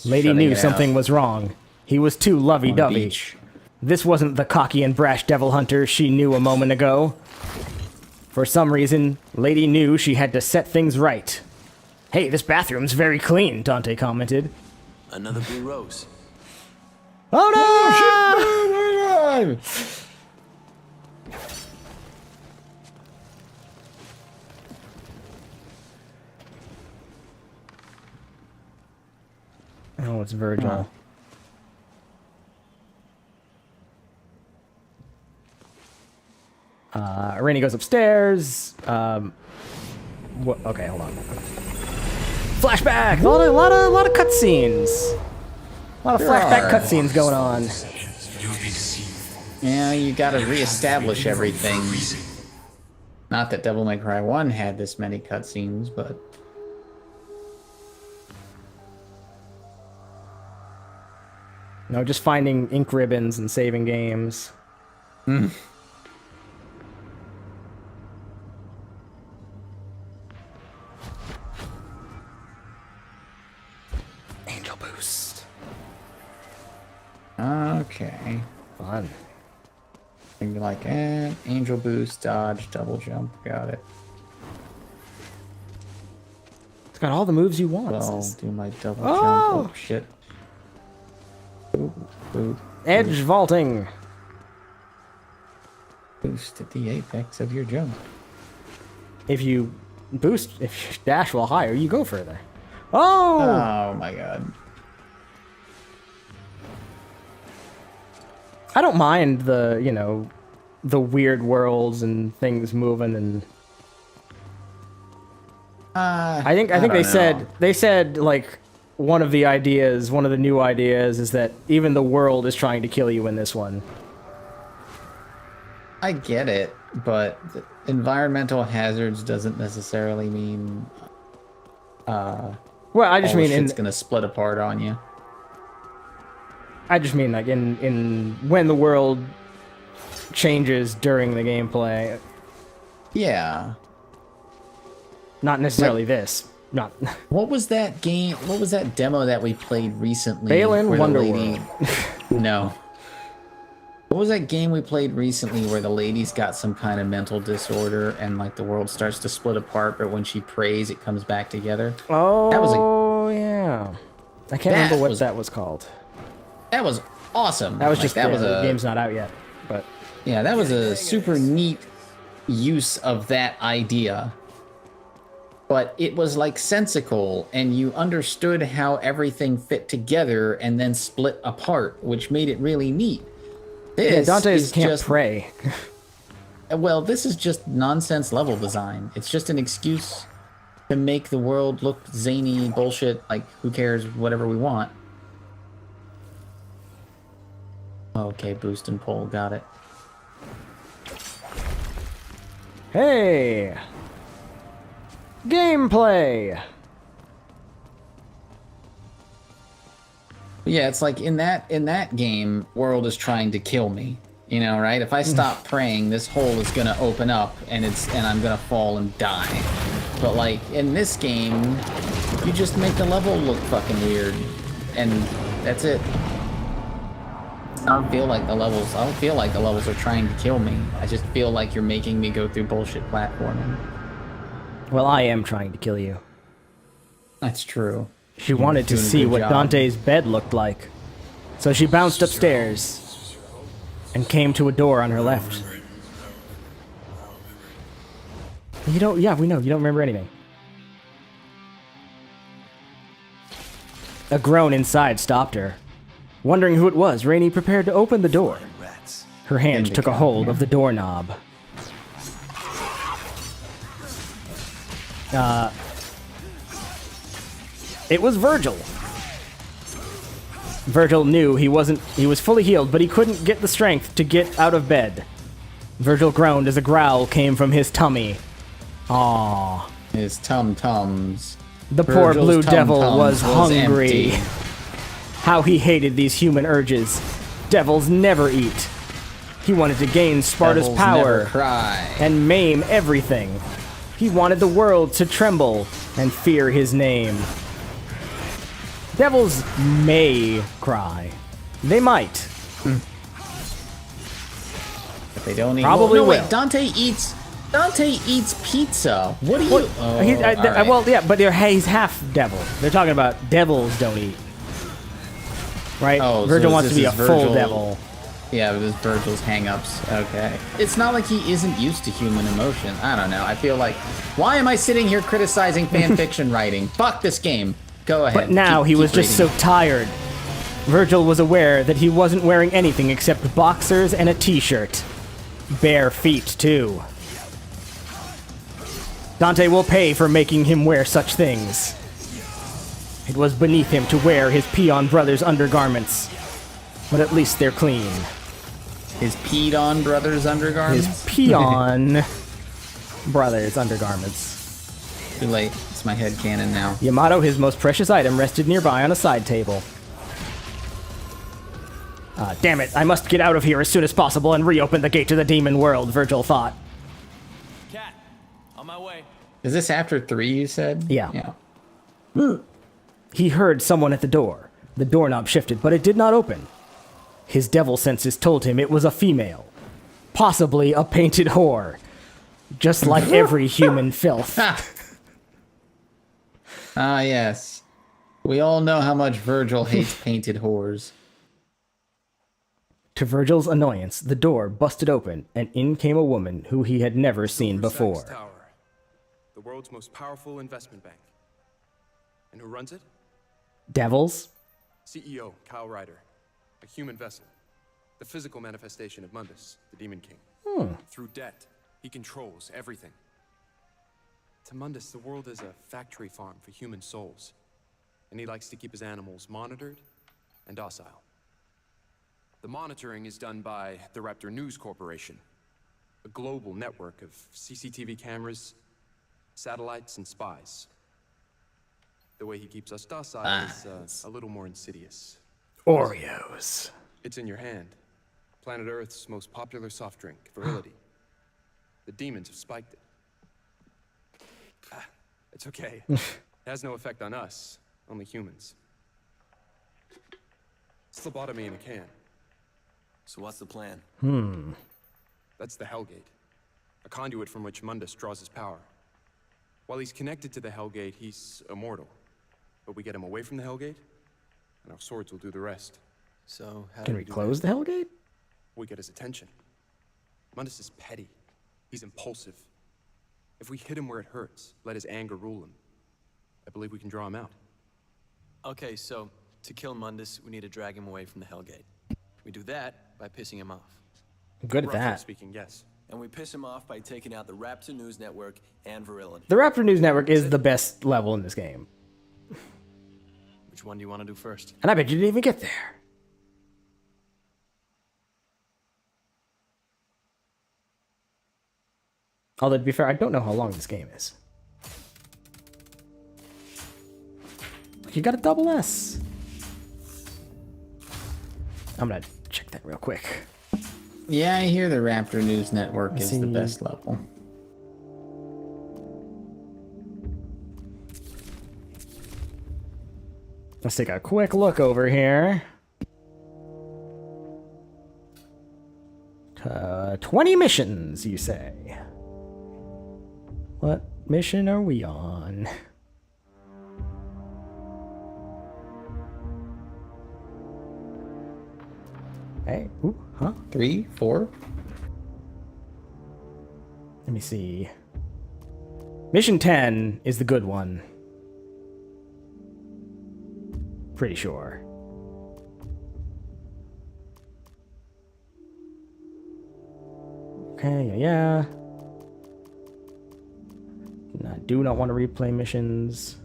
Lady knew something was wrong. He was too lovey-dovey. This wasn't the cocky and brash devil hunter she knew a moment ago. For some reason, Lady knew she had to set things right. Hey, this bathroom's very clean, Dante commented. Another blue rose. Oh no! time! Oh, it's Virgil. Rainey goes upstairs. Okay, hold on. Flashback! A lot of cutscenes. A lot of flashback cutscenes going on. Yeah, you gotta reestablish everything. Not that Devil May Cry 1 had this many cutscenes, but... No, just finding ink ribbons and saving games. Angel boost. Okay. Fun. And you're like, angel boost, dodge, double jump. Got it. It's got all the moves you want. I'll do my double jump. Oh, shit. Ooh. Edge vaulting. Boost at the apex of your jump. If you dash while higher, you go further. Oh! Oh my god. I don't mind the weird worlds and things moving and. I think they said like one of the new ideas is that even the world is trying to kill you in this one. I get it, but environmental hazards doesn't necessarily mean well, I just mean it's gonna split apart on you. I just mean like in when the world changes during the gameplay. Yeah. Not necessarily this. Not. What was that game? What was that demo that we played recently? Balin Wonderworld. No. What was that game we played recently where the lady's got some kind of mental disorder and like the world starts to split apart, but when she prays, it comes back together? Oh, yeah. I can't remember what that was called. That was awesome. That was just the game's not out yet, but yeah, that was a super neat use of that idea. But it was like sensical, and you understood how everything fit together and then split apart, which made it really neat. This Dante can't pray. Well, this is just nonsense level design. It's just an excuse to make the world look zany bullshit. Like, who cares? Whatever we want. Okay, boost and pull. Got it. Hey! Gameplay! Yeah, it's like in that game, world is trying to kill me. You know, right? If I stop praying, this hole is gonna open up and I'm gonna fall and die. But like in this game, you just make the level look fucking weird. And that's it. I don't feel like the levels are trying to kill me. I just feel like you're making me go through bullshit platforming. Well, I am trying to kill you. That's true. She wanted to see what Dante's bed looked like. So she bounced upstairs and came to a door on her left. We know, you don't remember anything. A groan inside stopped her. Wondering who it was, Rainey prepared to open the door. Her hand took a hold of the doorknob. It was Virgil. Virgil knew he was fully healed, but he couldn't get the strength to get out of bed. Virgil groaned as a growl came from his tummy. Aww. His tum-tums. The poor blue devil was hungry. How he hated these human urges. Devils never eat. He wanted to gain Sparta's power and maim everything. He wanted the world to tremble and fear his name. Devils may cry. They might. But they don't eat. Probably will. Wait, Dante eats pizza. What do you? Well, yeah, but he's half devil. They're talking about devils don't eat. Right? Oh, Virgil so wants to be a full devil. Yeah, it was Virgil's hang-ups. Okay. It's not like he isn't used to human emotion. I don't know. I feel like, why am I sitting here criticizing fan fiction writing? Fuck this game. Go ahead. But now he was just so tired. Virgil was aware that he wasn't wearing anything except boxers and a t-shirt. Bare feet, too. Dante will pay for making him wear such things. It was beneath him to wear his peon brother's undergarments. But at least they're clean. His peed-on brother's undergarments? His peon brother's undergarments. Too late. It's my headcanon now. Yamato, his most precious item, rested nearby on a side table. Damn it, I must get out of here as soon as possible and reopen the gate to the demon world, Virgil thought. Cat, on my way. Is this after 3, you said? Yeah. He heard someone at the door. The doorknob shifted, but it did not open. His devil senses told him it was a female. Possibly a painted whore. Just like every human filth. Yes. We all know how much Virgil hates painted whores. To Virgil's annoyance, the door busted open, and in came a woman who he had never seen before. Tower, the world's most powerful investment bank. And who runs it? Devils? CEO, Kyle Ryder. A human vessel. The physical manifestation of Mundus, the Demon King. Through debt, he controls everything. To Mundus, the world is a factory farm for human souls. And he likes to keep his animals monitored and docile. The monitoring is done by the Raptor News Corporation, a global network of CCTV cameras, satellites, and spies. The way he keeps us docile is a little more insidious. Oreos. It's in your hand. Planet Earth's most popular soft drink, virility. The demons have spiked it. It's okay. It has no effect on us, only humans. It's lobotomy in a can. So what's the plan? That's the Hellgate, a conduit from which Mundus draws his power. While he's connected to the Hellgate, he's immortal. But we get him away from the Hellgate, and our swords will do the rest. So how Can do we do close that? the Hellgate? We get his attention. Mundus is petty. He's impulsive. If we hit him where it hurts, let his anger rule him, I believe we can draw him out. Okay, so to kill Mundus, we need to drag him away from the Hellgate. We do that by pissing him off. Good at Roughly that. speaking, yes. And we piss him off by taking out the Raptor News Network and Virility. The Raptor News Network is the best level in this game. Which one do you want to do first? And I bet you didn't even get there. Although, to be fair, I don't know how long this game is. You got a double S. I'm gonna check that real quick. Yeah, I hear the Raptor News Network is the best level. Let's take a quick look over here. 20 missions, you say? What mission are we on? Hey, ooh, huh? 3, 4? Let me see. Mission 10 is the good one. Pretty sure. Okay, yeah. I do not want to replay missions.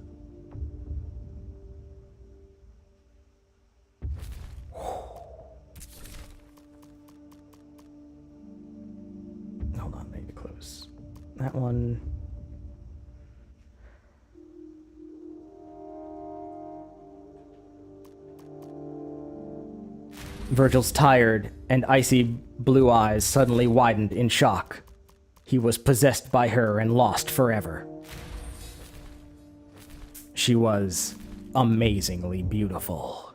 Hold on, I need to close that one. Virgil's tired and icy blue eyes suddenly widened in shock. He was possessed by her and lost forever. She was amazingly beautiful.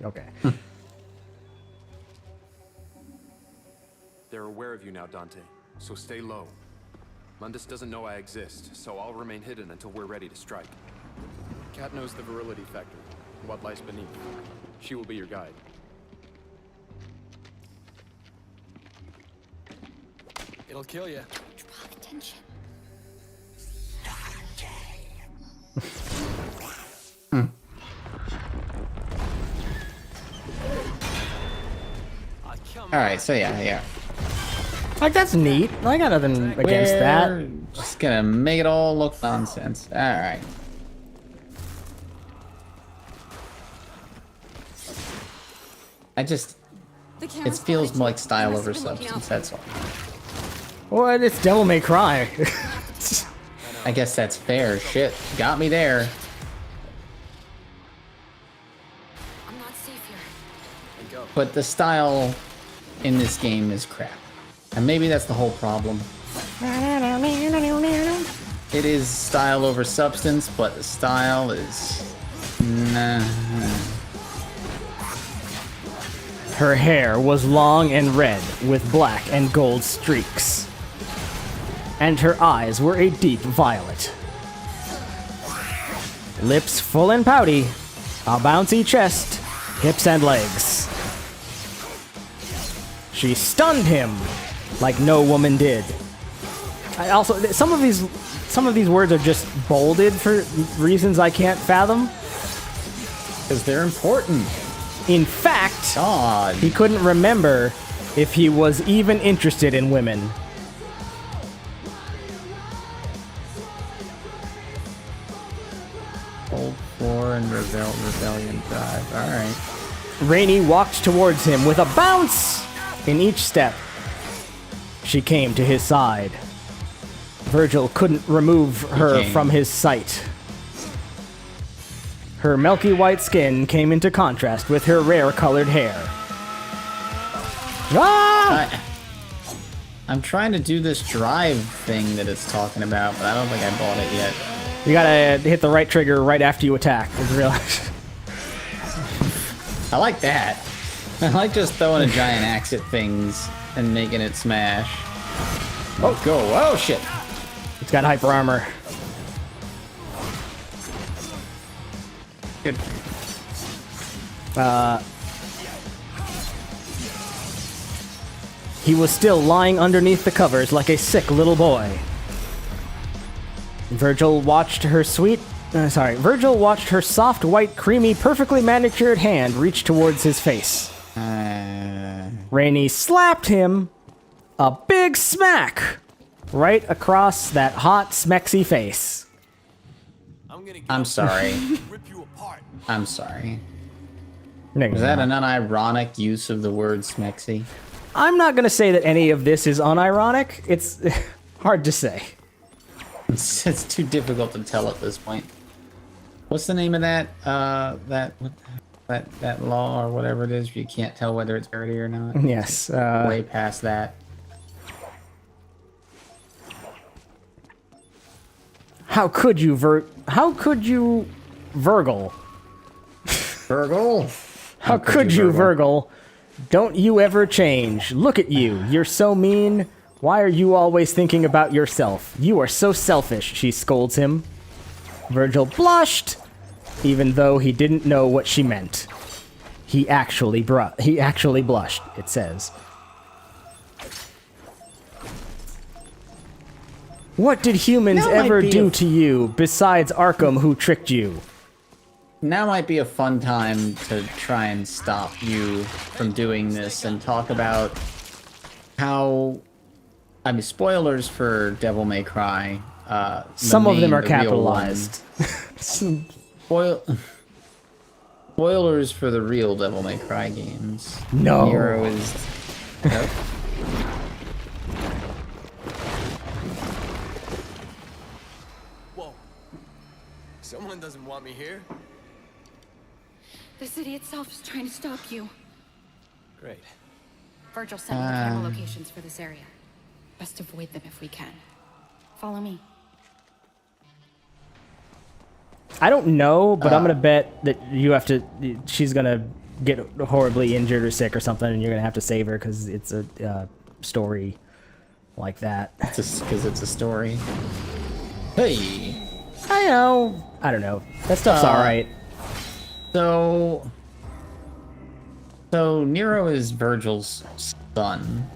Okay. They're aware of you now, Dante, so stay low. Mundus doesn't know I exist, so I'll remain hidden until we're ready to strike. Cat knows the virility factor, what lies beneath. She will be your guide. It'll kill you. Draw attention. Alright, so yeah. Like, that's neat. I got nothing against that. We're just gonna make it all look nonsense. Alright. It feels more like style over substance, that's all. Well, it's Devil May Cry. I guess that's fair. Shit, got me there. I'm not safe here. But the style in this game is crap. And maybe that's the whole problem. It is style over substance, but the style is... nah. Her hair was long and red, with black and gold streaks. And her eyes were a deep violet. Lips full and pouty, a bouncy chest, hips and legs. She stunned him like no woman did. I also, some of these words are just bolded for reasons I can't fathom. Because they're important. In fact, God. He couldn't remember if he was even interested in women. Cold Floor and Rebellion Drive. Alright. Rainey walked towards him with a bounce in each step. She came to his side. Virgil couldn't remove her from his sight. Her milky white skin came into contrast with her rare-colored hair. Ah! I'm trying to do this drive thing that it's talking about, but I don't think I bought it yet. You gotta hit the right trigger right after you attack. I like that. I like just throwing a giant axe at things and making it smash. Oh, go. Oh, shit. It's got hyper armor. Good. He was still lying underneath the covers like a sick little boy. Virgil watched her soft, white, creamy, perfectly manicured hand reach towards his face. Rainey slapped him a big smack right across that hot, smexy face. I'm sorry. I'm sorry. Was that an unironic use of the word smexy? I'm not gonna say that any of this is unironic. It's hard to say. It's too difficult to tell at this point. What's the name of that that law or whatever it is? You can't tell whether it's parody or not. Yes. Way past that. How could you, Virgil? Virgil? How could you, Virgil? Don't you ever change. Look at you. You're so mean. Why are you always thinking about yourself? You are so selfish, she scolds him. Virgil blushed, even though he didn't know what she meant. He actually blushed, it says. What did humans ever do to you besides Arkham, who tricked you? Now might be a fun time to try and stop you from doing this and talk about how... I mean, spoilers for Devil May Cry. Some of them are capitalized. Spoilers for the real Devil May Cry games. No. Nero is... Nope. Whoa. Someone doesn't want me here? The city itself is trying to stop you. Great. Virgil sent me the camera locations for this area. Best avoid them if we can. Follow me. I don't know, but I'm gonna bet that you have to. She's gonna get horribly injured or sick or something, and you're gonna have to save her because it's a story like that. Just because it's a story. Hey. I know. I don't know. That stuff's alright. So Nero is Virgil's son.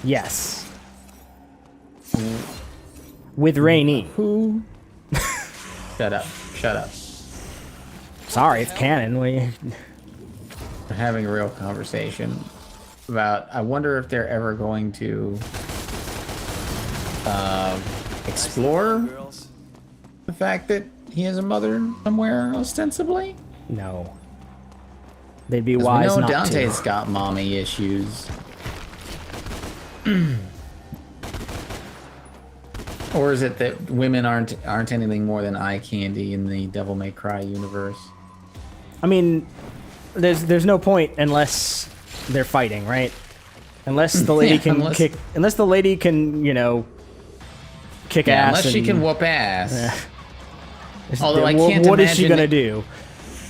Yes. With Rainey. Who? Shut up. Shut up. Sorry, it's canon. We're having a real conversation about, I wonder if they're ever going to explore the fact that he has a mother somewhere, ostensibly? No. They'd be wise we know not Dante's to. got mommy issues. Or is it that women aren't anything more than eye candy in the Devil May Cry universe? I mean, there's no point unless they're fighting, right? Unless the lady unless the lady can, you know, kick ass. Unless she can whoop ass. Although what is she gonna do?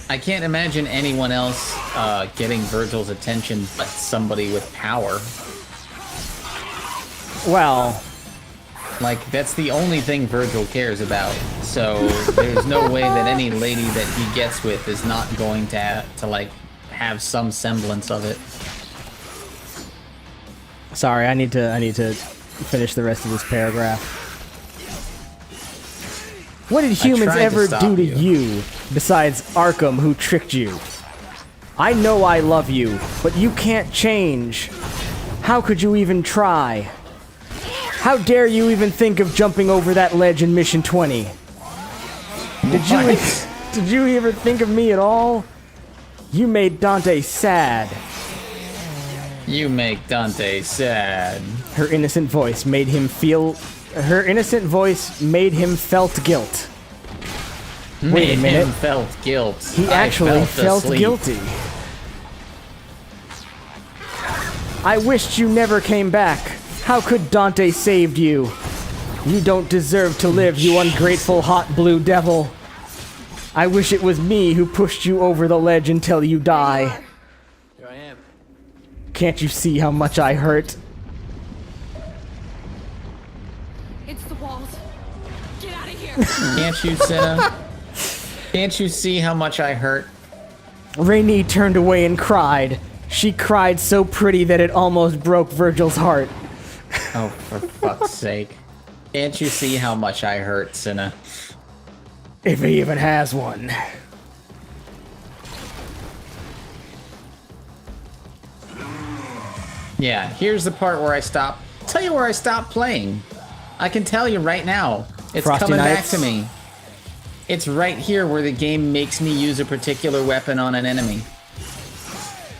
I can't imagine anyone else getting Virgil's attention but somebody with power. Well, like, that's the only thing Virgil cares about. So there's no way that any lady that he gets with is not going to like have some semblance of it. Sorry, I need to finish the rest of this paragraph. What did humans ever do to you besides Arkham, who tricked you? I know I love you, but you can't change. How could you even try? How dare you even think of jumping over that ledge in Mission 20? Did you ever think of me at all? You made Dante sad. You make Dante sad. Her innocent voice made him feel... Her innocent voice made him felt guilt. Wait a minute. Him felt guilt. He actually felt guilty. I wished you never came back. How could Dante saved you? You don't deserve to live, you ungrateful hot blue devil. I wish it was me who pushed you over the ledge until you die. Here I am. Can't you see how much I hurt? It's the walls. Get out of here. Can't you, Cinna? Can't you see how much I hurt? Rainey turned away and cried. She cried so pretty that it almost broke Virgil's heart. Oh, for fuck's sake. Can't you see how much I hurt, Cinna? If he even has one. Yeah, here's the part where I stop. Tell you where I stopped playing. I can tell you right now. It's Frosty coming Nights? back to me. It's right here where the game makes me use a particular weapon on an enemy.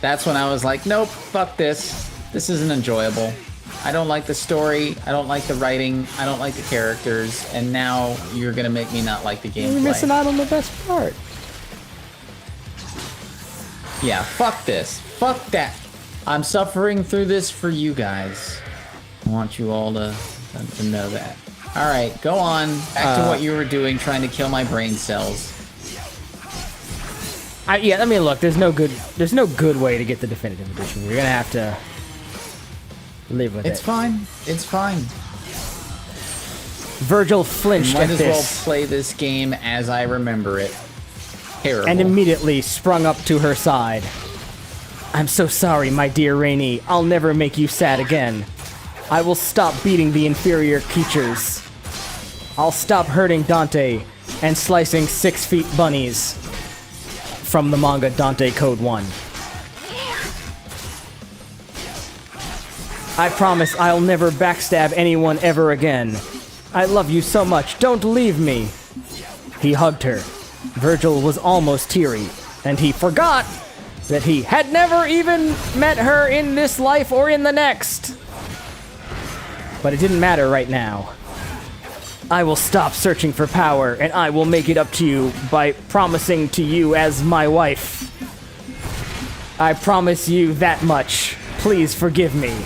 That's when I was like, nope, fuck this. This isn't enjoyable. I don't like the story, I don't like the writing, I don't like the characters, and now you're gonna make me not like the gameplay. You're missing out on the best part. Yeah, fuck this. Fuck that. I'm suffering through this for you guys. I want you all to know that. Alright, go on. Back to what you were doing, trying to kill my brain cells. Yeah, I mean, look, there's no good way to get the definitive edition. You're gonna have to live with it. It's fine. It's fine. Virgil flinched at Might as this. well play this game as I remember it. Terrible. And immediately sprung up to her side. I'm so sorry, my dear Rainey. I'll never make you sad again. I will stop beating the inferior creatures. I'll stop hurting Dante and slicing 6 feet bunnies. From the manga Dante Code 1. I promise I'll never backstab anyone ever again. I love you so much, don't leave me. He hugged her. Virgil was almost teary, and he forgot that he had never even met her in this life or in the next. But it didn't matter right now. I will stop searching for power, and I will make it up to you by promising to you as my wife. I promise you that much. Please forgive me.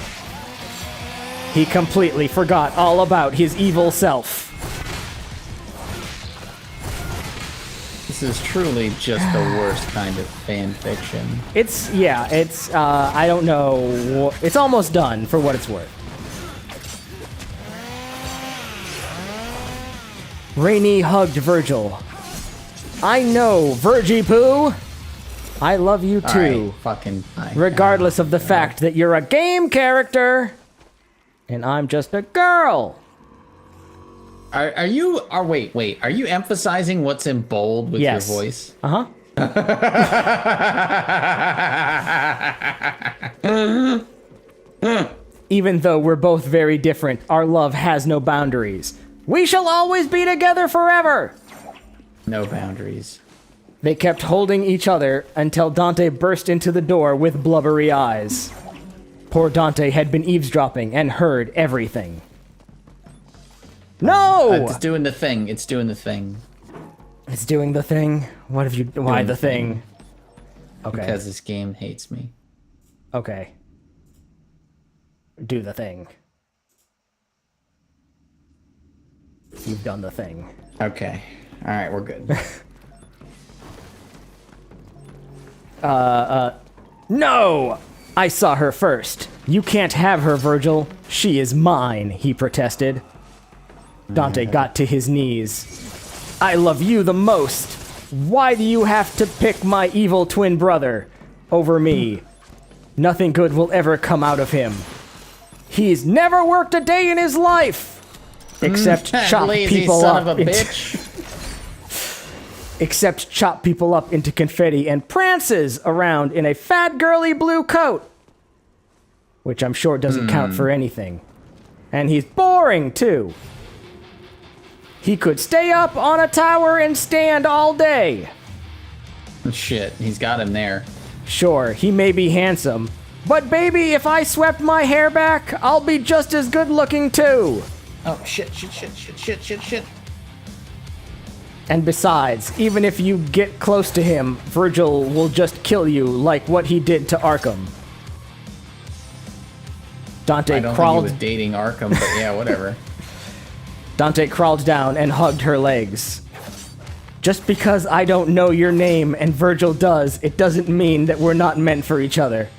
He completely forgot all about his evil self. This is truly just the worst kind of fan fiction. It's, I don't know. It's almost done for what it's worth. Rainey hugged Virgil. I know, Virgie Poo! I love you too. Right, fucking fine. Regardless of the fact that you're a game character, and I'm just a girl. Are you emphasizing what's in bold with your voice? Uh-huh. Even though we're both very different, our love has no boundaries. We shall always be together forever! No boundaries. They kept holding each other until Dante burst into the door with blubbery eyes. Poor Dante had been eavesdropping and heard everything. No! It's doing the thing. It's doing the thing. It's doing the thing? What have you... Why the thing? Okay. Because this game hates me. Okay. Do the thing. You've done the thing. Okay. Alright, we're good. No! I saw her first. You can't have her, Virgil. She is mine, he protested. Dante got to his knees. I love you the most. Why do you have to pick my evil twin brother over me? Nothing good will ever come out of him. He's never worked a day in his life! Except chop people up except chop people up into confetti and prances around in a fat girly blue coat. Which I'm sure doesn't count for anything. And he's boring, too. He could stay up on a tower and stand all day. Shit, he's got him there. Sure, he may be handsome, but baby, if I swept my hair back, I'll be just as good looking too. Oh, shit. And besides, even if you get close to him, Virgil will just kill you like what he did to Arkham. Dante I don't crawled. think he was dating Arkham, but yeah, whatever. Dante crawled down and hugged her legs. Just because I don't know your name and Virgil does, it doesn't mean that we're not meant for each other.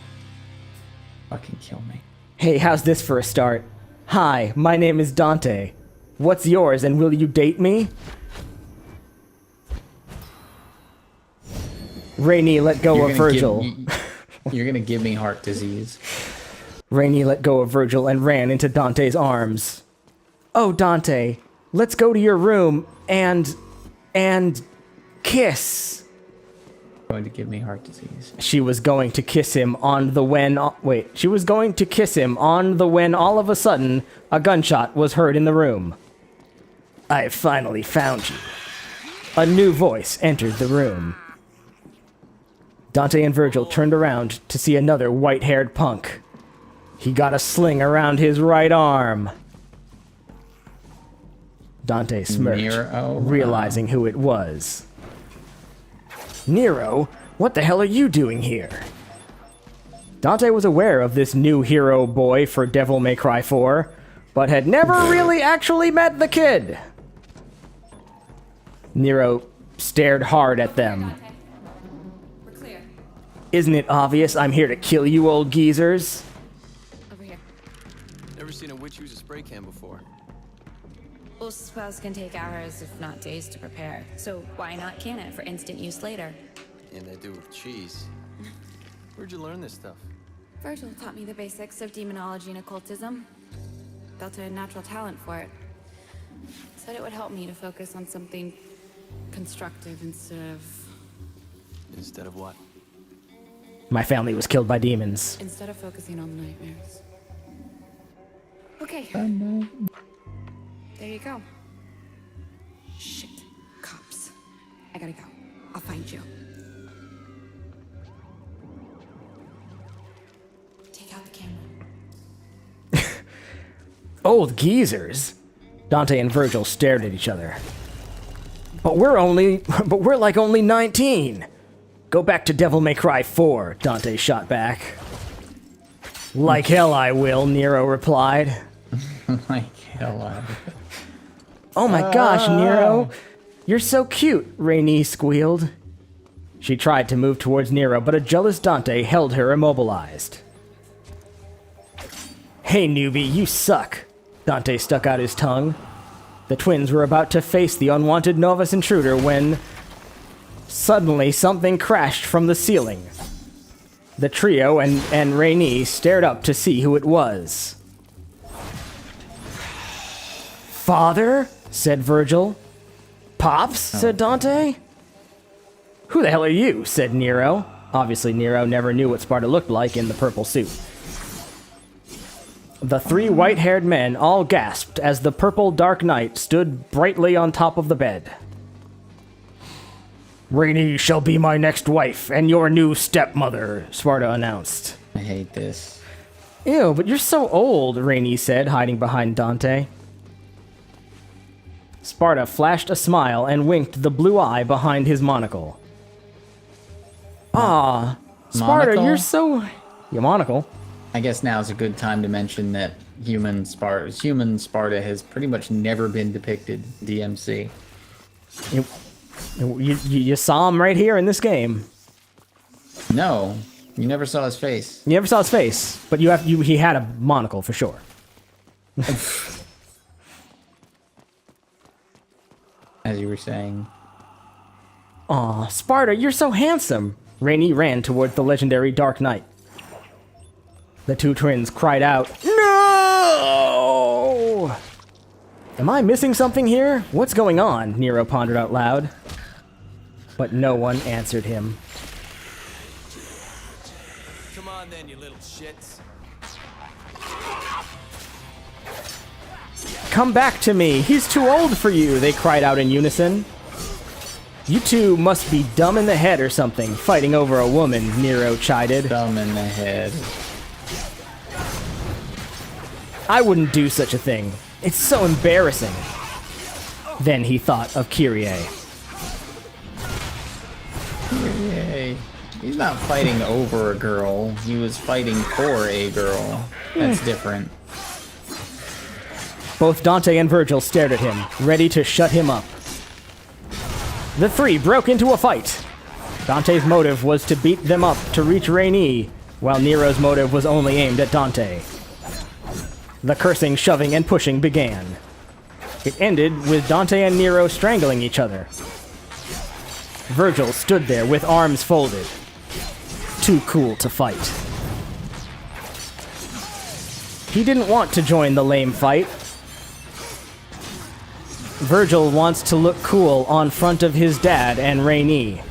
Fucking kill me. Hey, how's this for a start? Hi, my name is Dante. What's yours, and will you date me? Rainey let go of Virgil. You're gonna give me heart disease. Rainey let go of Virgil and ran into Dante's arms. Oh, Dante, let's go to your room and kiss. Going to give me heart disease. She was going to kiss him on the when... She was going to kiss him on the when all of a sudden a gunshot was heard in the room. I finally found you. A new voice entered the room. Dante and Virgil turned around to see another white-haired punk. He got a sling around his right arm. Dante smirked, Nero? realizing who it was. Nero, what the hell are you doing here? Dante was aware of this new hero boy for Devil May Cry 4, but had never really actually met the kid. Nero stared hard at them. We're clear. Isn't it obvious I'm here to kill you old geezers? Over here. Never seen a witch use a spray can before. Well, spells can take hours, if not days, to prepare. So why not can it for instant use later? And they do with cheese. Where'd you learn this stuff? Virgil taught me the basics of demonology and occultism. Built a natural talent for it. Said it would help me to focus on something constructive instead of... Instead of what? My family was killed by demons. Instead of focusing on the nightmares. Okay. There you go. Shit. Cops. I gotta go. I'll find you. Take out the camera. Old geezers. Dante and Virgil stared at each other. But we're like only 19. Go back to Devil May Cry 4, Dante shot back. Like hell I will, Nero replied. Like hell I will. Oh my gosh, Nero. You're so cute, Rainey squealed. She tried to move towards Nero, but a jealous Dante held her immobilized. Hey, newbie, you suck. Dante stuck out his tongue. The twins were about to face the unwanted novice intruder when suddenly something crashed from the ceiling. The trio and Rainey stared up to see who it was. Father? Said Virgil. Pops? Said Dante. Who the hell are you? Said Nero. Obviously, Nero never knew what Sparta looked like in the purple suit. The three white-haired men all gasped as the purple Dark Knight stood brightly on top of the bed. Rainey shall be my next wife and your new stepmother, Sparta announced. I hate this. Ew, but you're so old, Rainey said, hiding behind Dante. Sparta flashed a smile and winked the blue eye behind his monocle. Ah, Sparta, Monocle? you're so... Your monocle. I guess now is a good time to mention that human Sparta has pretty much never been depicted in DmC. You saw him right here in this game. No, you never saw his face. You never saw his face, but he had a monocle for sure. As you were saying. Aw, Sparta, you're so handsome. Rainey ran toward the legendary Dark Knight. The two twins cried out, "No!" Am I missing something here? What's going on? Nero pondered out loud. But no one answered him. Come on then, you little shits. Come back to me! He's too old for you! They cried out in unison. You two must be dumb in the head or something, fighting over a woman, Nero chided. Dumb in the head. I wouldn't do such a thing. It's so embarrassing. Then he thought of Kyrie. Kyrie. He's not fighting over a girl. He was fighting for a girl. That's different. Both Dante and Virgil stared at him, ready to shut him up. The three broke into a fight. Dante's motive was to beat them up to reach Rainey, while Nero's motive was only aimed at Dante. The cursing, shoving, and pushing began. It ended with Dante and Nero strangling each other. Virgil stood there with arms folded. Too cool to fight. He didn't want to join the lame fight. Virgil wants to look cool on front of his dad and Rainey.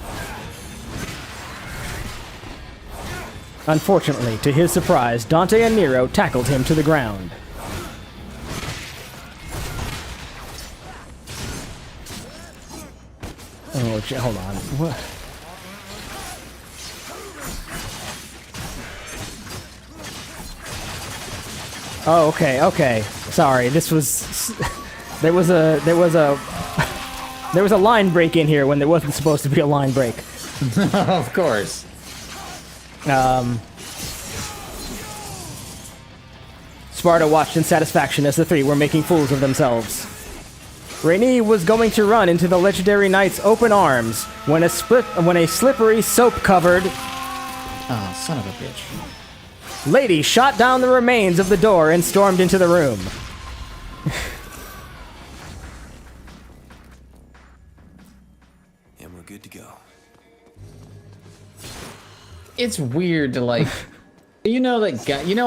Unfortunately, to his surprise, Dante and Nero tackled him to the ground. Oh, hold on. What? Oh, okay. Sorry, this was... There was a line break in here when there wasn't supposed to be a line break. Of course. Sparta watched in satisfaction as the three were making fools of themselves. Rainey was going to run into the legendary knight's open arms when a slippery, soap-covered... Oh, son of a bitch. Lady shot down the remains of the door and stormed into the room. And we're good to go. It's weird to like, you know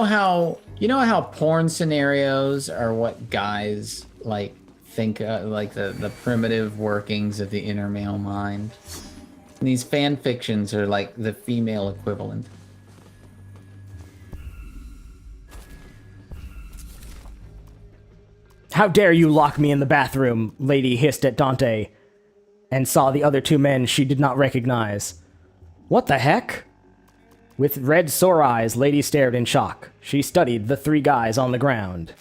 how porn scenarios are what guys like think like the primitive workings of the inner male mind. And these fan fictions are like the female equivalent. How dare you lock me in the bathroom, Lady hissed at Dante, and saw the other two men she did not recognize. What the heck? With red sore eyes, Lady stared in shock. She studied the three guys on the ground.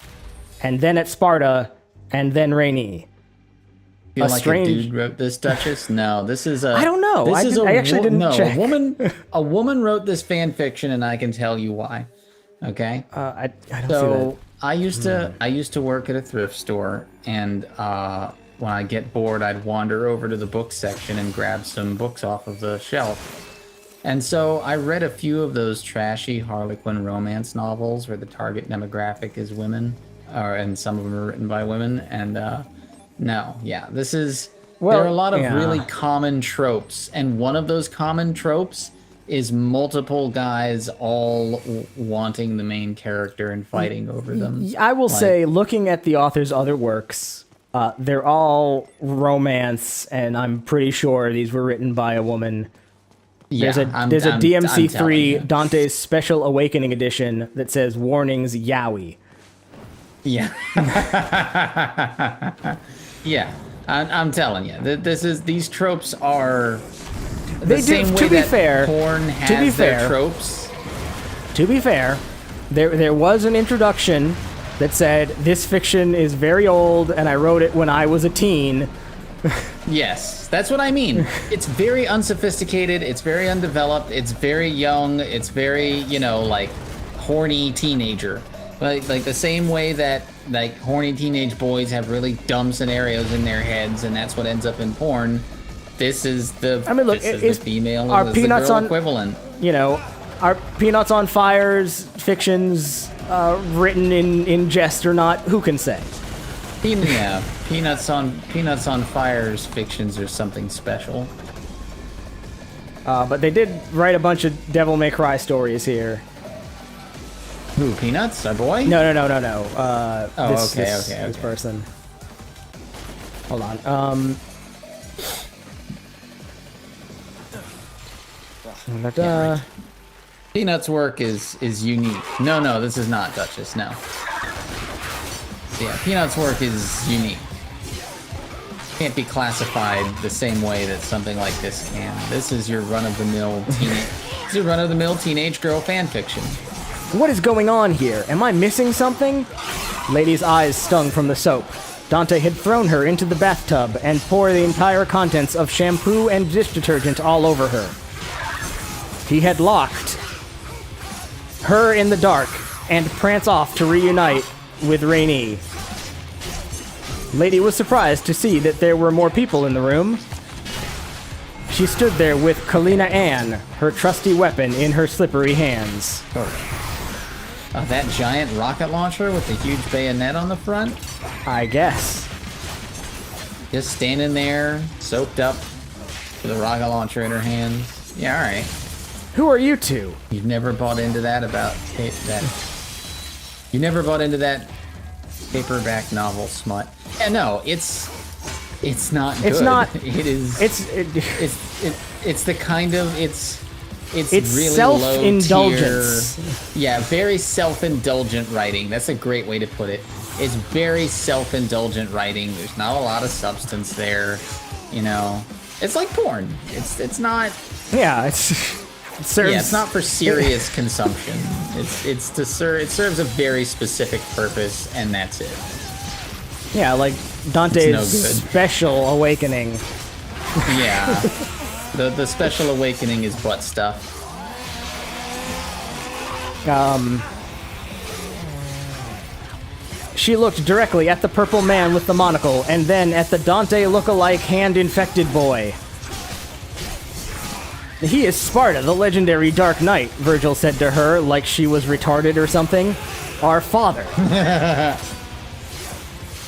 And then at Sparta, and then Rainey. Feel like a dude wrote this, Duchess? No, this is a... I don't know. I actually didn't check. A woman wrote this fan fiction, and I can tell you why. Okay? I don't see that. I used to work at a thrift store, and when I get bored, I'd wander over to the book section and grab some books off of the shelf. And so I read a few of those trashy Harlequin romance novels where the target demographic is women, and some of them are written by women. And No, yeah, this is... Well, there are a lot of yeah. really common tropes, and one of those common tropes is multiple guys all wanting the main character and fighting over them. I will say, looking at the author's other works, they're all romance, and I'm pretty sure these were written by a woman. Yeah, there's a DmC I'm 3 Dante's Special Awakening Edition that says warnings yaoi. Yeah. Yeah, I'm telling you, these tropes are the same way that porn has their tropes. To be fair, there was an introduction that said this fiction is very old and I wrote it when I was a teen. Yes, that's what I mean. It's very unsophisticated, it's very undeveloped, it's very young, it's very, like, horny teenager. Like the same way that, like, horny teenage boys have really dumb scenarios in their heads, and that's what ends up in porn. This is the, the female, our this is the Peanuts girl on, equivalent. Our Peanuts on Fire's fictions written in jest or not, who can say? Yeah, Peanuts on Fire's fictions are something special. But they did write a bunch of Devil May Cry stories here. Who, Peanuts? Our boy? No. This person. Hold on. Yeah, right. Peanuts' work is unique. No, this is not Duchess, no. Yeah, Peanuts' work is unique. Can't be classified the same way that something like this can. This is your run-of-the-mill teenage girl fan fiction. What is going on here? Am I missing something? Lady's eyes stung from the soap. Dante had thrown her into the bathtub and poured the entire contents of shampoo and dish detergent all over her. He had locked her in the dark and prance off to reunite with Rainey. Lady was surprised to see that there were more people in the room. She stood there with Kalina Ann, her trusty weapon in her slippery hands. That giant rocket launcher with the huge bayonet on the front? I guess. Just standing there, soaked up, with a rocket launcher in her hands. Yeah, alright. Who are you two? You've never bought into that You never bought into that paperback novel smut. Yeah, no, it's not good. It's not. It is. It's the kind of it's really self-indulgence. low tier. Yeah, very self-indulgent writing. That's a great way to put it. It's very self-indulgent writing. There's not a lot of substance there. It's like porn. It's not. Yeah, it serves. Yeah, it's not for serious consumption. It serves a very specific purpose, and that's it. Yeah, like Dante's Special Awakening. Yeah. The Special Awakening is butt stuff. She looked directly at the purple man with the monocle, and then at the Dante look-alike hand-infected boy. He is Sparta, the legendary Dark Knight, Virgil said to her, like she was retarded or something. Our father.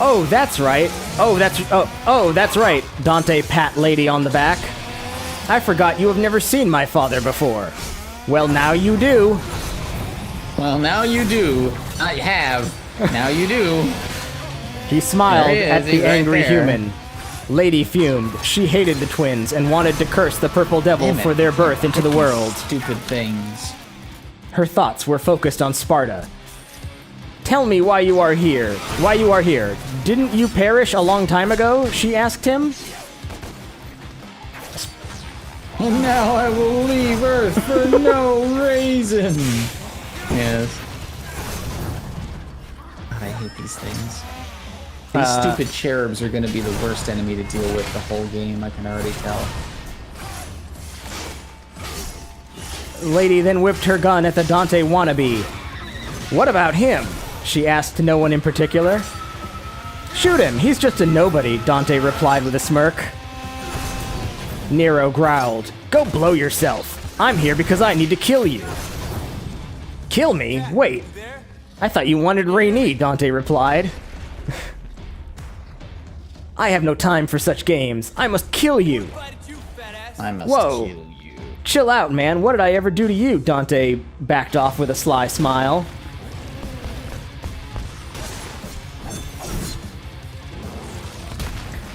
Oh, that's right. Oh, that's right. Dante pat Lady on the back. I forgot you have never seen my father before. Well, now you do. Well, now you do. I have. Now you do. He smiled at the angry human. Lady fumed. She hated the twins and wanted to curse the Purple Devil for their birth into the world. Stupid things. Her thoughts were focused on Sparta. Tell me why you are here. Why you are here. Didn't you perish a long time ago? She asked him. And now I will leave Earth for no reason. Yes. God, I hate these things. These stupid cherubs are going to be the worst enemy to deal with the whole game, I can already tell. Lady then whipped her gun at the Dante wannabe. What about him? She asked no one in particular. Shoot him, he's just a nobody, Dante replied with a smirk. Nero growled. Go blow yourself. I'm here because I need to kill you. Kill me? Wait. I thought you wanted Rainey, Dante replied. I have no time for such games. I must kill you. I must Whoa. kill you. Chill out, man. What did I ever do to you? Dante backed off with a sly smile.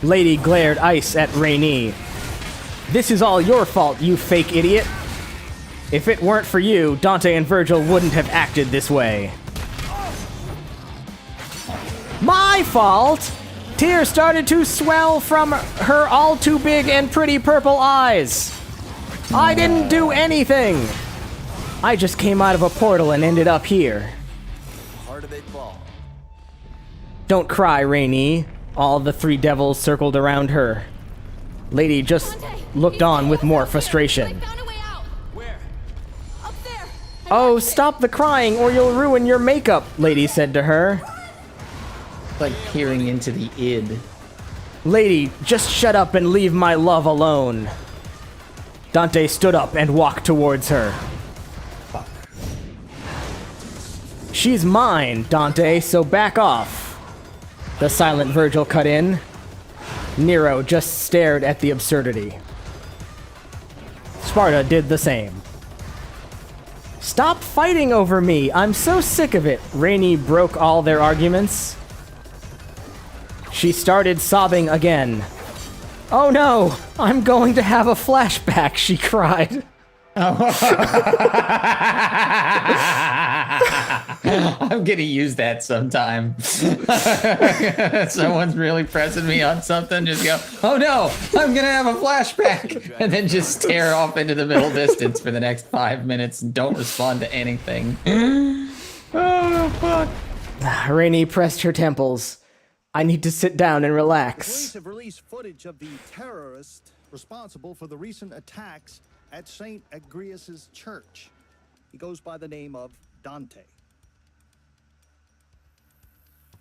Lady glared ice at Rainey. This is all your fault, you fake idiot. If it weren't for you, Dante and Virgil wouldn't have acted this way. My fault? Tears started to swell from her all too big and pretty purple eyes. I didn't do anything. I just came out of a portal and ended up here. Harder they fall. Don't cry, Rainey. All the three devils circled around her. Lady just looked on with more frustration. Oh, stop the crying or you'll ruin your makeup, Lady said to her. Like peering into the id. Lady, just shut up and leave my love alone. Dante stood up and walked towards her. Fuck. She's mine, Dante, so back off. The silent Virgil cut in. Nero just stared at the absurdity. Sparta did the same. Stop fighting over me. I'm so sick of it. Rainey broke all their arguments. She started sobbing again. Oh no, I'm going to have a flashback, she cried. I'm gonna use that sometime. Someone's really pressing me on something, just go, oh no, I'm gonna have a flashback. And then just stare off into the middle distance for the next 5 minutes and don't respond to anything. Oh, fuck. Rainey pressed her temples. I need to sit down and relax. Police have released footage of the terrorist responsible for the recent attacks at St. Agrius's church. He goes by the name of Dante.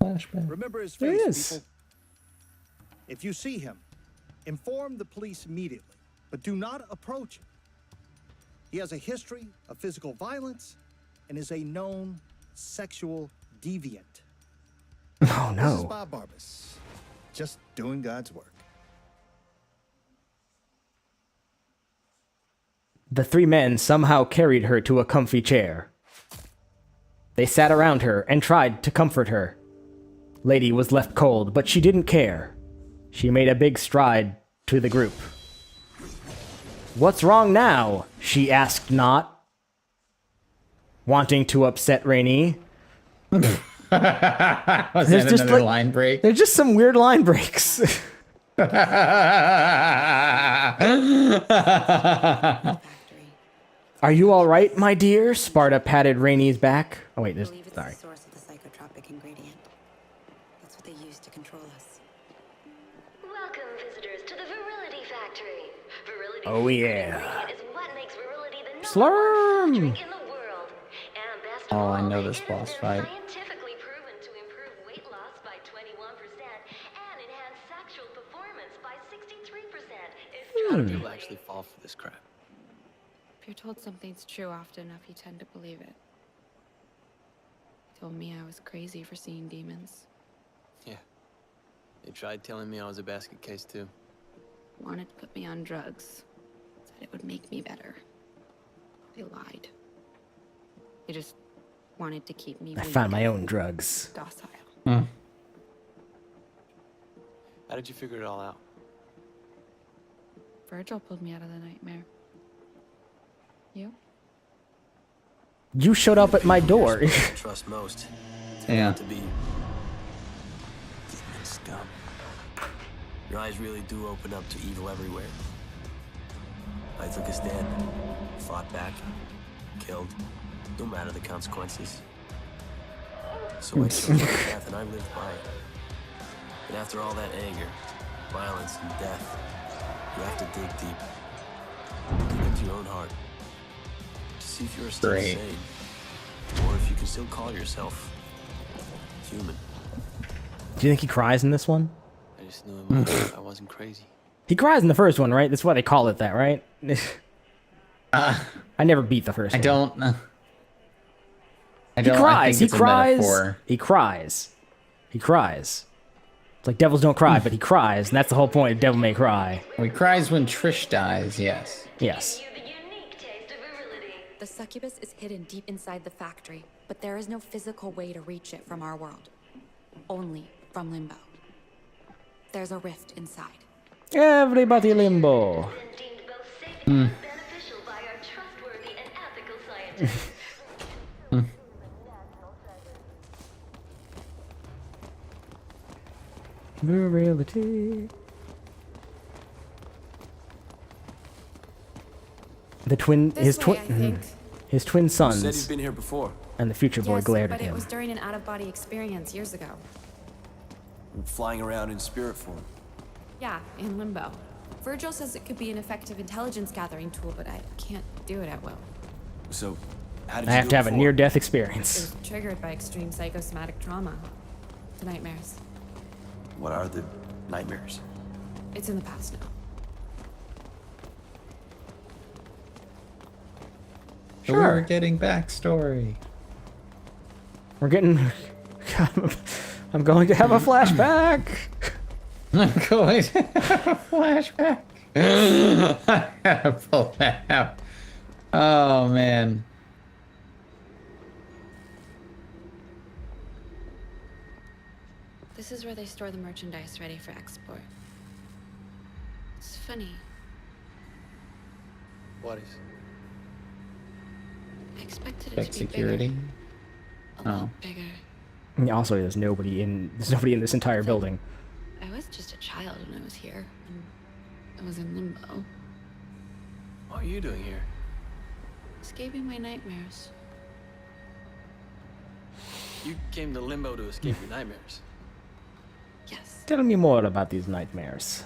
Flashback. Remember his There he face, is. people. If you see him, inform the police immediately, but do not approach him. He has a history of physical violence and is a known sexual deviant. Oh This is no. Bob Barbas, just doing God's work. The three men somehow carried her to a comfy chair. They sat around her and tried to comfort her. Lady was left cold, but she didn't care. She made a big stride to the group. What's wrong now? She asked not, wanting to upset Rainey. Was that just another line break? There's just some weird line breaks. Are you all right, my dear? Sparta patted Rainey's back. Oh wait, there's sorry. Source of the psychotropic ingredient. That's what they use to control us. Welcome, visitors, to the Virility Factory. Virility Oh yeah. is what makes virility the Slurm. drink in the world. And best of Oh, all, I know this it boss has been fight. scientifically proven to improve weight loss by 21% and enhance sexual performance by 63%. People actually fall for this crap. If you're told something's true often enough, you tend to believe it. He told me I was crazy for seeing demons. Yeah. They tried telling me I was a basket case too. Wanted to put me on drugs. Said it would make me better. They lied. They just wanted to keep me I weak found my and own drugs. docile. How did you figure it all out? Virgil pulled me out of the nightmare. You? You showed up at my door. I trust most. Yeah. To be demon scum. Your eyes really do open up to evil everywhere. I took a stand, fought back, killed. No matter the consequences. So I took my path and I lived by it. And after all that anger, violence, and death, you have to dig deep. Dig into your own heart. To see if you're still Great. sane. Or if you can still call yourself human. Do you think he cries in this one? I just knew in my heart I wasn't crazy. He cries in the first one, right? That's why they call it that, right? I never beat the first I one. don't know. He cries. He it's a cries. metaphor. He cries. He cries. It's like devils don't cry, but he cries, and that's the whole point of Devil May Cry. He cries when Trish dies, yes. Yes. The succubus is hidden deep inside the factory, but there is no physical way to reach it from our world. Only from Limbo. There's a rift inside. Everybody Limbo. Virility. The twin, his twin sons. You said you've been here before. And the future boy glared at but him. it was during an out-of-body experience years ago. Flying around in spirit form. Yeah, in Limbo. Virgil says it could be an effective intelligence gathering tool, but I can't do it at will. So, how did I you have do to it have a before? near-death It experience. was triggered by extreme psychosomatic trauma. The nightmares. What are the nightmares? It's in the past now. So we're getting backstory. We're getting... I'm going to have a flashback. I'm going to have a flashback. I gotta pull that out. Oh, man. This is where they store the merchandise ready for export. It's funny. What is? I expected it Check to be security. bigger. A lot bigger. And also, there's nobody in this entire building. I was just a child when I was here. And I was in Limbo. What are you doing here? Escaping my nightmares. You came to Limbo to escape your nightmares. Yes. Tell me more about these nightmares.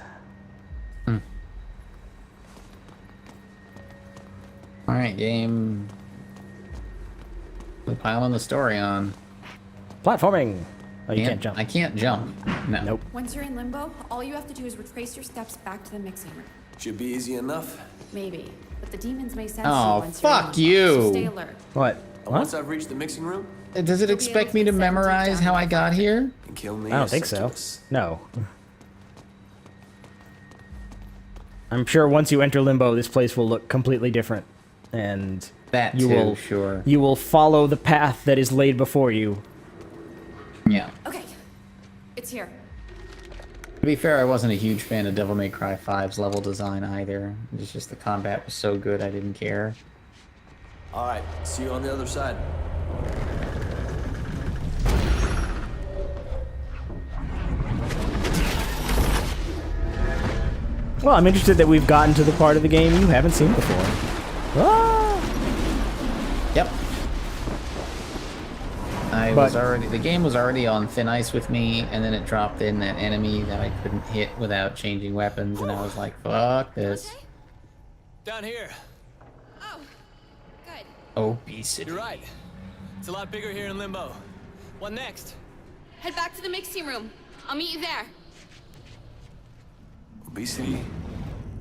Alright, game. We're piling the story on. Platforming. Oh, you can't jump. I can't jump. No. Nope. Once you're in Limbo, all you have to do is retrace your steps back to the mixing room. Should be easy enough. Maybe. But the demons may sense Oh, you once you're in fuck Limbo, you. so stay alert. What? Once I've reached the mixing room, Does it expect me to memorize how I got here? and kill me. I don't as think so. succubus. No. I'm sure once you enter Limbo, this place will look completely different, and That you too, will sure. you will follow the path that is laid before you. Yeah. Okay. It's here. To be fair, I wasn't a huge fan of Devil May Cry 5's level design either. It's just the combat was so good I didn't care. All right, see you on the other side. Well, I'm interested that we've gotten to the part of the game you haven't seen before. Ah! Yep. The game was already on thin ice with me, and then it dropped in that enemy that I couldn't hit without changing weapons, and I was like, fuck this. Down here. Oh, good. Obesity. You're right. It's a lot bigger here in Limbo. What next? Head back to the mixing room. I'll meet you there. Obesity,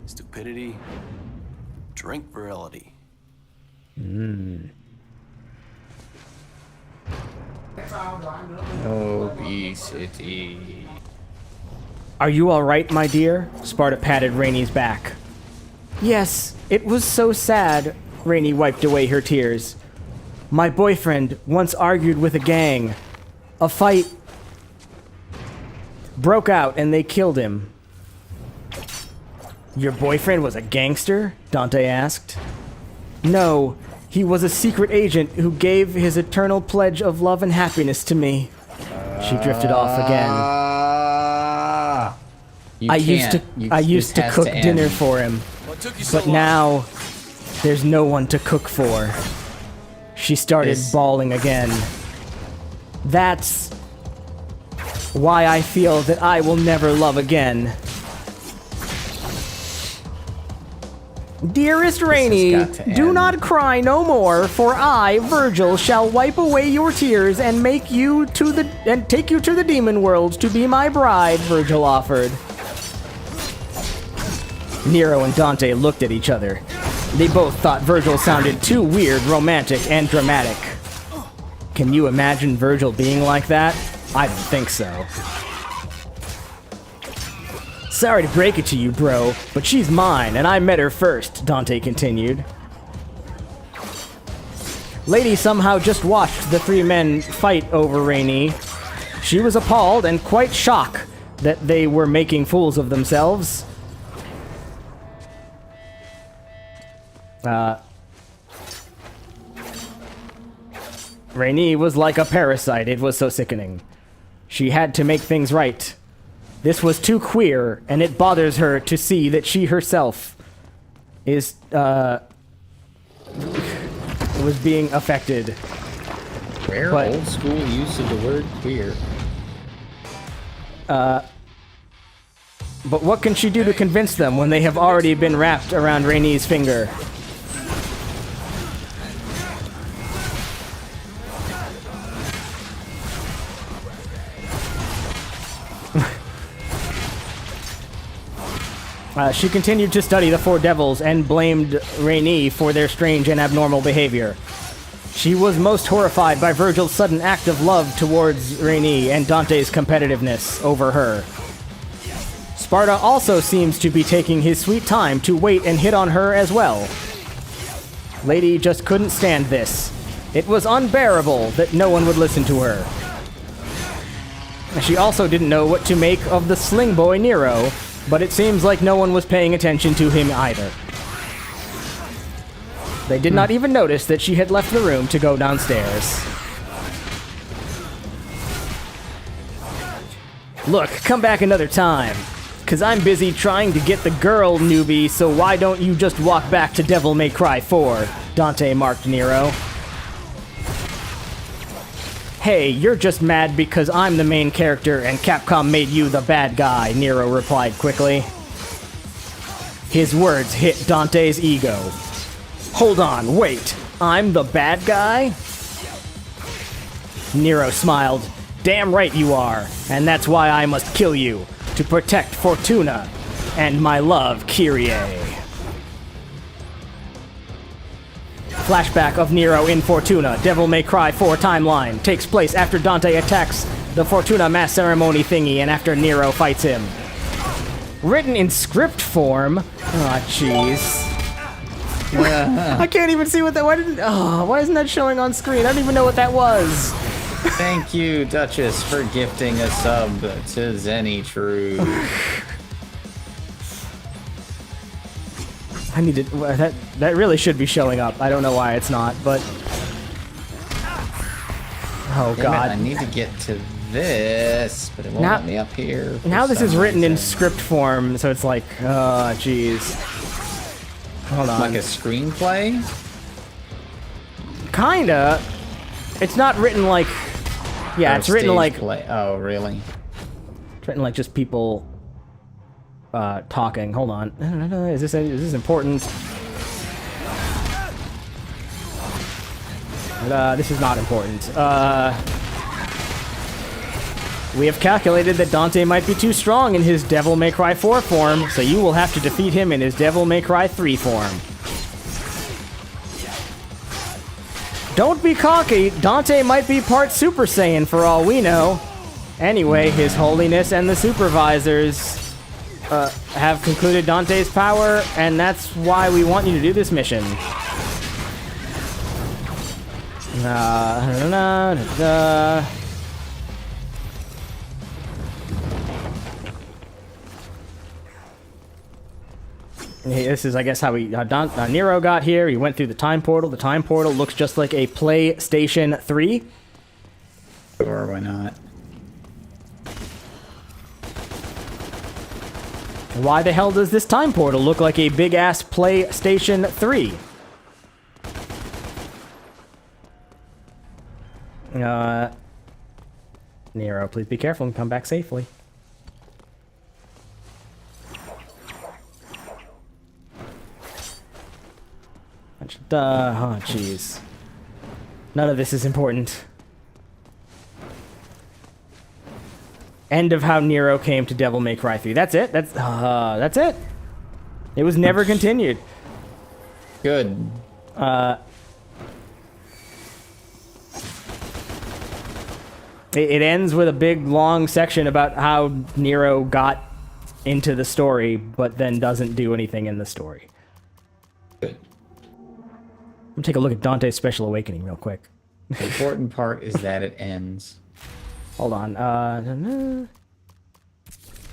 stupidity, drink virility. Obesity. Are you all right, my dear? Sparta patted Rainy's back. Yes, it was so sad. Rainy wiped away her tears. My boyfriend once argued with a gang. A fight broke out and they killed him. Your boyfriend was a gangster? Dante asked. No, he was a secret agent who gave his eternal pledge of love and happiness to me. She drifted off again. I used to cook dinner for him, but now there's no one to cook for. She started bawling again. That's why I feel that I will never love again. Dearest Rainy, do not cry no more, for I, Virgil, shall wipe away your tears and take you to the demon world to be my bride, Virgil offered. Nero and Dante looked at each other. They both thought Virgil sounded too weird, romantic, and dramatic. Can you imagine Virgil being like that? I don't think so. Sorry to break it to you, bro, but she's mine, and I met her first, Dante continued. Lady somehow just watched the three men fight over Rainey. She was appalled and quite shocked that they were making fools of themselves. Rainey was like a parasite. It was so sickening. She had to make things right. This was too queer, and it bothers her to see that she herself is, was being affected. Rare old school use of the word queer. But what can she do to convince them when they have already been wrapped around Rainey's finger? She continued to study the four devils and blamed Rainey for their strange and abnormal behavior. She was most horrified by Virgil's sudden act of love towards Rainey and Dante's competitiveness over her. Sparta also seems to be taking his sweet time to wait and hit on her as well. Lady just couldn't stand this. It was unbearable that no one would listen to her. She also didn't know what to make of the sling boy Nero, but it seems like no one was paying attention to him either. They did not even notice that she had left the room to go downstairs. Look, come back another time. 'Cause I'm busy trying to get the girl, newbie, so why don't you just walk back to Devil May Cry 4? Dante marked Nero. Hey, you're just mad because I'm the main character and Capcom made you the bad guy, Nero replied quickly. His words hit Dante's ego. Hold on, wait, I'm the bad guy? Nero smiled. Damn right you are, and that's why I must kill you, to protect Fortuna and my love, Kyrie. Flashback of Nero in Fortuna, Devil May Cry 4 timeline, takes place after Dante attacks the Fortuna mass ceremony thingy and after Nero fights him. Written in script form? Aw, jeez. I can't even see what that, why isn't that showing on screen? I don't even know what that was. Thank you, Duchess, for gifting a sub to Zenny True. I need to. That really should be showing up. I don't know why it's not, but. Oh god! I need to get to this, but it won't let me up here. Now this is written in script form, so it's like, oh jeez. Hold on. Like a screenplay? Kinda. It's not written like. Yeah, it's written like. Oh, really? It's written like just people. Talking. Hold on. Is this important? This is not important. We have calculated that Dante might be too strong in his Devil May Cry 4 form, so you will have to defeat him in his Devil May Cry 3 form. Don't be cocky. Dante might be part Super Saiyan for all we know. Anyway, His Holiness and the supervisors have concluded Dante's power, and that's why we want you to do this mission. This is, I guess, how Nero got here. He went through the time portal. The time portal looks just like a PlayStation 3. Sure, why not? Why the hell does this time portal look like a big-ass PlayStation 3? Nero, please be careful and come back safely. Oh, jeez. None of this is important. End of how Nero came to Devil May Cry 3. That's it. That's it. It was never continued. Good. It ends with a big long section about how Nero got into the story, but then doesn't do anything in the story. Good. I'm gonna take a look at Dante's Special Awakening real quick. The important part is that it ends. Hold on.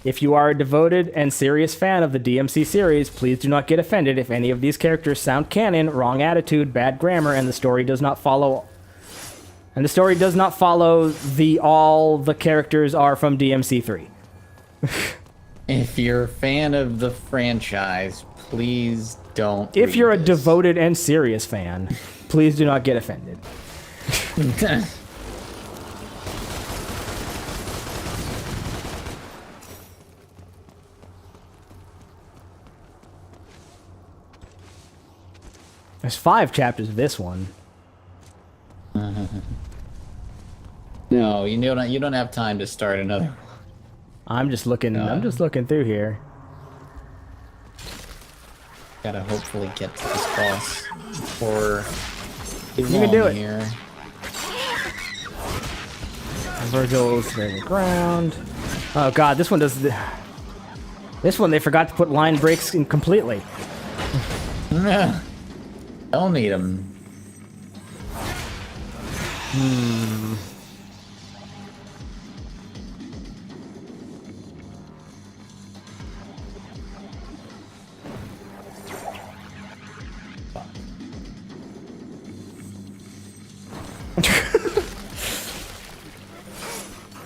If you are a devoted and serious fan of the DmC series, please do not get offended if any of these characters sound canon, wrong attitude, bad grammar, and the story does not follow. And the story does not follow all the characters are from DmC 3. If you're a fan of the franchise, please don't. If you're a devoted and serious fan, please do not get offended. There's 5 chapters of this one. No, you don't have time to start another one. I'm just looking through here. Gotta hopefully get to this boss before you can do it. Here. Virgil's the ground. Oh god, this one does. This one they forgot to put line breaks in completely. Don't need them.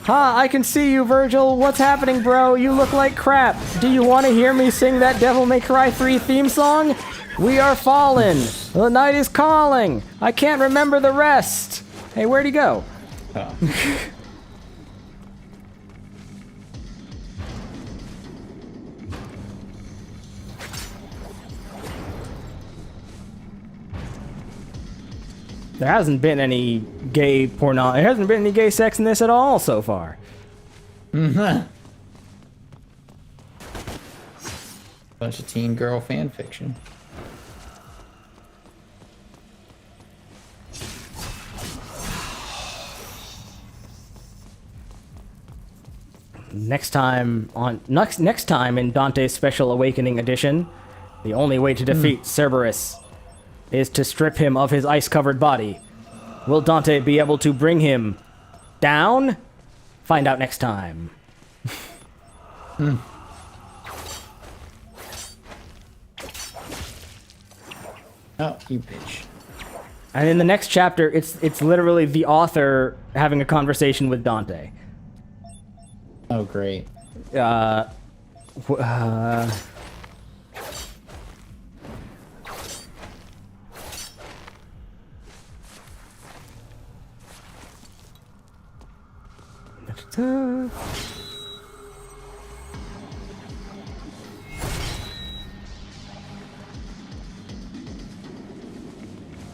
I can see you, Virgil. What's happening, bro? You look like crap. Do you want to hear me sing that Devil May Cry 3 theme song? We are fallen. The night is calling. I can't remember the rest. Hey, where'd he go? Oh. There hasn't been any gay porno. There hasn't been any gay sex in this at all so far. Bunch of teen girl fan fiction. Next time in Dante's Special Awakening Edition, the only way to defeat Cerberus is to strip him of his ice-covered body. Will Dante be able to bring him down? Find out next time. Oh, you bitch. And in the next chapter, it's literally the author having a conversation with Dante. Oh, great.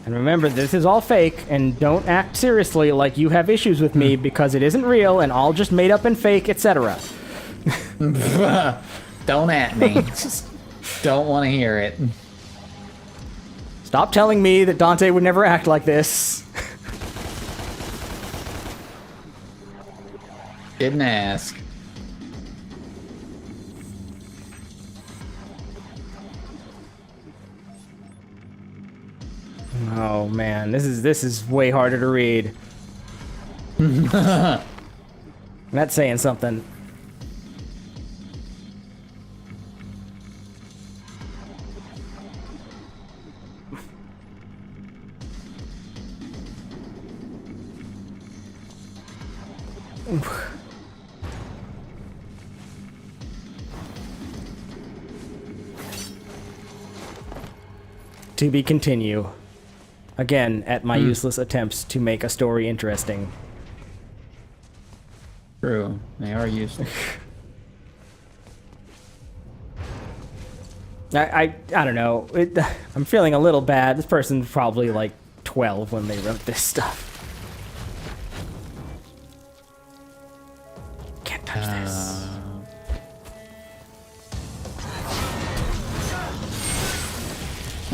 And remember, this is all fake, and don't act seriously like you have issues with me, because it isn't real and all just made up and fake, etc. Don't at me. Don't want to hear it. Stop telling me that Dante would never act like this. Didn't ask. Oh man, this is way harder to read. That's saying something. To be continue. Again, at my useless attempts to make a story interesting. True, they are useless. I don't know. I'm feeling a little bad. This person's probably like 12 when they wrote this stuff. Can't touch this.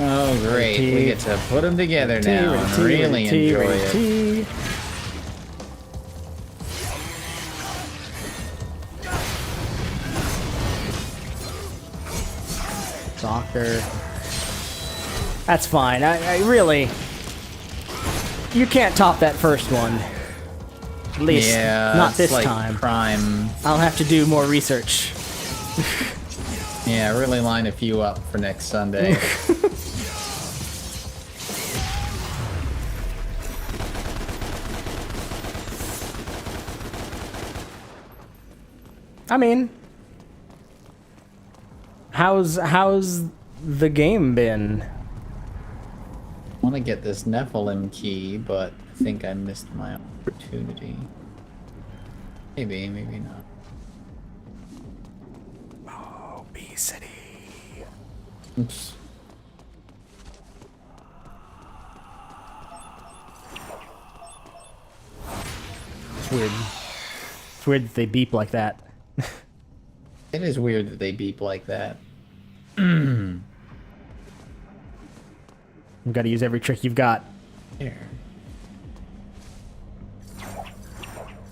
Oh, great. We get to put them together now and really enjoy it. Soccer. That's fine. I really... You can't top that first one. At least, not this like time. Prime. I'll have to do more research. Yeah, really line a few up for next Sunday. I mean, how's the game been? I want to get this Nephilim key, but I think I missed my opportunity. Maybe, maybe not. Obesity. Oops. It's weird. It's weird that they beep like that. It is weird that they beep like that. You've got to use every trick you've got. Here.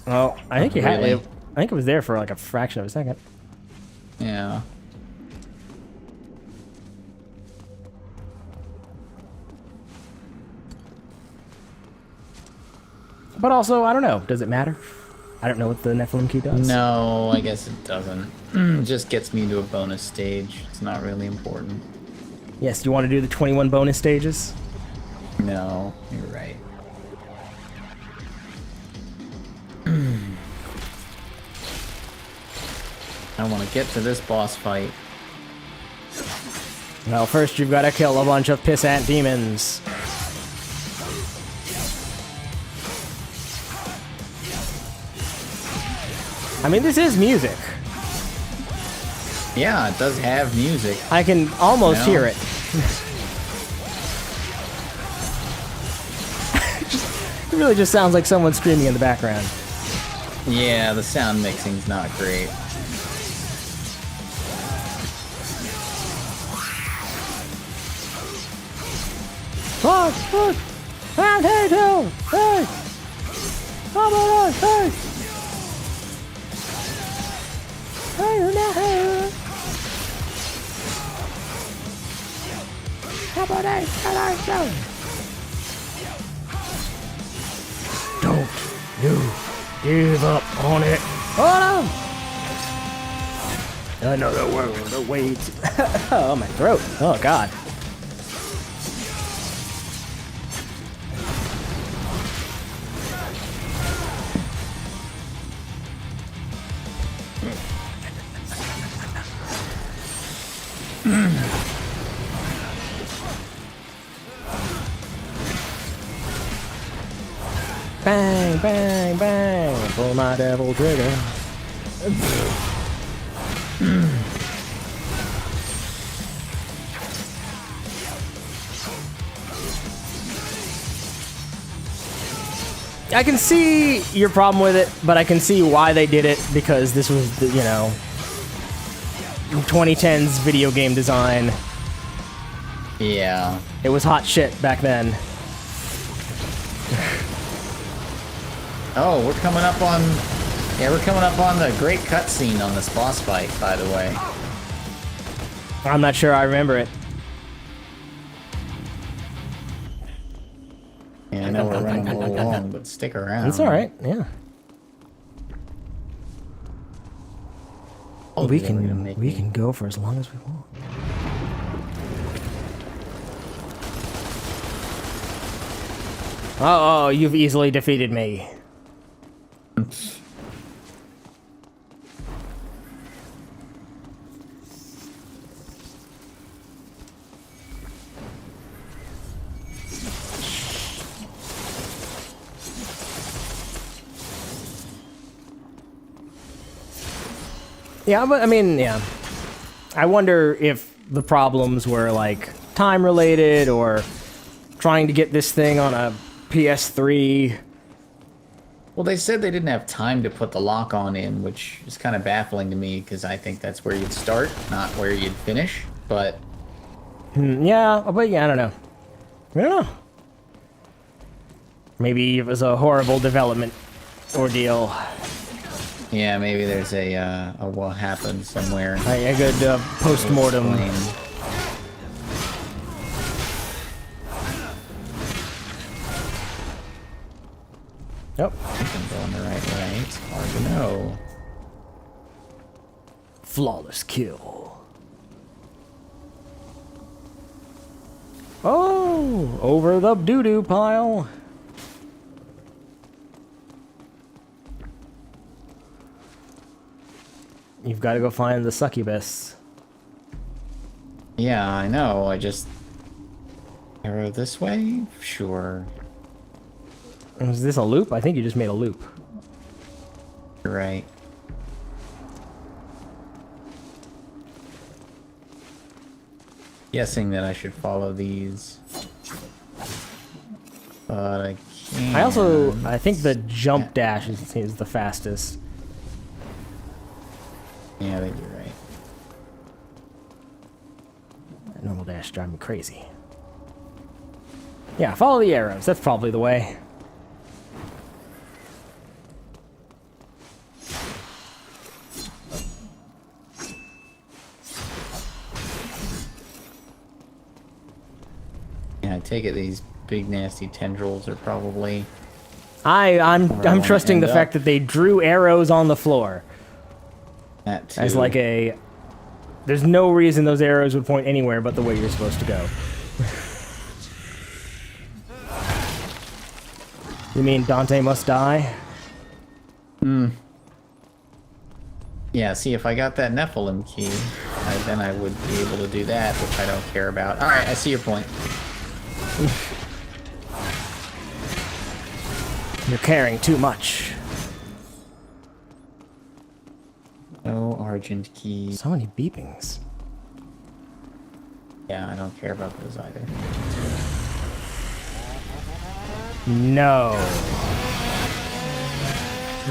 Oh, I think you had Really? it. I think it was there for like a fraction of a second. Yeah. But also, I don't know. Does it matter? I don't know what the Nephilim key does. No, I guess it doesn't. It just gets me to a bonus stage. It's not really important. Yes, do you want to do the 21 bonus stages? No, you're right. I want to get to this boss fight. Well, first you've got to kill a bunch of pissant demons. I mean, this is music. Yeah, it does have music. I can almost hear it. It really just sounds like someone screaming in the background. Yeah, the sound mixing's not great. Fuck! Fuck! Potato! Hey! Come on! Hey! Hey! No! Come on! Hey! Come on! Go! Don't you give up on it! Hold on! Another world awaits. Oh, my throat! Oh God! Bang, bang, bang, pull my devil trigger. I can see your problem with it, but I can see why they did it, because this was, the, you know, 2010's video game design. Yeah. It was hot shit back then. Oh, we're coming up on... Yeah, we're coming up on the great cutscene on this boss fight, by the way. I'm not sure I remember it. Yeah, I know we're running a little long, but stick around. It's alright, yeah. Oh, we can go for as long as we want. Oh, you've easily defeated me. Yeah, but I mean, yeah. I wonder if the problems were like time related or trying to get this thing on a PS3. Well, they said they didn't have time to put the lock-on in, which is kind of baffling to me, because I think that's where you'd start, not where you'd finish, but... Yeah, but yeah, I don't know. I don't know. Maybe it was a horrible development ordeal. Yeah, maybe there's a what happened somewhere. A good post-mortem. Yep. I think I'm going the right way. It's hard to know. Flawless kill. Oh, over the doo-doo pile. You've got to go find the succubus. Yeah, I know. I just... Arrow this way? Sure. Is this a loop? I think you just made a loop. You're right. Guessing that I should follow these. But I can't. I think the jump dash is the fastest. Yeah, I think you're right. That normal dash drive me crazy. Yeah, follow the arrows. That's probably the way. Yeah, I take it these big nasty tendrils are probably... I'm trusting the fact that they drew arrows on the floor. That too. As like a... There's no reason those arrows would point anywhere but the way you're supposed to go. You mean Dante must die? Yeah, see, if I got that Nephilim key, then I would be able to do that, which I don't care about. Alright, I see your point. You're caring too much. No Argent key. So many beepings. Yeah, I don't care about those either. No.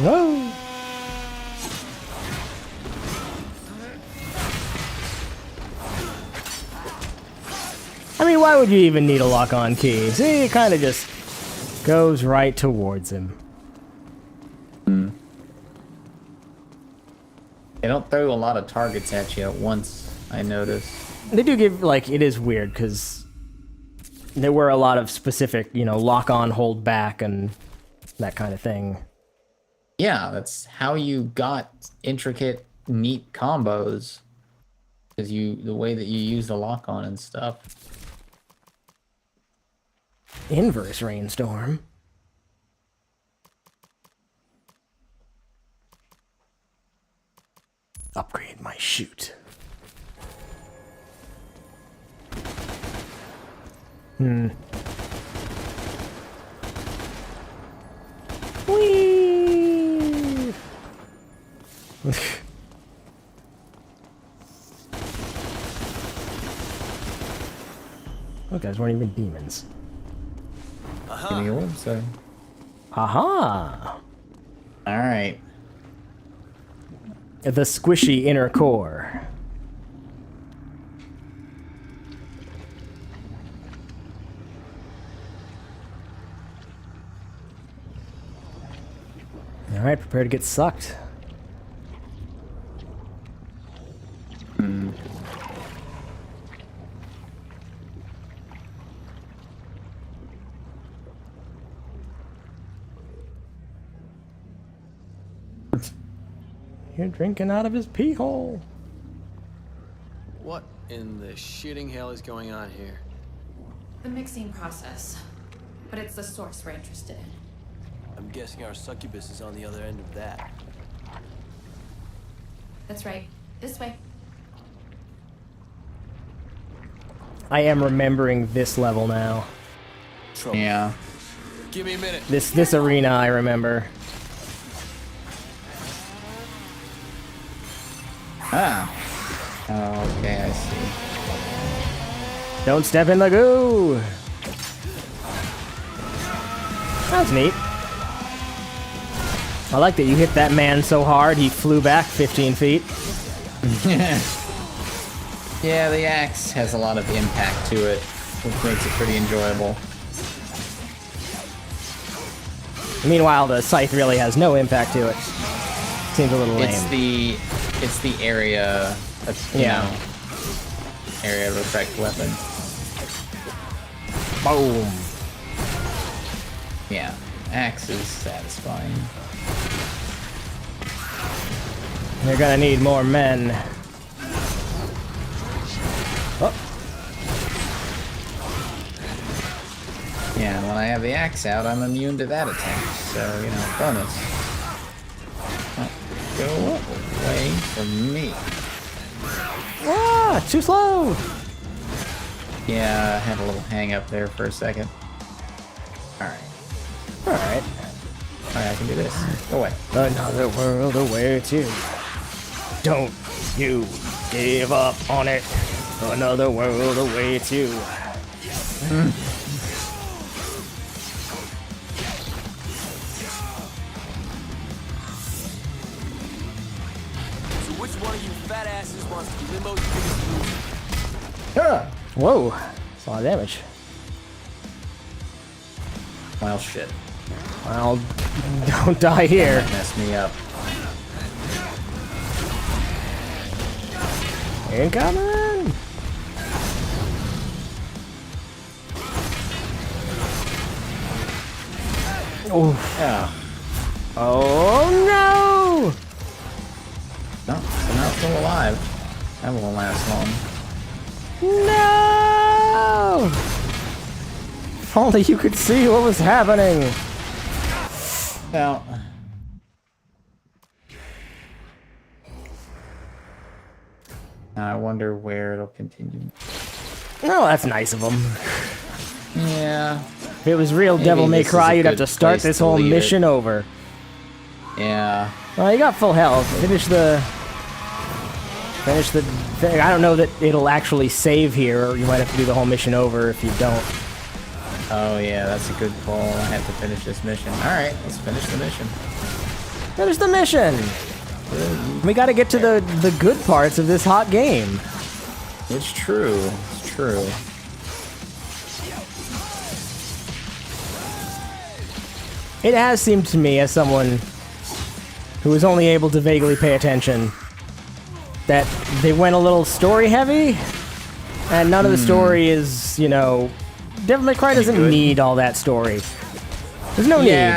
No. I mean, why would you even need a lock-on key? See, it kind of just goes right towards him. They don't throw a lot of targets at you at once, I notice. They do give, like, it is weird, because there were a lot of specific, you know, lock-on, hold back, and that kind of thing. Yeah, that's how you got intricate, neat combos. Because the way that you use the lock-on and stuff. Inverse rainstorm. Upgrade my chute. Whee! Those guys weren't even demons. Give me a orb, so. Aha! Alright. The squishy inner core. Alright, prepare to get sucked. You're drinking out of his pee hole. What in the shitting hell is going on here? The mixing process. But it's the source we're interested in. I'm guessing our succubus is on the other end of that. That's right. This way. I am remembering this level now. Trouble. Yeah. Give me a minute. This arena I remember. Ah. Oh, okay, I see. Don't step in the goo! That's neat. I like that you hit that man so hard he flew back 15 feet. Yeah, the axe has a lot of impact to it, which makes it pretty enjoyable. Meanwhile, the scythe really has no impact to it. Seems a little lame. It's the area, you know, area of effect weapon. Boom. Yeah. axe is satisfying. You're gonna need more men. Oh. Yeah, and when I have the axe out, I'm immune to that attack. So, you know, bonus. Go away from me. Ah, too slow! Yeah, I had a little hang up there for a second. Alright. Alright. Alright, I can do this. Go away. Another world away too. Don't you give up on it. Another world away too. So which one of you fat asses wants to be Limbo's biggest loser? Whoa. That's a lot of damage. Well, shit. Well, don't die here. That messed me up. Incoming! Oh. Yeah. Oh no! No, so now it's still alive. That won't last long. No! If only you could see what was happening. Well. I wonder where it'll continue. Oh, that's nice of them. Yeah. If it was real Maybe Devil May this is Cry, a you'd have good to start place this to whole leave it. mission over. Yeah. Well, you got full health. Finish the... I don't know that it'll actually save here, or you might have to do the whole mission over if you don't. Oh yeah, that's a good call. I have to finish this mission. Alright, let's finish the mission. Finish the mission! We gotta get to the good parts of this hot game. It's true. It's true. It has seemed to me, as someone who was only able to vaguely pay attention, that they went a little story heavy, and none of the story is, you know, Devil May Cry doesn't need all that story. There's no need.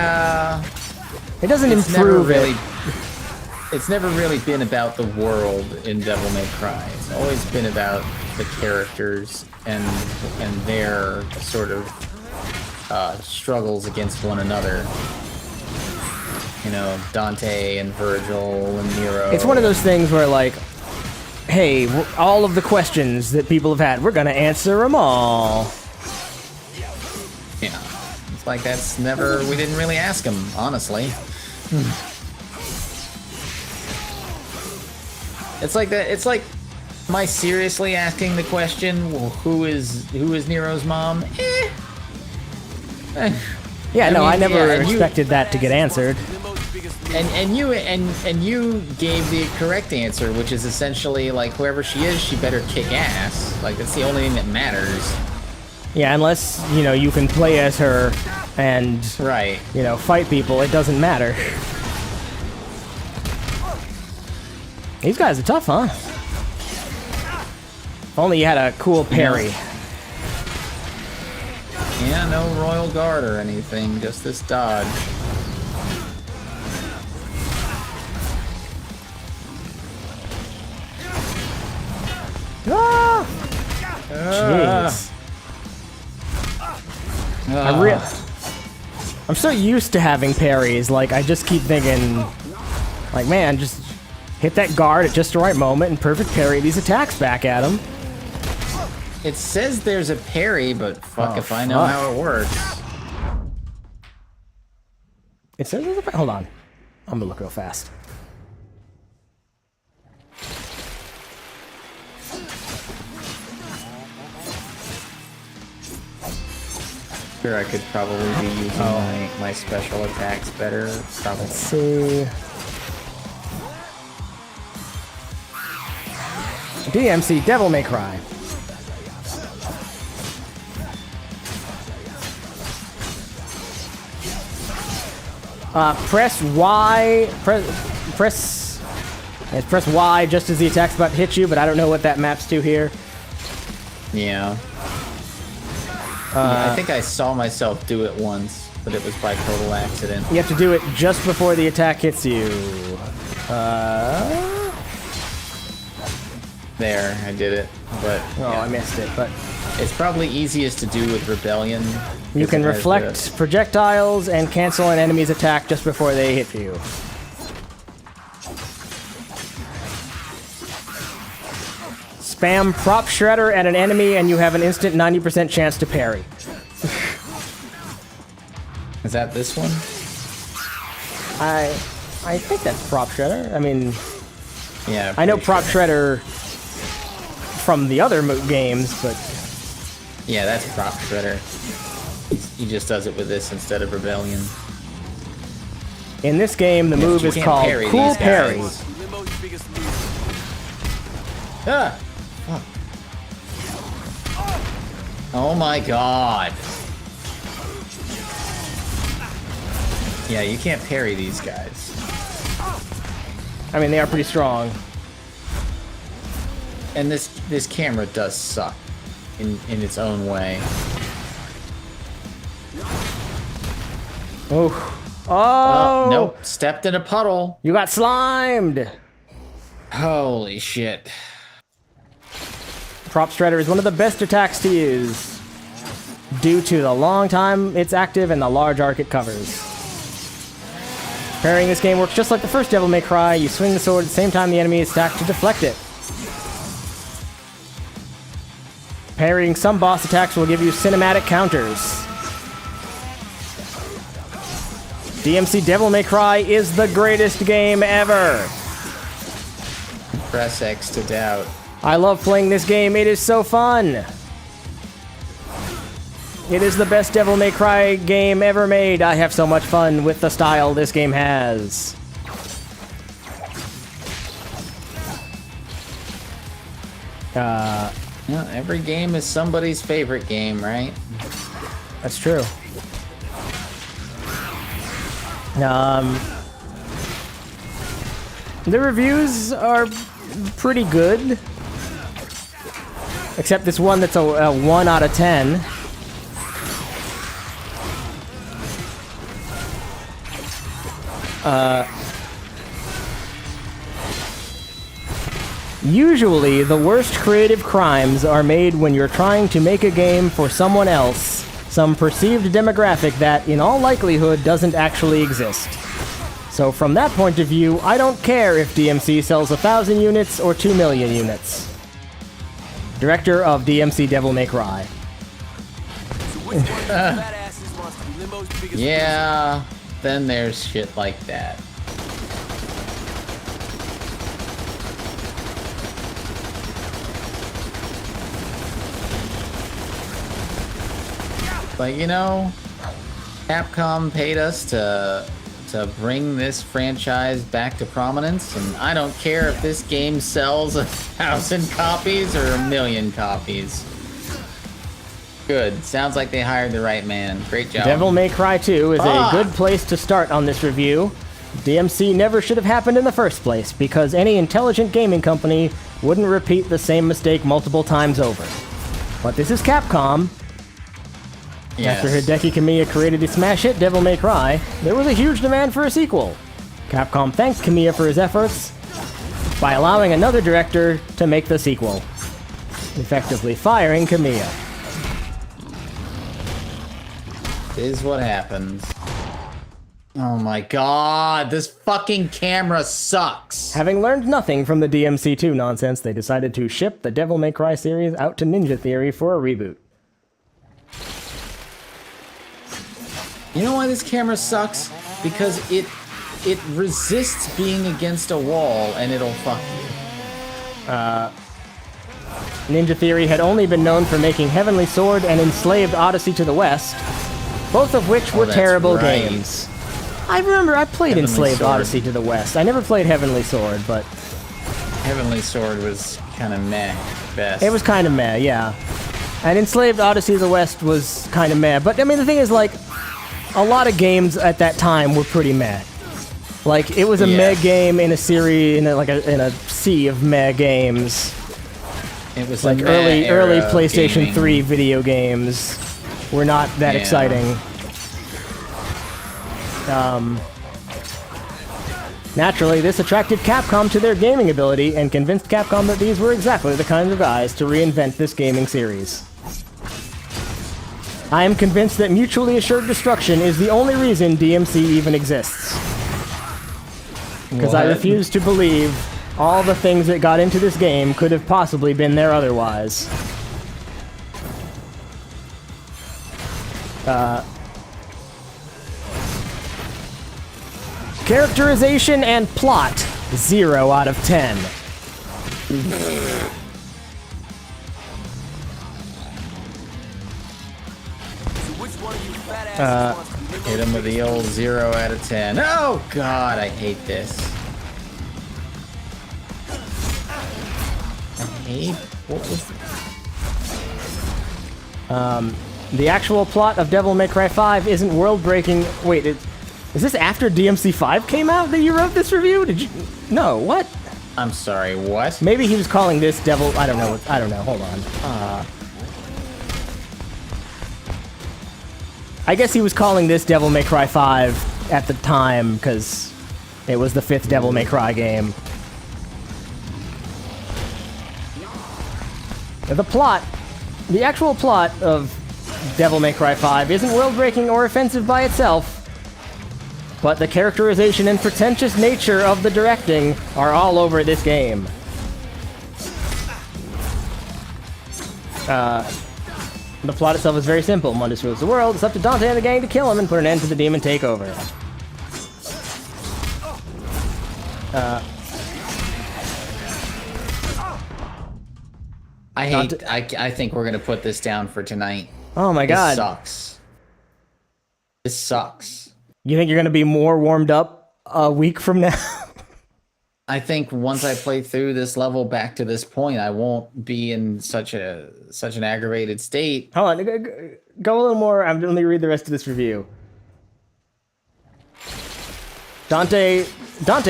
It doesn't improve it. It's never really been about the world in Devil May Cry. It's always been about the characters and their sort of struggles against one another. You know, Dante and Virgil and Nero. It's one of those things where, like, hey, all of the questions that people have had, we're gonna answer them all. Yeah. It's like that's never... We didn't really ask them, honestly. It's like that. It's like, am I seriously asking the question? Well, who is Nero's mom? Yeah, I never expected that to get answered. And you gave the correct answer, which is essentially like whoever she is, she better kick ass. Like that's the only thing that matters. Yeah, unless you can play as her and fight people, it doesn't matter. These guys are tough, huh? If only you had a cool parry. Yeah, no royal guard or anything, just this dodge. Ah! Jeez. I'm so used to having parries, like I just keep thinking, like, man, just hit that guard at just the right moment and perfect parry these attacks back at him. It says there's a parry, but fuck if I know how it works. It says there's a hold on. I'm gonna look real fast. Sure, I could probably be using my special attacks better. Probably. Let's see. DmC Devil May Cry. Press Y. Press Y just as the attack's about to hit you, but I don't know what that maps to here. Yeah. I think I saw myself do it once. but it was by total accident. You have to do it just before the attack hits you. There, I did it, but... Oh, yeah. I missed it, but... It's probably easiest to do with Rebellion. You can reflect projectiles and cancel an enemy's attack just before they hit you. Spam Prop Shredder at an enemy and you have an instant 90% chance to parry. Is that this one? I think that's Prop Shredder. I mean... Yeah, I know Prop Shredder from the other games, but... Yeah, that's Prop Shredder. He just does it with this instead of Rebellion. In this game, the move is called Cool Parry. Ah! Fuck. Oh my god. Yeah, you can't parry these guys. I mean, they are pretty strong. And this camera does suck in its own way. Oh. Oh! Nope, stepped in a puddle. You got slimed! Holy shit. Prop Shredder is one of the best attacks to use, due to the long time it's active and the large arc it covers. Parrying this game works just like the first Devil May Cry. You swing the sword at the same time the enemy is stacked to deflect it. Parrying some boss attacks will give you cinematic counters. DmC Devil May Cry is the greatest game ever. Press X to doubt. I love playing this game. It is so fun. It is the best Devil May Cry game ever made. I have so much fun with the style this game has. Yeah, every game is somebody's favorite game, right? That's true. The reviews are pretty good. Except this one that's a 1 out of 10. Usually, the worst creative crimes are made when you're trying to make a game for someone else, some perceived demographic that, in all likelihood, doesn't actually exist. So from that point of view, I don't care if DmC sells 1,000 units or 2 million units. Director of DmC Devil May Cry. Yeah, then there's shit like that. But you know, Capcom paid us to bring this franchise back to prominence, and I don't care if this game sells 1,000 copies or 1,000,000 copies. Good. Sounds like they hired the right man. Great job. Devil May Cry 2 is a good place to start on this review. DmC never should have happened in the first place, because any intelligent gaming company wouldn't repeat the same mistake multiple times over. But this is Capcom. Yes. After Hideki Kamiya created the smash hit Devil May Cry, there was a huge demand for a sequel. Capcom thanked Kamiya for his efforts by allowing another director to make the sequel, effectively firing Kamiya. This is what happens. Oh my god, this fucking camera sucks. Having learned nothing from the DmC2 nonsense, they decided to ship the Devil May Cry series out to Ninja Theory for a reboot. You know why this camera sucks? Because it resists being against a wall and it'll fuck you. Ninja Theory had only been known for making Heavenly Sword and Enslaved Odyssey to the West, both of which were terrible games. I remember I played Enslaved Odyssey to the West. I never played Heavenly Sword, but... Heavenly Sword was kind of meh at best. It was kind of meh, yeah. And Enslaved Odyssey to the West was kind of meh. But, I mean, the thing is, like, a lot of games at that time were pretty meh. Like, it was a meh game in a series, in a sea of meh games. It was like early PlayStation 3 video games were not that exciting. Naturally, this attracted Capcom to their gaming ability and convinced Capcom that these were exactly the kinds of guys to reinvent this gaming series. I am convinced that mutually assured destruction is the only reason DmC even exists. Because I refuse to believe all the things that got into this game could have possibly been there otherwise. Characterization and plot, 0 out of 10. Hit him with the old 0 out of 10. Oh god, I hate this. What was the actual plot of Devil May Cry 5 isn't world-breaking. Wait, is this after DMC 5 came out that you wrote this review? Did you? No, what? I'm sorry, what? Maybe he was calling this Devil. I don't know. Hold on. I guess he was calling this Devil May Cry 5 at the time because it was the 5th Devil May Cry game. The actual plot of Devil May Cry 5 isn't world-breaking or offensive by itself, but the characterization and pretentious nature of the directing are all over this game. The plot itself is very simple. Mundus rules the world. It's up to Dante and the gang to kill him and put an end to the demon takeover. I think we're gonna put this down for tonight. Oh my god. This sucks. This sucks. You think you're gonna be more warmed up a week from now? I think once I play through this level back to this point, I won't be in such an aggravated state. Hold on, go a little more. Let me read the rest of this review. Dante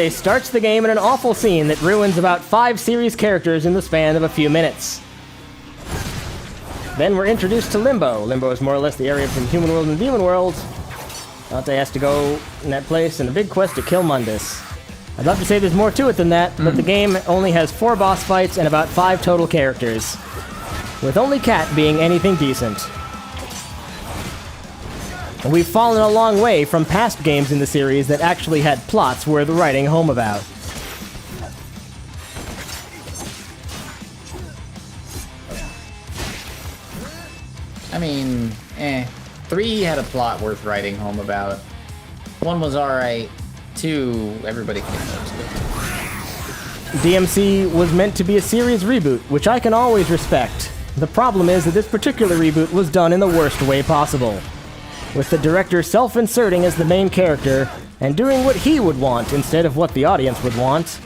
starts the game in an awful scene that ruins about 5 series characters in the span of a few minutes. Then we're introduced to Limbo. Limbo is more or less the area between human world and demon world. Dante has to go in that place in a big quest to kill Mundus. I'd love to say there's more to it than that, but the game only has 4 boss fights and about 5 total characters, with only Cat being anything decent. We've fallen a long way from past games in the series that actually had plots worth writing home about. I mean, 3 had a plot worth writing home about. 1 was alright. 2, everybody can notice it. DmC was meant to be a series reboot, which I can always respect. The problem is that this particular reboot was done in the worst way possible, with the director self-inserting as the main character and doing what he would want instead of what the audience would want.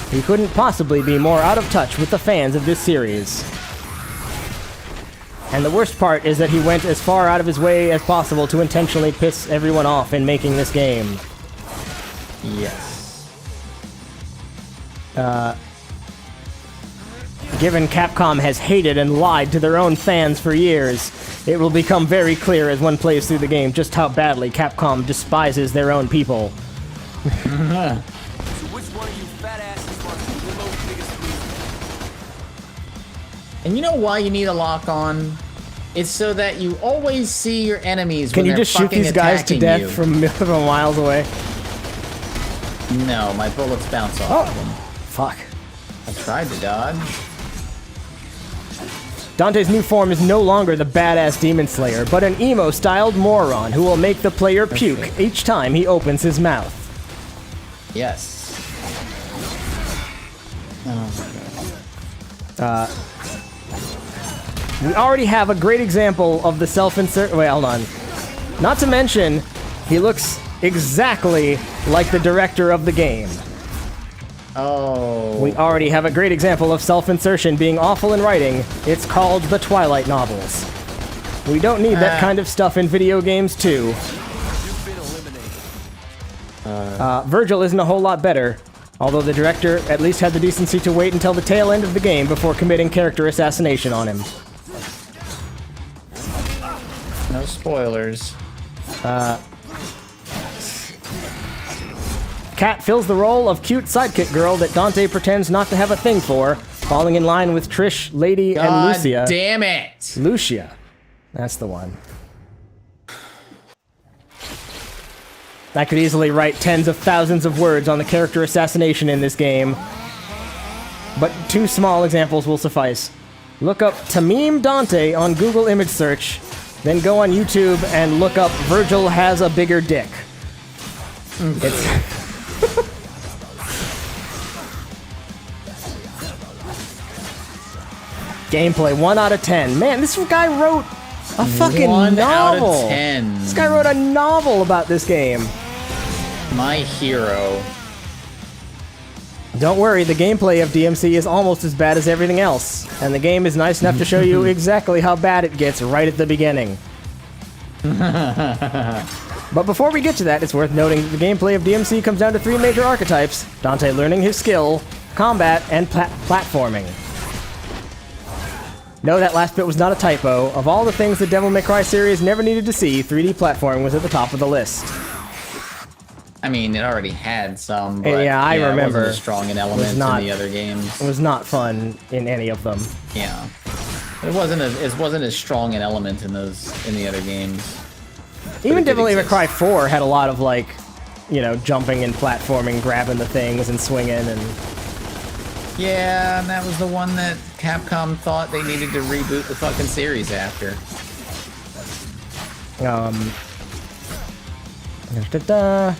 He couldn't possibly be more out of touch with the fans of this series. And the worst part is that he went as far out of his way as possible to intentionally piss everyone off in making this game. Yes. Given Capcom has hated and lied to their own fans for years, it will become very clear as one plays through the game just how badly Capcom despises their own people. So which one of you fat asses wants the Limbo's biggest reason? And you know why you need a lock on? It's so that you always see your enemies Can when you they're just shoot fucking these guys to attacking death you. from miles away? No, my bullets bounce off of them. Fuck. I tried to dodge. Dante's new form is no longer the badass demon slayer, but an emo-styled moron who will make the player puke each time he opens his mouth. Yes. Oh my god. We already have a great example of the self-insert. Wait, hold on. Not to mention, he looks exactly like the director of the game. Oh. We already have a great example of self-insertion being awful in writing. It's called the Twilight novels. We don't need that kind of stuff in video games, too. You've been eliminated. Virgil isn't a whole lot better, although the director at least had the decency to wait until the tail end of the game before committing character assassination on him. No spoilers. Kat fills the role of cute sidekick girl that Dante pretends not to have a thing for, falling in line with Trish, Lady, and Lucia. Damn it! Lucia. That's the one. I could easily write tens of thousands of words on the character assassination in this game, but 2 small examples will suffice. Look up Tamim Dante on Google image search, then go on YouTube and look up Virgil has a bigger dick. It's... Gameplay, 1 out of 10. Man, this guy wrote a fucking 1 novel. out of 10. This guy wrote a novel about this game. My hero. Don't worry, the gameplay of DmC is almost as bad as everything else, and the game is nice enough to show you exactly how bad it gets right at the beginning. But before we get to that, it's worth noting that the gameplay of DmC comes down to 3 major archetypes: Dante learning his skill, combat, and platforming. No, that last bit was not a typo. Of all the things the Devil May Cry series never needed to see, 3D platforming was at the top of the list. I mean, it already had some, but yeah, I remember. It wasn't as strong an element in the other games. It was not fun in any of them. Yeah, it wasn't as strong an element in the other games. Even Devil May Cry 4 had a lot of, like, you know, jumping and platforming, grabbing the things and swinging and... Yeah, and that was the one that Capcom thought they needed to reboot the fucking series after. Da-da-da.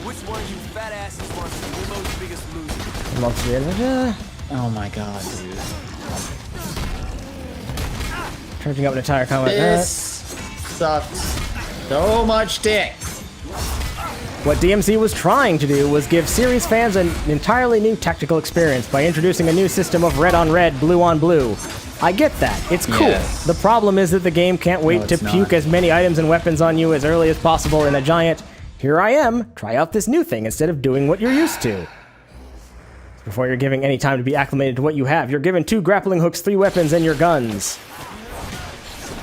Which one of you fat asses wants to be Limbo's biggest loser? Oh my god, dude. Charging up an entire combat. This sucks so much dick. What DmC was trying to do was give series fans an entirely new tactical experience by introducing a new system of red on red, blue on blue. I get that. It's cool. Yes. The problem is that the game can't wait to puke as many items and weapons on you as early as possible in a giant, here I am, try out this new thing instead of doing what you're used to. Before you're giving any time to be acclimated to what you have, you're given 2 grappling hooks, 3 weapons, and your guns.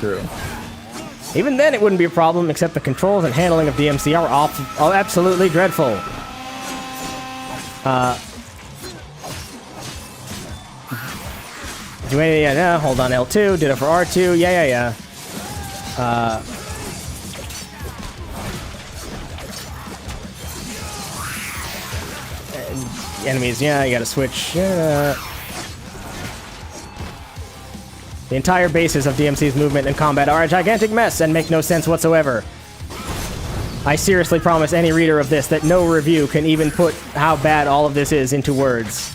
True. Even then, it wouldn't be a problem, except the controls and handling of DmC are absolutely dreadful. Do anything? Yeah, hold on, L2. Did it for R2. Yeah. Enemies, yeah, you gotta switch. Yeah. The entire basis of DmC's movement and combat are a gigantic mess and make no sense whatsoever. I seriously promise any reader of this that no review can even put how bad all of this is into words.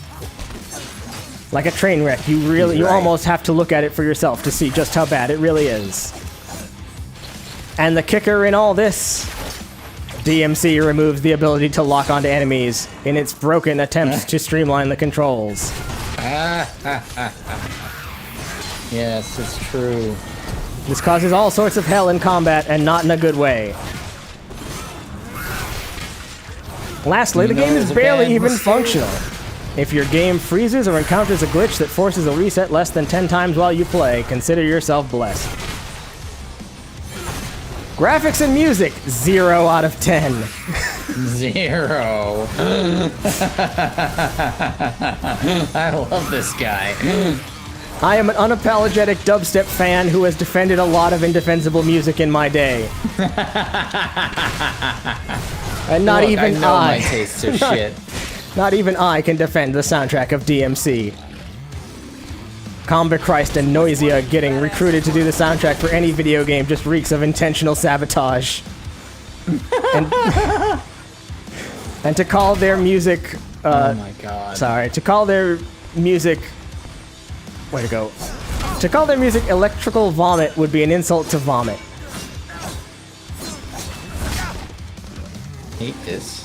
Like a train wreck, you almost have to look at it for yourself to see just how bad it really is. And the kicker in all this, DmC removes the ability to lock onto enemies in its broken attempts to streamline the controls. Yes, it's true. This causes all sorts of hell in combat, and not in a good way. Lastly, the game is barely even functional. If your game freezes or encounters a glitch that forces a reset less than 10 times while you play, consider yourself blessed. Graphics and music, 0 out of 10. 0. I love this guy. I am an unapologetic dubstep fan who has defended a lot of indefensible music in my day. And not even I know my tastes are shit. Not even I can defend the soundtrack of DmC. Combat Christ and Noisia getting recruited to do the soundtrack for any video game just reeks of intentional sabotage. And to call their music... oh my god. Sorry, to call their music... Way to go. To call their music electrical vomit would be an insult to vomit. Hate this.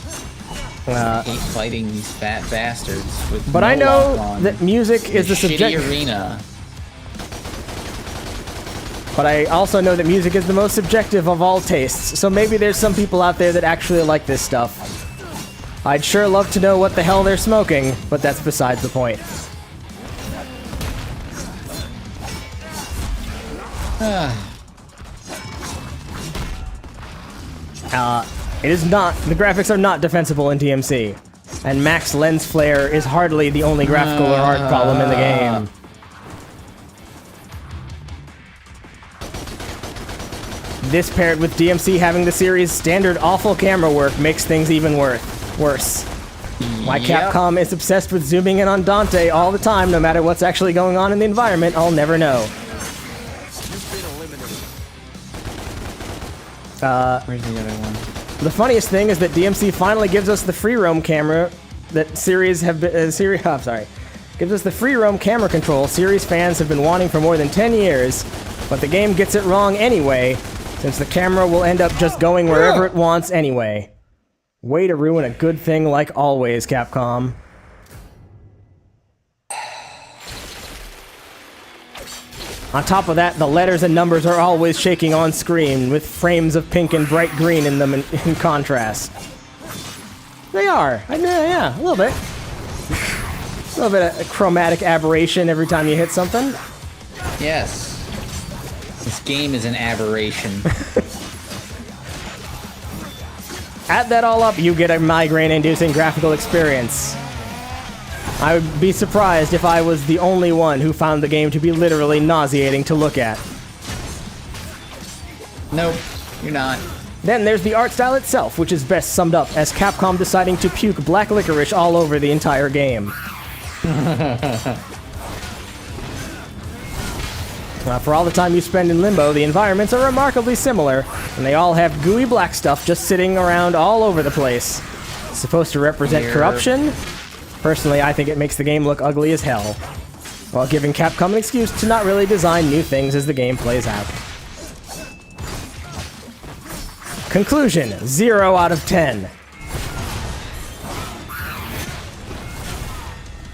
I hate fighting these fat bastards with But no I know lock-on. that music is the subject... Shitty arena. But I also know that music is the most subjective of all tastes, so maybe there's some people out there that actually like this stuff. I'd sure love to know what the hell they're smoking, but that's besides the point. It is not. The graphics are not defensible in DMC. And max lens flare is hardly the only graphical or art problem in the game. This paired with DMC having the series' standard awful camera work makes things even worse. Why Capcom is obsessed with zooming in on Dante all the time, no matter what's actually going on in the environment, I'll never know. Where's the other one? The funniest thing is that DMC finally gives us the free roam camera that series have been gives us the free roam camera control series fans have been wanting for more than 10 years, but the game gets it wrong anyway, since the camera will end up just going wherever it wants anyway. Way to ruin a good thing like always, Capcom. On top of that, the letters and numbers are always shaking on screen, with frames of pink and bright green in them in contrast. They are. Yeah, a little bit. A little bit of chromatic aberration every time you hit something. Yes. This game is an aberration. Add that all up, you get a migraine-inducing graphical experience. I would be surprised if I was the only one who found the game to be literally nauseating to look at. Nope, you're not. Then there's the art style itself, which is best summed up as Capcom deciding to puke black licorice all over the entire game. For all the time you spend in Limbo, the environments are remarkably similar, and they all have gooey black stuff just sitting around all over the place. It's supposed to represent corruption. Personally, I think it makes the game look ugly as hell, while giving Capcom an excuse to not really design new things as the game plays out. Conclusion, 0 out of 10.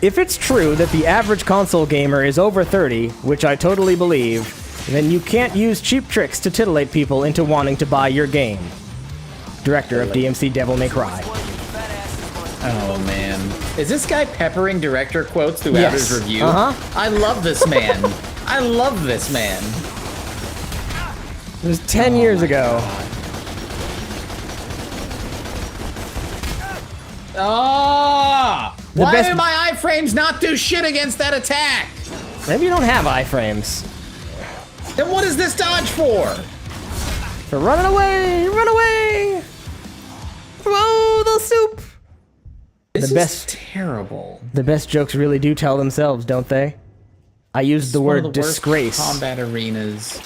If it's true that the average console gamer is over 30, which I totally believe, then you can't use cheap tricks to titillate people into wanting to buy your game. Director of DmC Devil May Cry. Oh man. Is this guy peppering director quotes throughout his review? I love this man. I love this man. It was 10 years ago. Ah! Why do my iframes not do shit against that attack? Maybe you don't have iframes. Then what is this dodge for? For running away! Run away! Whoa, the soup! This is terrible. The best jokes really do tell themselves, don't they? I used the word disgrace. Combat arenas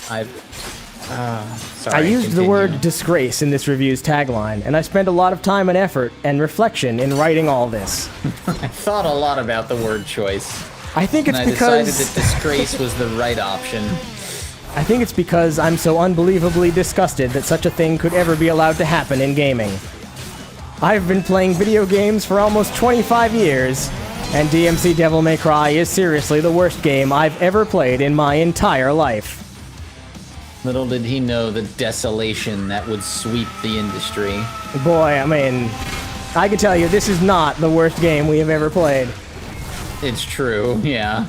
I used the word disgrace in this review's tagline, and I spent a lot of time and effort and reflection in writing all this. I thought a lot about the word choice. I think it's and because I decided that disgrace was the right option. I think it's because I'm so unbelievably disgusted that such a thing could ever be allowed to happen in gaming. I've been playing video games for almost 25 years, and DmC Devil May Cry is seriously the worst game I've ever played in my entire life. Little did he know the desolation that would sweep the industry. Boy, I mean, I can tell you this is not the worst game we have ever played. It's true, yeah.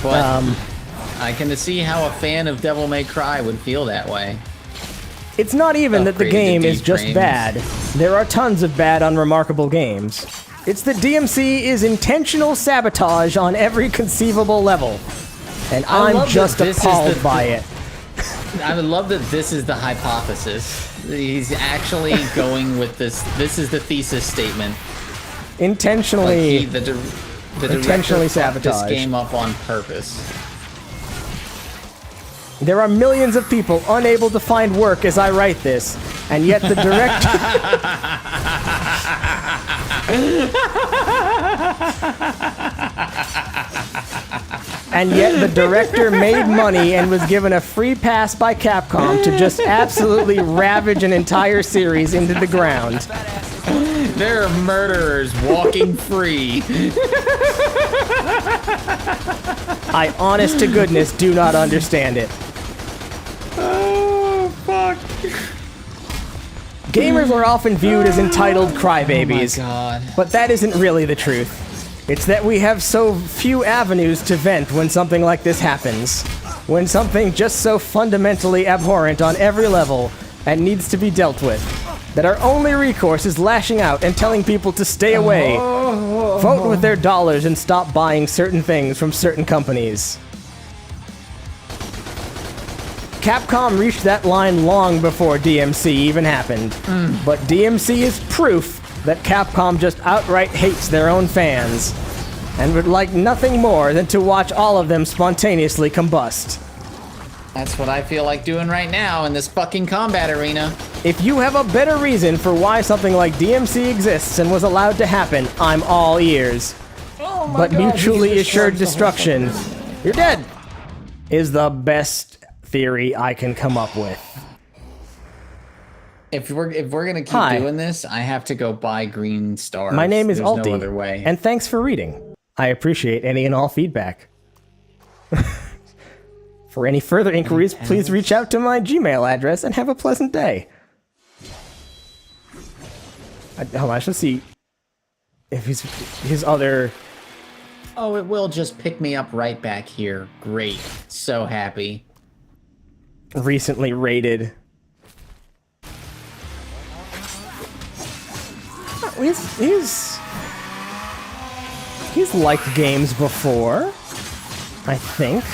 But I can see how a fan of Devil May Cry would feel that way. It's not even that the game is just bad. There are tons of bad, unremarkable games. It's that DmC is intentional sabotage on every conceivable level. And I'm just appalled by it. I would love that this is the hypothesis. He's actually going with this. This is the thesis statement. Intentionally, like the intentionally sabotage sabotage this game up on purpose. There are millions of people unable to find work as I write this, and yet the director... And yet the director made money and was given a free pass by Capcom to just absolutely ravage an entire series into the ground. There are murderers walking free. I honest to goodness do not understand it. Oh, fuck. Gamers are often viewed as entitled crybabies, oh my God. But that isn't really the truth. It's that we have so few avenues to vent when something like this happens. When something just so fundamentally abhorrent on every level and needs to be dealt with. That our only recourse is lashing out and telling people to stay away, vote with their dollars, and stop buying certain things from certain companies. Capcom reached that line long before DmC even happened. But DmC is proof that Capcom just outright hates their own fans and would like nothing more than to watch all of them spontaneously combust. That's what I feel like doing right now in this fucking combat arena. If you have a better reason for why something like DmC exists and was allowed to happen, I'm all ears. Oh my but God, mutually assured destruction, you're dead, is the best theory I can come up with. If we're gonna keep doing this, I have to go buy green stars. My name is There's Alti, no other way. and thanks for reading. I appreciate any and all feedback. For any further inquiries, please reach out to my Gmail address and have a pleasant day. Hold on, I should see if his other... Oh, it will just pick me up right back here. Great. So happy. Recently rated. He's liked games before, I think.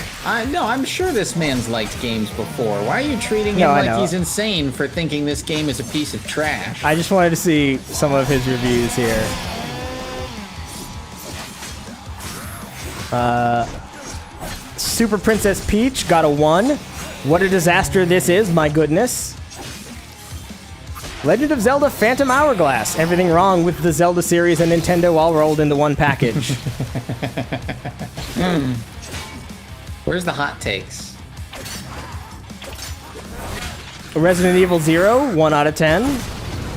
No, I'm sure this man's liked games before. Why are you treating him like he's insane for thinking this game is a piece of trash? I just wanted to see some of his reviews here. Super Princess Peach got a 1. What a disaster this is, my goodness. Legend of Zelda Phantom Hourglass. Everything wrong with the Zelda series and Nintendo all rolled into one package. Where's the hot takes? Resident Evil 0, 1 out of 10.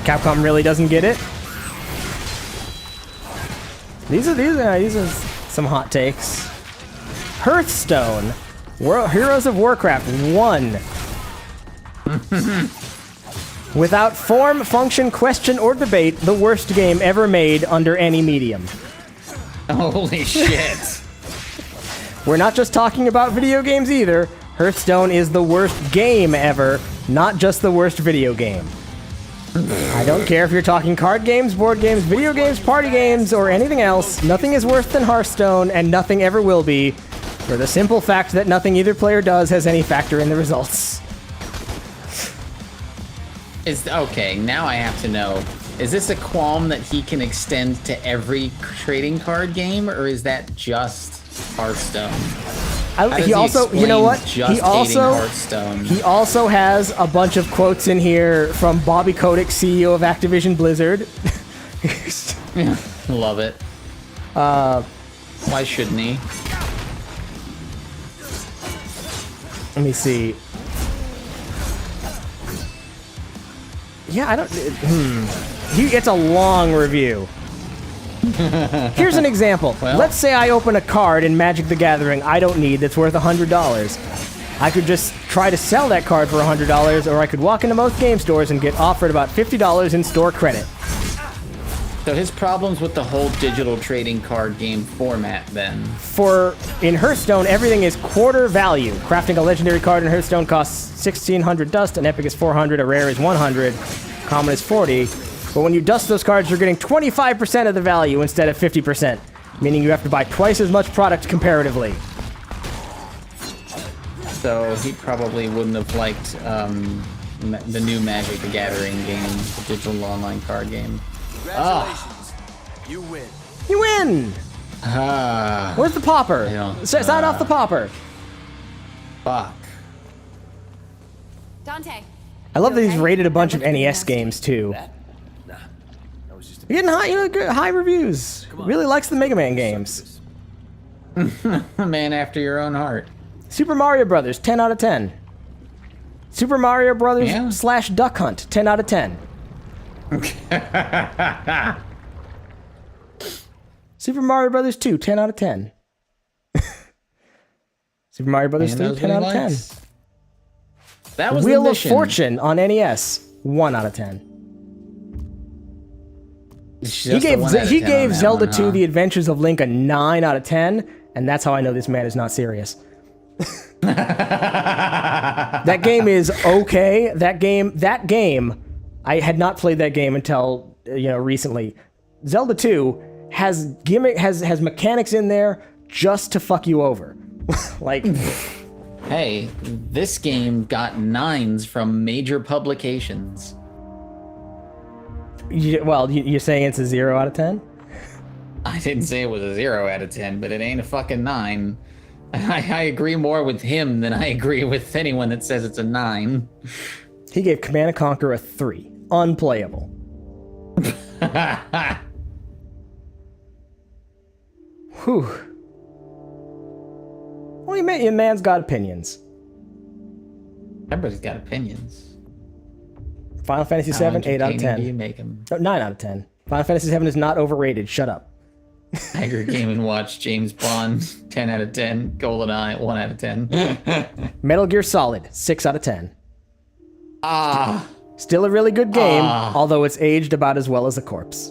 Capcom really doesn't get it. These are some hot takes. Hearthstone. Heroes of Warcraft 1. Without form, function, question, or debate, the worst game ever made under any medium. Holy shit. We're not just talking about video games either. Hearthstone is the worst game ever, not just the worst video game. I don't care if you're talking card games, board games, video games, party games, or anything else. Nothing is worse than Hearthstone, and nothing ever will be, for the simple fact that nothing either player does has any factor in the results. Okay, now I have to know. Is this a qualm that he can extend to every trading card game, or is that just Hearthstone? He also, you know what? He also has a bunch of quotes in here from Bobby Kotick, CEO of Activision Blizzard. Love it. Why shouldn't he? Let me see. Yeah, I don't... It's a long review. Here's an example. Well, let's say I open a card in Magic the Gathering I don't need that's worth $100. I could just try to sell that card for $100, or I could walk into most game stores and get offered about $50 in store credit. So his problems with the whole digital trading card game format, then? In Hearthstone, everything is quarter value. Crafting a legendary card in Hearthstone costs 1,600 dust, an epic is 400, a rare is 100, common is 40. But when you dust those cards, you're getting 25% of the value instead of 50%, meaning you have to buy twice as much product comparatively. So he probably wouldn't have liked the new Magic the Gathering game, the digital online card game. Congratulations. You win. You win! Where's the popper? Sign off the popper. Fuck. Dante. I love that he's rated a bunch of NES games, too. You're getting high reviews. Really likes the Mega Man games. Man after your own heart. Super Mario Brothers, 10 out of 10. Super Mario Brothers / Duck Hunt, 10 out of 10. Super Mario Brothers 2, 10 out of 10. Super Mario Brothers 3, 10 out of 10. That was Wheel of Fortune on NES, 1 out of 10. He gave Zelda 2 The Adventures of Link a 9 out of 10, and that's how I know this man is not serious. That game is okay. That game, I had not played that game until recently. Zelda 2 has mechanics in there just to fuck you over. Like, hey, this game got 9s from major publications. You're saying it's a 0 out of 10? I didn't say it was a 0 out of 10, but it ain't a fucking 9. I agree more with him than I agree with anyone that says it's a 9. He gave Command & Conquer a 3. Unplayable. Whew. Well, your man's got opinions. Everybody's got opinions. Final Fantasy VII, 8 out of 10. Do you make him? No, 9 out of 10. Final Fantasy VII is not overrated. Shut up. Tiger Game & Watch, James Bond, 10 out of 10. GoldenEye, 1 out of 10. Metal Gear Solid, 6 out of 10. Ah. Still a really good game, although it's aged about as well as a corpse.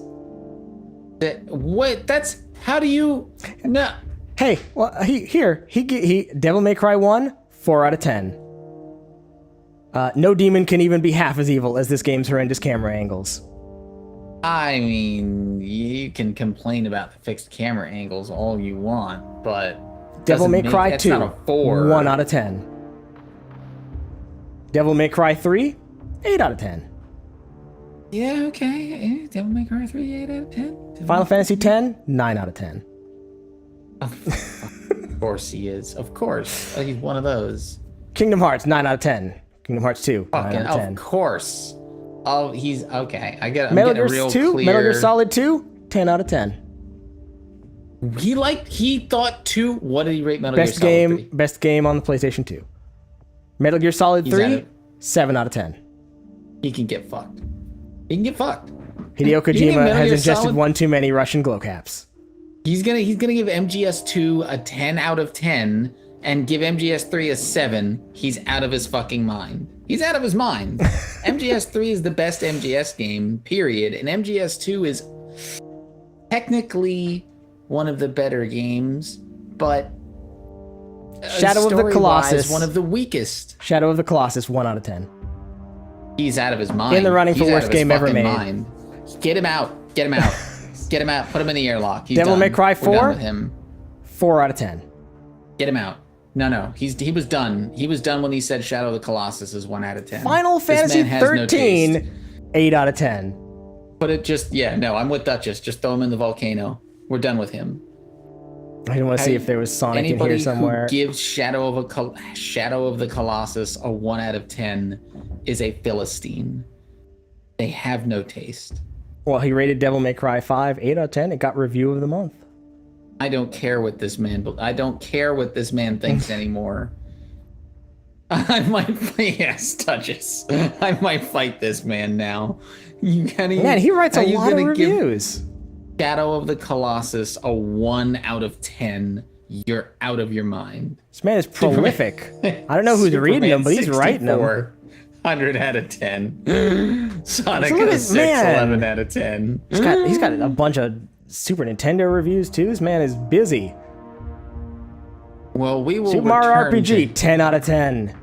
What? That's... How do you... No. Hey, well, he Devil May Cry 1, 4 out of 10. No demon can even be half as evil as this game's horrendous camera angles. I mean, you can complain about the fixed camera angles all you want, but... Devil May Cry 2, not a 4. 1 out of 10. Devil May Cry 3, 8 out of 10. Yeah, okay. Devil May Cry 3, 8 out of 10. Final Fantasy X, 9 out of 10. Of course he is. Of course. He's one of those. Kingdom Hearts, 9 out of 10. Kingdom Hearts 2, 9 out of 10. Of course. Oh, he's... Okay, I'm getting Metal a Gear real 2, clear... Metal Gear Solid 2, 10 out of 10. He thought 2... What did he rate Metal Gear Solid 3? Best game on the PlayStation 2. Metal Gear Solid 3, 7 out of 10. He can get fucked. He can get fucked. Hideo Kojima has ingested one too many Russian glow caps. He's gonna give MGS2 a 10 out of 10 and give MGS3 a 7. He's out of his fucking mind. He's out of his mind. MGS3 is the best MGS game, period. And MGS2 is technically one of the better games, but Shadow of the Colossus, one of the weakest. Shadow of the Colossus, 1 out of 10. He's out of his mind. In the running for worst game ever made. Mind. Get him out. Get him out. Get him out. Put him in the airlock. He's Devil done. May Cry 4, We're done with him. 4 out of 10. Get him out. No. He was done. He was done when he said Shadow of the Colossus is 1 out of 10. Final Fantasy 13, 8 out of 10. But it just, no, I'm with Duchess. Just throw him in the volcano. We're done with him. I didn't want to see if there was Sonic in here somewhere. Anybody who gives Shadow of the Colossus a 1 out of 10 is a Philistine. They have no taste. Well, he rated Devil May Cry 5, 8 out of 10. It got Review of the Month. I don't care what this man thinks anymore. I might, yes, Duchess. I might fight this man now. Man, he writes a lot of reviews. Shadow of the Colossus a 1 out of 10. You're out of your mind. This man is prolific. I don't know who's reading them, but he's writing them. 100 out of 10. Sonic a 6, 11 out of 10. He's got a bunch of Super Nintendo reviews too. This man is busy. Well, we will Super Mario RPG, 10 out of 10.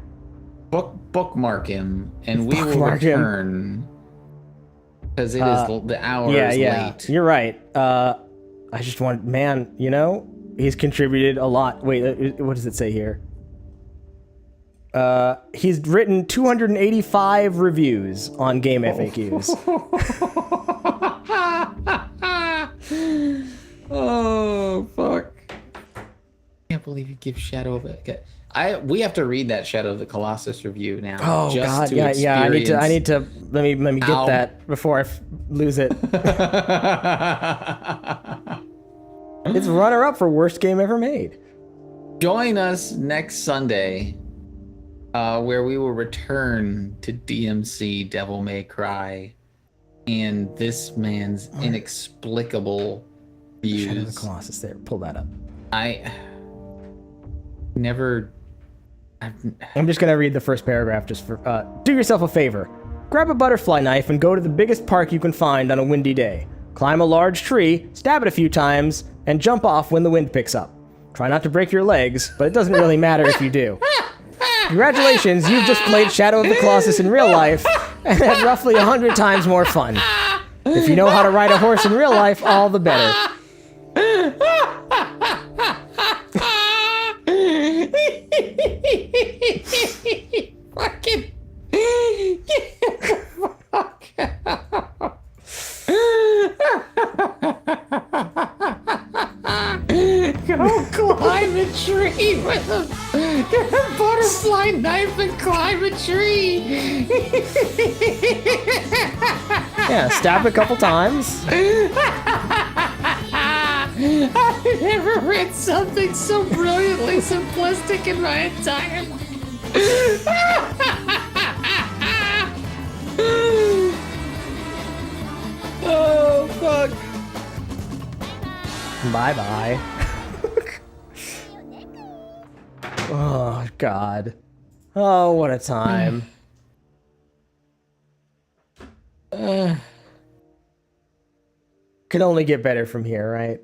Bookmark him, and we will return. Because it is the hour is late. You're right. I just want, man, he's contributed a lot. Wait, what does it say here? He's written 285 reviews on Game FAQs. Oh, fuck. I can't believe you give Shadow of it. We have to read that Shadow of the Colossus review now. Oh God, yeah. I need to. Let me get that before I lose it. It's runner-up for worst game ever made. Join us next Sunday, where we will return to DmC Devil May Cry, and this man's inexplicable views. Shadow of the Colossus. There, pull that up. I'm just gonna read the first paragraph just for. Do yourself a favor. Grab a butterfly knife and go to the biggest park you can find on a windy day. Climb a large tree, stab it a few times, and jump off when the wind picks up. Try not to break your legs, but it doesn't really matter if you do. Congratulations, you've just played Shadow of the Colossus in real life and had roughly 100 times more fun. If you know how to ride a horse in real life, all the better. Fucking go climb a tree with a butterfly knife and climb a tree. Yeah, stab a couple times. I've never read something so brilliantly simplistic in my entire life. Oh, fuck. Bye-bye. Oh, God. Oh, what a time. Could only get better from here, right?